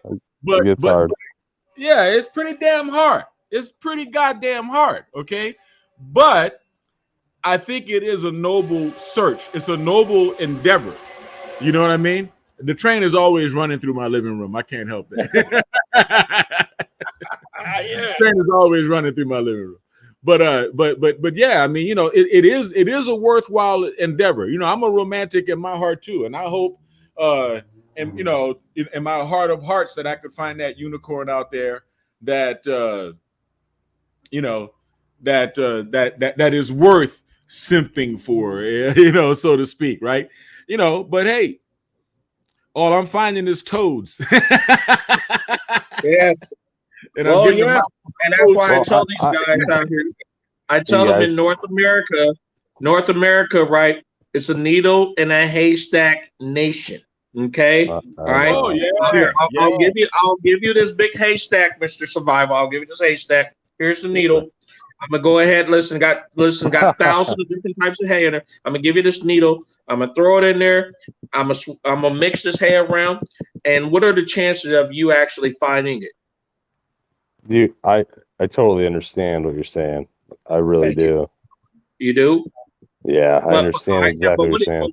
yeah, it's pretty damn hard. It's pretty goddamn hard, okay? But I think it is a noble search. It's a noble endeavor. You know what I mean? The train is always running through my living room. I can't help that. The train is always running through my living room. But yeah, I mean, you know, it is a worthwhile endeavor. You know, I'm a romantic in my heart too, and I hope, and you know, in my heart of hearts, that I could find that unicorn out there that you know that is worth simping for, you know, so to speak, right? You know, but hey, all I'm finding is toads. Yes. And well, yeah, and that's why I tell these guys out here. I tell them in North America, right? It's a needle in a haystack nation. Okay, all right. Oh yeah. I'll give you this big haystack, Mr. Survival. I'll give you this haystack. Here's the needle. I'm gonna go ahead. Got thousands of different types of hay in there. I'm gonna give you this needle. I'm gonna throw it in there. I'm gonna mix this hay around. And what are the chances of you actually finding it? Dude, I totally understand what you're saying. I really do. You do? Yeah, I understand exactly what you're saying.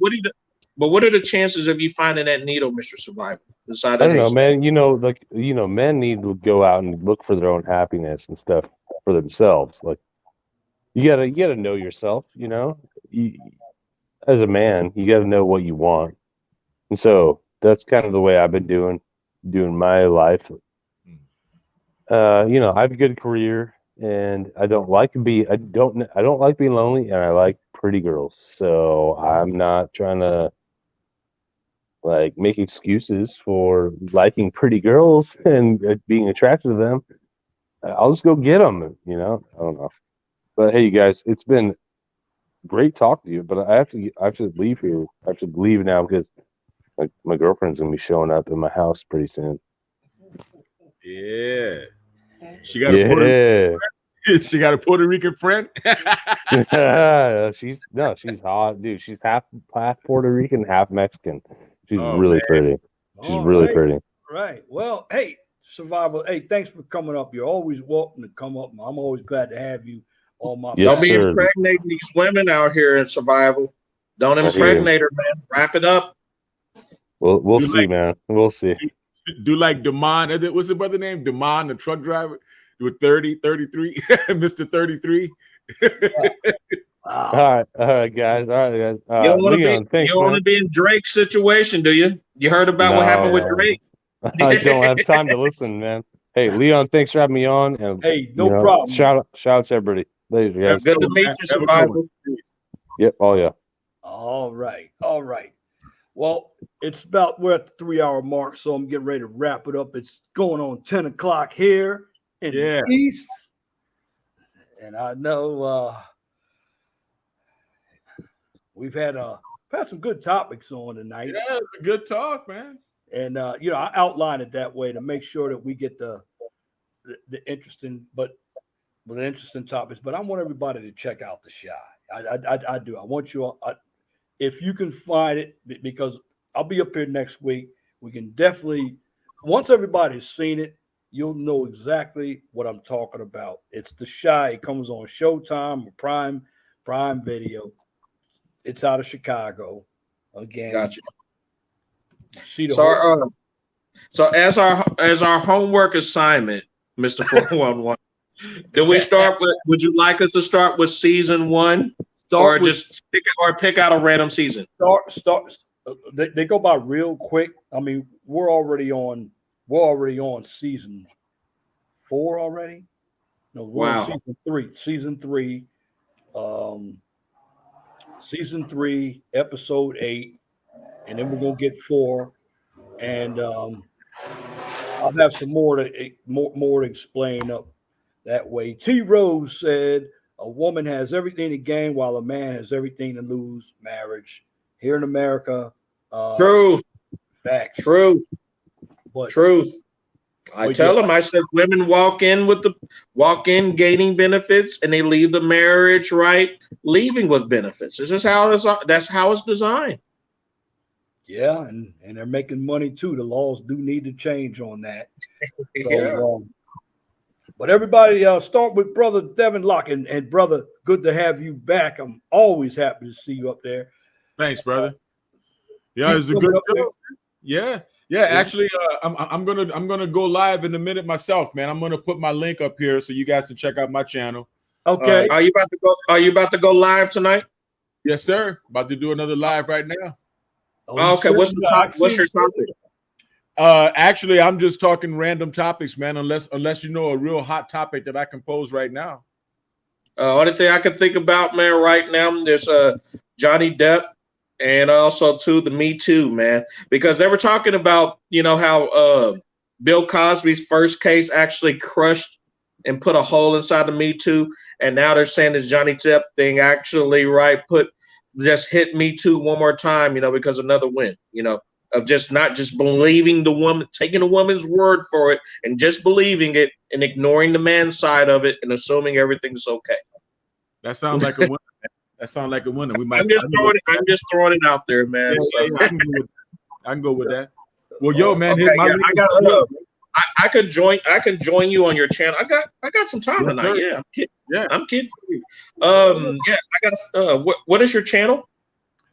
But what are the chances of you finding that needle, Mr. Survivor? I don't know, man. You know, like, you know, men need to go out and look for their own happiness and stuff for themselves. Like, you gotta know yourself. You know, as a man, you gotta know what you want, and so that's kind of the way I've been doing my life. You know, I have a good career, and I don't like being lonely, and I like pretty girls. So I'm not trying to like make excuses for liking pretty girls and being attracted to them. I'll just go get them. You know, I don't know. But hey, you guys, it's been great talking to you. But I have to leave here. I have to leave now because my girlfriend's gonna be showing up in my house pretty soon. Yeah. She got a Puerto Rican friend. She's hot, dude. She's half Puerto Rican, half Mexican. She's really pretty. She's really pretty. Right. Well, hey, Survival. Hey, thanks for coming up. You're always welcome to come up. I'm always glad to have you on my. Don't be impregnating these women out here in Survival. Don't impregnate her, man. Wrap it up. We'll see, man. We'll see. Do like Damon. What's the brother name? Damon, the truck driver with 33, Mr. 33. All right, guys. You don't want to be in Drake's situation, do you? You heard about what happened with Drake? I don't have time to listen, man. Hey, Leon, thanks for having me on. And hey, no problem. Shout out to everybody. Later, guys. Good to meet you, Survival. Yep. Oh yeah. All right. Well, we're at the 3-hour mark, so I'm getting ready to wrap it up. It's going on 10 o'clock here in the East. And I know we've had some good topics on tonight. Yeah, it's a good talk, man. And I outline it that way to make sure that we get the interesting, but the interesting topics. But I want everybody to check out the Shy. I do. I want you all, if you can find it, because I'll be up here next week. We can definitely, once everybody's seen it, you'll know exactly what I'm talking about. It's the Shy. It comes on Showtime or Prime Video. It's out of Chicago. Again. Gotcha. See the so as our homework assignment, Mr. 411, do we start with? Would you like us to start with season 1, just pick out a random season? Start. They go by real quick. I mean, we're already on season 4 already. No, we're on season 3. Season 3, episode 8, and then we're gonna get 4, and I'll have some more to explain up that way. T. Rose said, "A woman has everything to gain while a man has everything to lose." Marriage here in America. Truth. Facts. Truth. But truth. I tell them, I said, women walk in gaining benefits, and they leave the marriage leaving with benefits. This is that's how it's designed. Yeah, and they're making money too. The laws do need to change on that. Yeah. So, but everybody, start with Brother Devin Locke. And brother, good to have you back. I'm always happy to see you up there. Thanks, brother. Yeah, it's a good show. Yeah. Actually, I'm gonna go live in a minute myself, man. I'm gonna put my link up here so you guys can check out my channel. Okay. Are you about to go live tonight? Yes, sir. About to do another live right now. Okay. What's your topic? Actually, I'm just talking random topics, man. Unless you know a real hot topic that I can pose right now. Only thing I can think about, man, right now, there's Johnny Depp, and also too the Me Too, man, because they were talking about how Bill Cosby's first case actually crushed and put a hole inside the Me Too, and now they're saying this Johnny Depp thing actually just hit Me Too one more time, because another win, of just not just believing the woman, taking a woman's word for it and just believing it and ignoring the man's side of it and assuming everything's okay. That sounds like a winner. That sounds like a winner. I'm just throwing it out there, man. Yeah, I can go with that. Well, yo, man, I could join you on your channel. I got some time tonight. Yeah, I'm kidding. Yeah, I'm kidding for you. I got. What is your channel?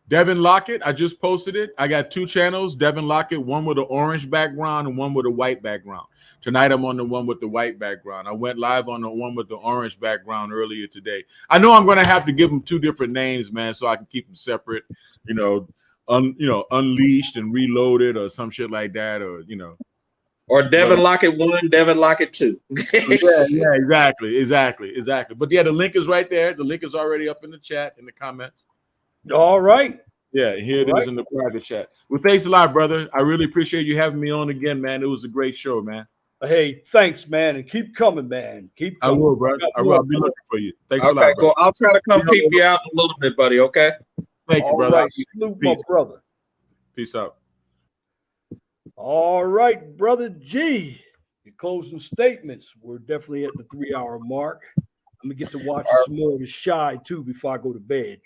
Devin Lockett. I just posted it. I got 2 channels. Devin Lockett, one with an orange background and one with a white background. Tonight I'm on the one with the white background. I went live on the one with the orange background earlier today. I know I'm going to have to give them 2 different names, man, so I can keep them separate. Unleashed and Reloaded or some shit like that, Or Devin Lockett 1, Devin Lockett 2. yeah, exactly. But yeah, the link is right there. The link is already up in the chat, in the comments. All right. Yeah, here it is in the private chat. Well, thanks a lot, brother. I really appreciate you having me on again, man. It was a great show, man. Hey, thanks, man, and keep coming, man. Keep coming. I will, brother. I will. I'll be looking for you. Thanks a lot, cool. I'll try to come peep you out a little bit, buddy, okay? Thank you, brother. Right. Salute my brother. Peace out. All right, Brother G. Your closing statements. We're definitely at the 3-hour mark. I'm gonna get to watch some more of The Shy too before I go to bed,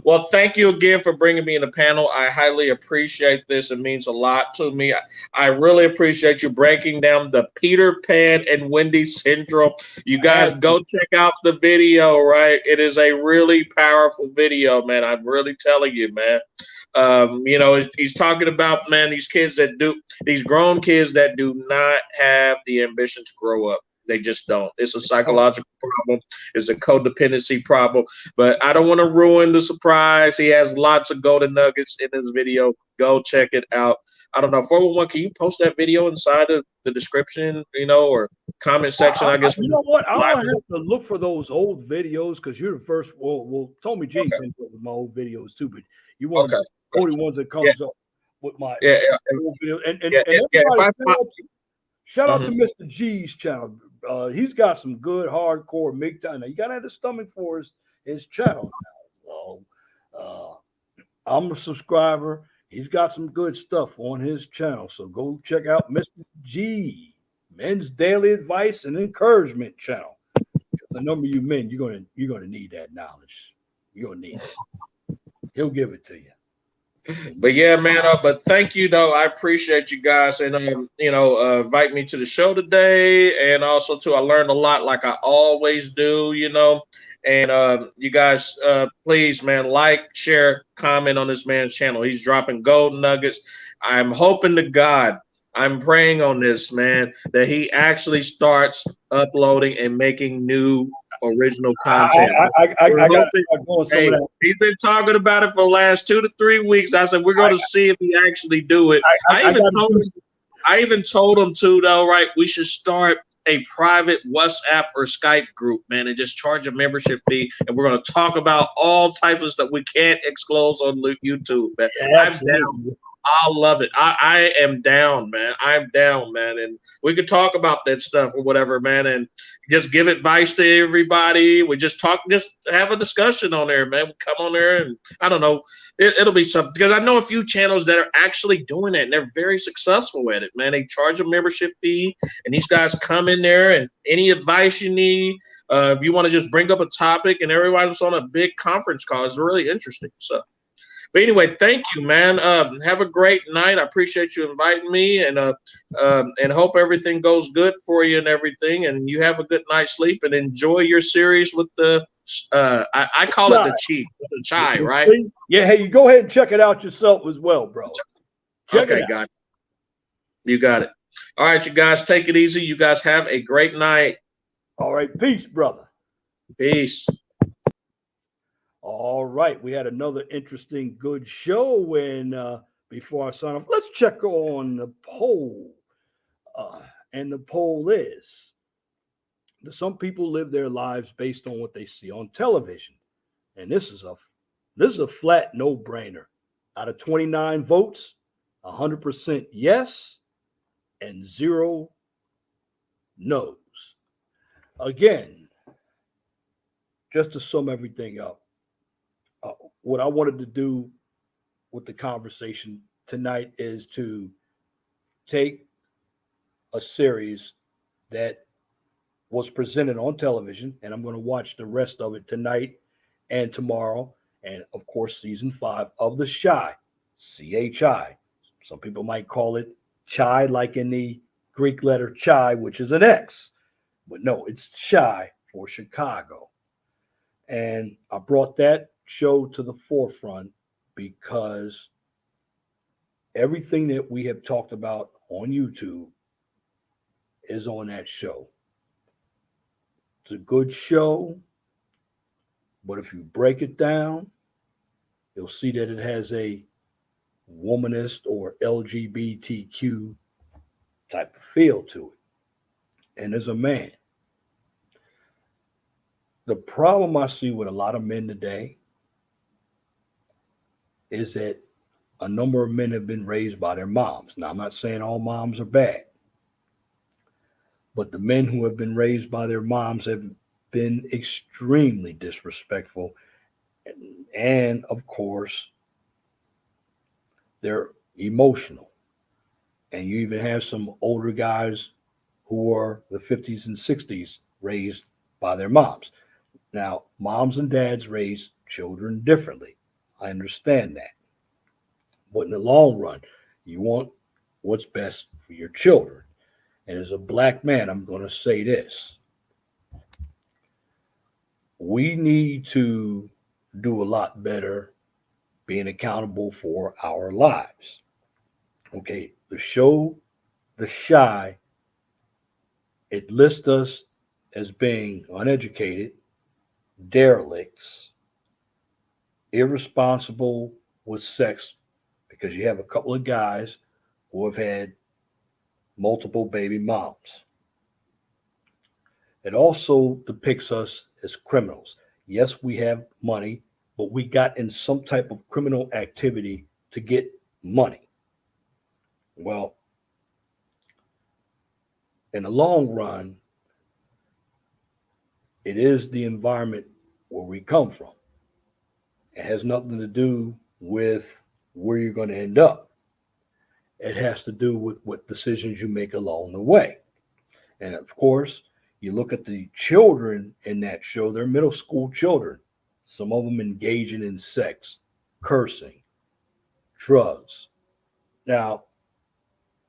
Well, thank you again for bringing me in the panel. I highly appreciate this. It means a lot to me. I really appreciate you breaking down the Peter Pan and Wendy syndrome. You guys go check out the video, right? It is a really powerful video, man. I'm really telling you, man. He's talking about, man, these grown kids that do not have the ambition to grow up. They just don't. It's a psychological problem. It's a codependency problem. But I don't want to ruin the surprise. He has lots of golden nuggets in his video. Go check it out. I don't know. 411, can you post that video inside of the description, or comment section? I guess. You know what? I'll have to look for those old videos because you're the first. Well, Tommy G comes up with my old videos too, but you want the only ones that comes up with my old video. And shout out to Mr. G's channel. He's got some good hardcore MIG time. Now you gotta have the stomach for his channel now. So I'm a subscriber. He's got some good stuff on his channel. So go check out Mr. G, Men's Daily Advice and Encouragement channel. The number you men, you're gonna need that knowledge. You're gonna need it. He'll give it to you. But yeah, man. But thank you, though. I appreciate you guys, and invite me to the show today, and also too, I learned a lot, like I always do. And you guys, please, man, like, share, comment on this man's channel. He's dropping gold nuggets. I'm hoping to God, I'm praying on this, man, that he actually starts uploading and making new original content. He's been talking about it for the last 2 to 3 weeks. I said, we're going to see if he actually do it. I even told him to, though, right? We should start a private WhatsApp or Skype group, man, and just charge a membership fee. And we're going to talk about all types of stuff we can't disclose on YouTube, man. Yeah, I'm down. I love it. I am down, man. I'm down, man. And we could talk about that stuff or whatever, man, and just give advice to everybody. We just have a discussion on there, man. We come on there and I don't know. It'll be something, because I know a few channels that are actually doing it and they're very successful at it, man. They charge a membership fee and these guys come in there, and any advice you need, if you want to just bring up a topic, and everybody's on a big conference call. It's really interesting. So. But anyway, thank you, man. Have a great night. I appreciate you inviting me, and hope everything goes good for you and everything. And you have a good night's sleep, and enjoy your series with the I call it the chai, right? Yeah. Hey, you go ahead and check it out yourself as well, bro. Okay, got you. You got it. All right, you guys, take it easy. You guys have a great night. All right, peace, brother. Peace. All right, we had another interesting, good show. And before I sign off, let's check on the poll. And the poll is: do some people live their lives based on what they see on television? And this is a flat no-brainer. Out of 29 votes, 100% yes, and 0 no's. Again, just to sum everything up, what I wanted to do with the conversation tonight is to take a series that was presented on television, and I'm going to watch the rest of it tonight and tomorrow, and of course, season 5 of The Chi, CHI. Some people might call it Chai, like in the Greek letter Chi, which is an X, but no, it's Chi for Chicago. And I brought that show to the forefront because everything that we have talked about on YouTube is on that show. It's a good show, but if you break it down, you'll see that it has a womanist or LGBTQ type of feel to it. And as a man, the problem I see with a lot of men today is that a number of men have been raised by their moms. Now, I'm not saying all moms are bad, but the men who have been raised by their moms have been extremely disrespectful. And of course, they're emotional. And you even have some older guys who are the 50s and 60s raised by their moms. Now, moms and dads raise children differently. I understand that. But in the long run, you want what's best for your children. And as a black man, I'm going to say this. We need to do a lot better being accountable for our lives. Okay, the show, The Chi, it lists us as being uneducated, derelicts, irresponsible with sex, because you have a couple of guys who have had multiple baby moms. It also depicts us as criminals. Yes, we have money, but we got in some type of criminal activity to get money. Well, in the long run, It is the environment where we come from. It has nothing to do with where you're going to end up. It has to do with what decisions you make along the way. And of course, you look at the children in that show, they're middle school children. Some of them engaging in sex, cursing, drugs. Now,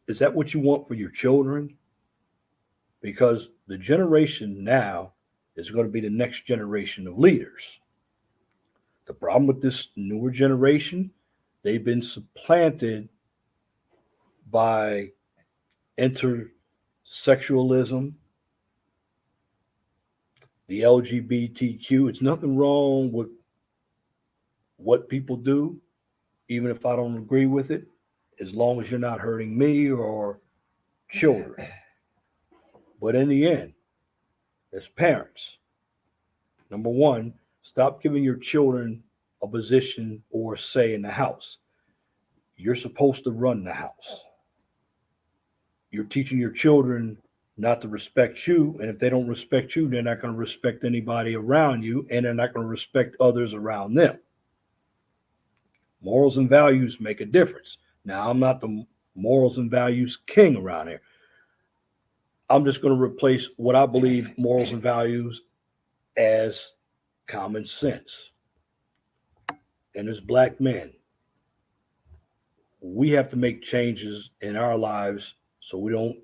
is that what you want for your children? Because the generation now is going to be the next generation of leaders. The problem with this newer generation, they've been supplanted by intersexualism, the LGBTQ. It's nothing wrong with what people do, even if I don't agree with it, as long as you're not hurting me or children. But in the end, as parents, number one, stop giving your children a position or say in the house. You're supposed to run the house. You're teaching your children not to respect you. And if they don't respect you, they're not going to respect anybody around you, and they're not going to respect others around them. Morals and values make a difference. Now, I'm not the morals and values king around here. I'm just going to replace what I believe morals and values as common sense. And as black men, we have to make changes in our lives so we don't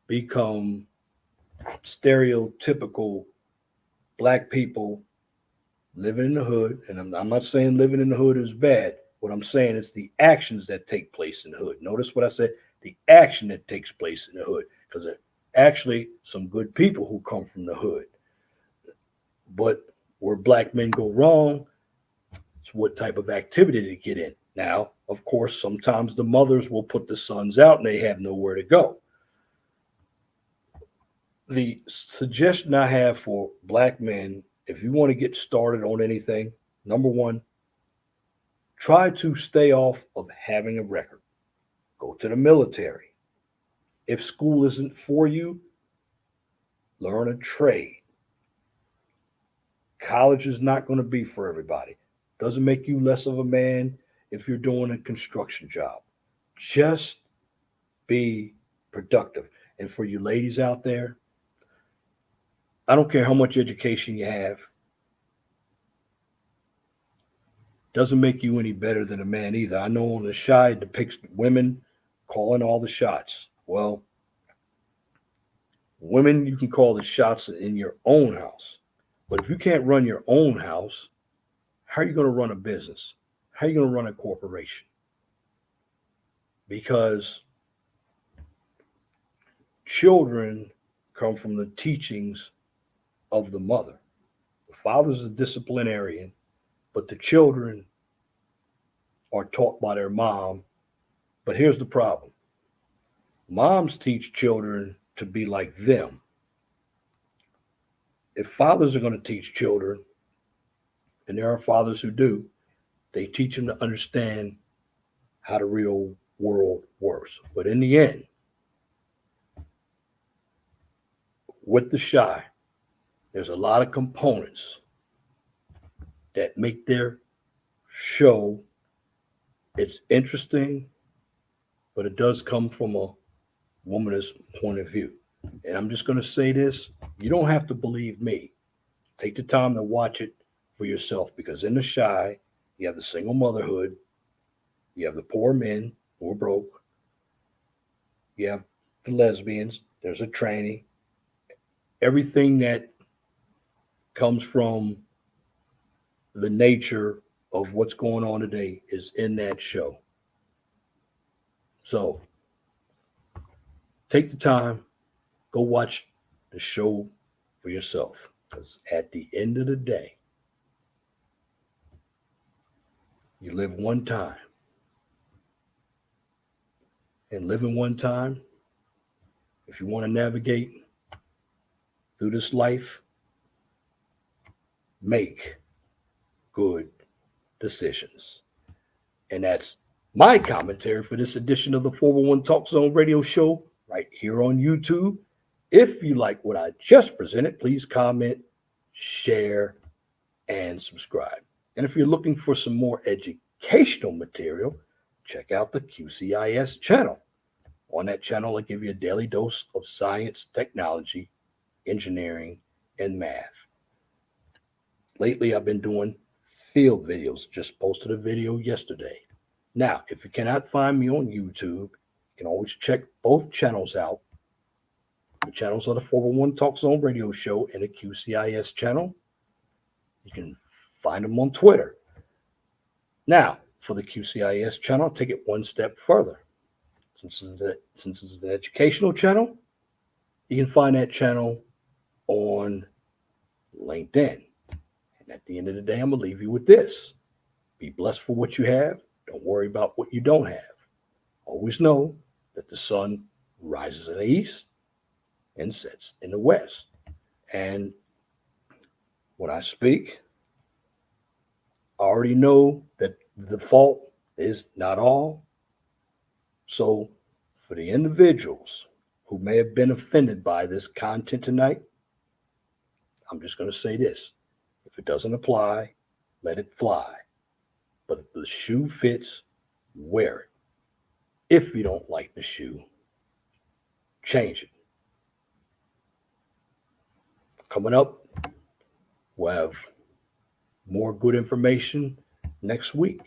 become stereotypical black people living in the hood. And I'm not saying living in the hood is bad. What I'm saying is the actions that take place in the hood. Notice what I said, the action that takes place in the hood, because there are actually some good people who come from the hood. But where black men go wrong, it's what type of activity they get in. Now, of course, sometimes the mothers will put the sons out and they have nowhere to go. The suggestion I have for black men, if you want to get started on anything, number one, try to stay off of having a record. Go to the military. If school isn't for you, learn a trade. College is not going to be for everybody. Doesn't make you less of a man if you're doing a construction job. Just be productive. And for you ladies out there, I don't care how much education you have. Doesn't make you any better than a man either. I know on the shy it depicts women calling all the shots. Well, women, you can call the shots in your own house. But if you can't run your own house, how are you going to run a business? How are you going to run a corporation? Because children come from the teachings of the mother. The father's a disciplinarian, but the children are taught by their mom. But here's the problem. Moms teach children to be like them. If fathers are going to teach children, and there are fathers who do, they teach them to understand how the real world works. But in the end, with the shy, there's a lot of components that make their show. It's interesting, but it does come from a womanist point of view. And I'm just going to say this, you don't have to believe me. Take the time to watch it for yourself, because in the shy, you have the single motherhood, you have the poor men who are broke, you have the lesbians, there's a tranny, everything that comes from the nature of what's going on today is in that show. So take the time, go watch the show for yourself, because at the end of the day, you live one time. And living one time, if you want to navigate through this life, make good decisions. And that's my commentary for this edition of the 411 Talk Zone radio show right here on YouTube. If you like what I just presented, please comment, share, and subscribe. And if you're looking for some more educational material, check out the QCIS channel. On that channel, I give you a daily dose of science, technology, engineering, and math. Lately, I've been doing field videos. Just posted a video yesterday. Now, if you cannot find me on YouTube, you can always check both channels out. The channels are the 401 Talk Zone Radio Show and the QCIS channel. You can find them on Twitter. Now, for the QCIS channel, take it one step further. Since it's an educational channel, you can find that channel on LinkedIn. And at the end of the day, I'm going to leave you with this. Be blessed for what you have. Don't worry about what you don't have. Always know that the sun rises in the east and sets in the west. And when I speak, I already know that the fault is not all. So for the individuals who may have been offended by this content tonight, I'm just going to say this. If it doesn't apply, let it fly. But if the shoe fits, wear it. If you don't like the shoe, change it. Coming up, we'll have more good information next week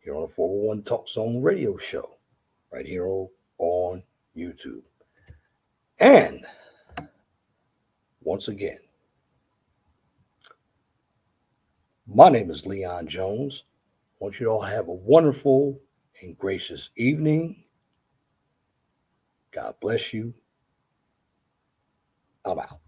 here on the 401 Talk Zone Radio Show, right here on YouTube. And once again, my name is Leon Jones. I want you all to have a wonderful and gracious evening. God bless you. I'm out.